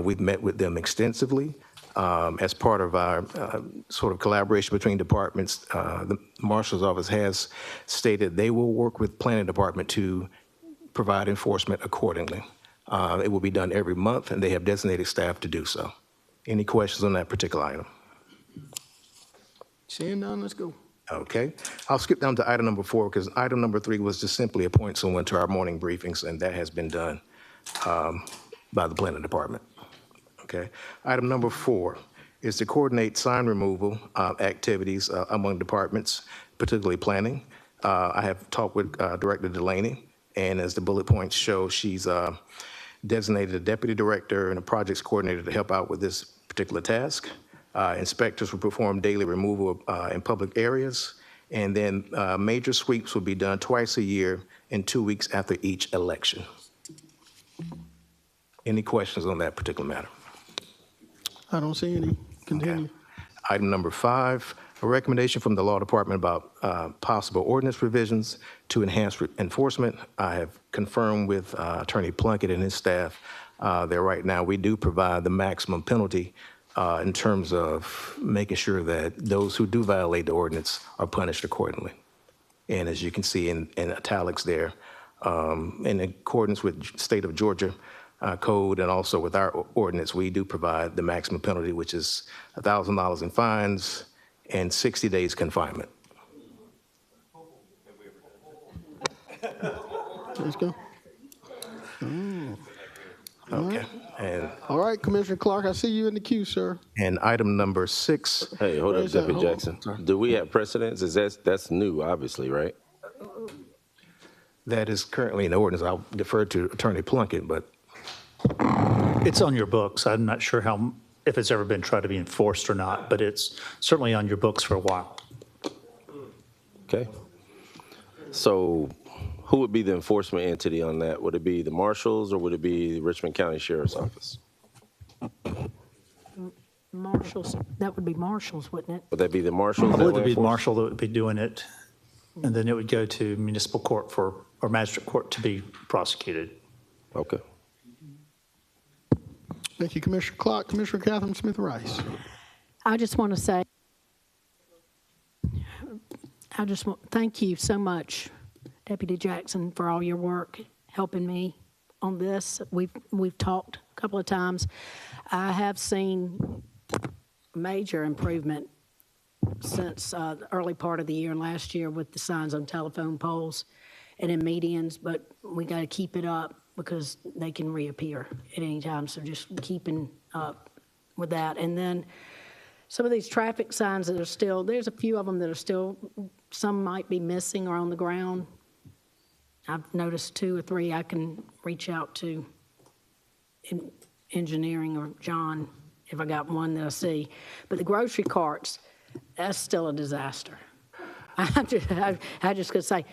We've met with them extensively. As part of our sort of collaboration between departments, the Marshal's Office has stated they will work with Planning Department to provide enforcement accordingly. It will be done every month, and they have designated staff to do so. Any questions on that particular item? Seeing none, let's go. Okay. I'll skip down to item number 4, because item number 3 was just simply appoint someone to our morning briefings, and that has been done by the Planning Department. Okay. Item number 4 is to coordinate sign removal activities among departments, particularly planning. I have talked with Director Delaney, and as the bullet points show, she's designated a deputy director and a projects coordinator to help out with this particular task. Inspectors will perform daily removal in public areas, And then major sweeps will be done twice a year and 2 weeks after each election. Any questions on that particular matter? I don't see any. Continue. Item number 5, a recommendation from the Law Department about possible ordinance revisions to enhance enforcement. I have confirmed with Attorney Plunkett and his staff that right now we do provide the maximum penalty in terms of making sure that those who do violate the ordinance are punished accordingly. And as you can see in italics there, in accordance with state of Georgia code and also with our ordinance, we do provide the maximum penalty, which is $1,000 in fines and 60 days confinement. Let's go. Oh. Okay. And all right, Commissioner Clark, I see you in the queue, sir. And item number 6. Hey, hold up, Deputy Jackson. Do we have precedents? That's new, obviously, right? That is currently in the ordinance. I'll defer to Attorney Plunkett, but It's on your books. I'm not sure if it's ever been tried to be enforced or not, but it's certainly on your books for a while. Okay. So who would be the enforcement entity on that? Would it be the marshals or would it be the Richmond County Sheriff's Office? Marshals, that would be marshals, wouldn't it? Would that be the marshals? I believe it would be the marshal that would be doing it, and then it would go to municipal court or magistrate court to be prosecuted. Okay. Thank you, Commissioner Clark. Commissioner Catherine Smith Rice. I just want to say, thank you so much, Deputy Jackson, for all your work helping me on this. We've talked a couple of times. I have seen major improvement since the early part of the year and last year with the signs on telephone poles and in medians, but we got to keep it up because they can reappear at any time. So just keeping up with that. And then some of these traffic signs that are still, there's a few of them that are still, some might be missing or on the ground. I've noticed 2 or 3 I can reach out to in engineering or John if I got one that I see. But the grocery carts, that's still a disaster. I just could say,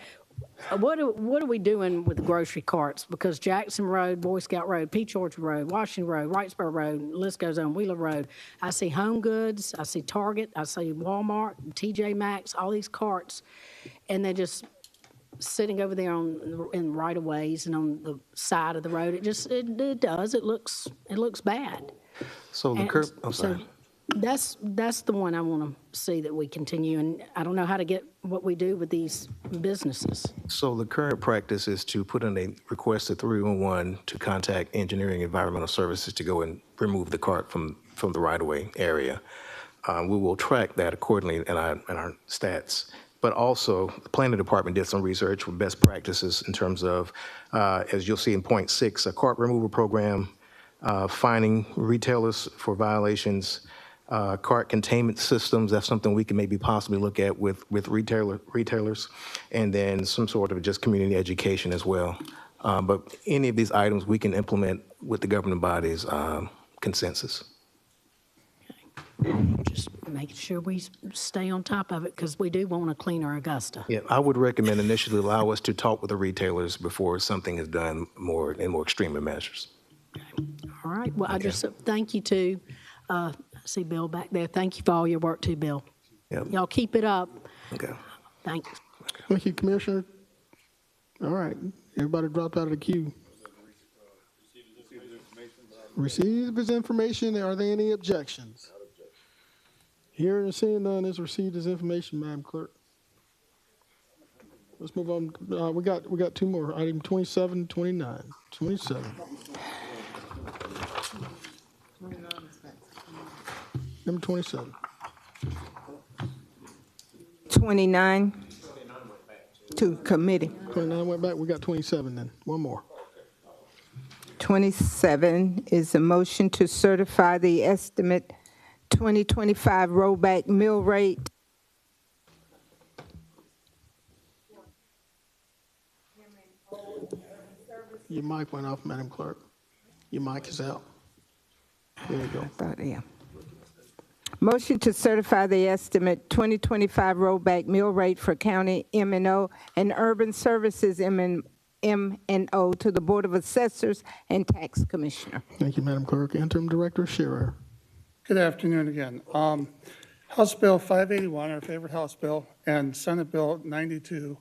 what are we doing with the grocery carts? Because Jackson Road, Boy Scout Road, Peach Orchard Road, Washington Road, Wrightsboro Road, the list goes on, Wheeler Road. I see Home Goods, I see Target, I see Walmart, TJ Maxx, all these carts, and they're just sitting over there in right-of-ways and on the side of the road. It looks bad. So the curb, I'm sorry. So that's the one I want to see that we continue, and I don't know how to get what we do with these businesses. So the current practice is to put in a request to 311 to contact Engineering Environmental Services to go and remove the cart from the right-of-way area. We will track that accordingly in our stats. But also, the planning department did some research with best practices in terms of, as you'll see in point 6, a cart removal program, fining retailers for violations, cart containment systems. That's something we can maybe possibly look at with retailers, and then some sort of just community education as well. But any of these items we can implement with the governing body's consensus. Just making sure we stay on top of it because we do want to clean our Augusta. Yeah, I would recommend initially allow us to talk with the retailers before something is done in more extreme measures. All right. Well, I just thank you too. I see Bill back there. Thank you for all your work too, Bill. Yep. Y'all keep it up. Okay. Thanks. Thank you, Commissioner. All right. Everybody dropped out of the queue. Receive his information. Are there any objections? Hearing and seeing none is received as information, Madam Clerk. Let's move on. We got 2 more. Item 27, 29. 27. Number 27. 29 to committee. 29 went back. We got 27 then. One more. 27 is a motion to certify the estimate 2025 rollback mill rate. Your mic went off, Madam Clerk. Your mic is out. There you go. Motion to certify the estimate 2025 rollback mill rate for county M&O and urban services M&O to the Board of Assessors and Tax Commissioner. Thank you, Madam Clerk. Interim Director Shearer. Good afternoon again. House Bill 581, our favorite House bill, and Senate Bill 92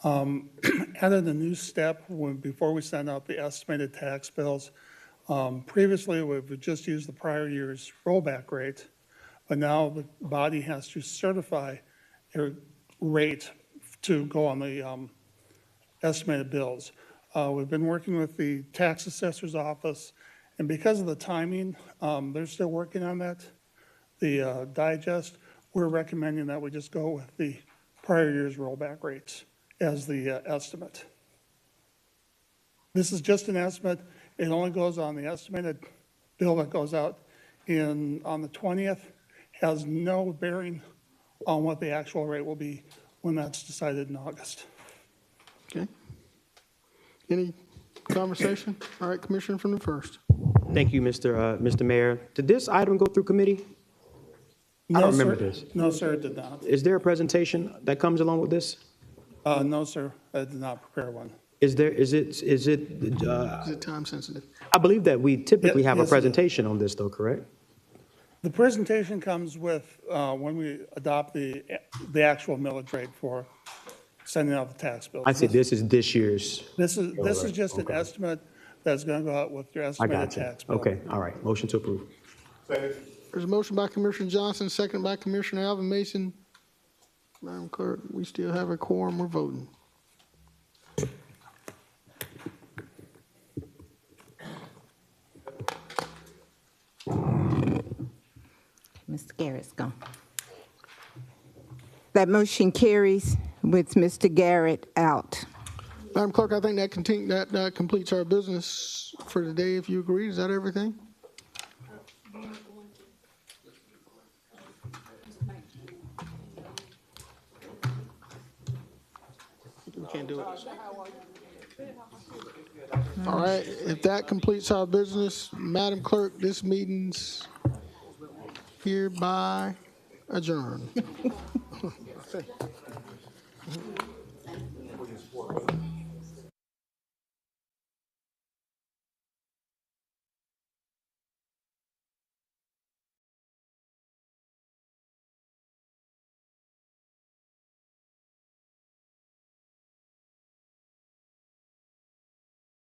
added a new step before we send out the estimated tax bills. Previously, we've just used the prior year's rollback rate, but now the body has to certify a rate to go on the estimated bills. We've been working with the tax assessor's office, and because of the timing, they're still working on that. The digest, we're recommending that we just go with the prior year's rollback rates as the estimate. This is just an estimate. It only goes on the estimated bill that goes out on the 20th, has no bearing on what the actual rate will be when that's decided in August. Okay. Any conversation? All right, Commissioner from the first. Thank you, Mr. Mayor. Did this item go through committee? I don't remember this. No, sir, it did not. Is there a presentation that comes along with this? No, sir, I did not prepare one. Is it? Is it time sensitive? I believe that we typically have a yes, it is. presentation on this, though, correct? The presentation comes with, when we adopt the actual millage rate for sending out the tax bills. I see this is this year's. This is just an estimate that's going to go out with your I estimated got you. tax bill. Okay, all right. Motion to approve. There's a motion by Commissioner Johnson, second by Commissioner Alvin Mason. Madam Clerk, we still have a quorum. We're voting. Mr. Garrett's gone. That motion carries with Mr. Garrett out. Madam Clerk, I think that completes our business for today, if you agree. Is that everything? We can't do it. All right, if that completes our business, Madam Clerk, this meeting's hereby adjourned.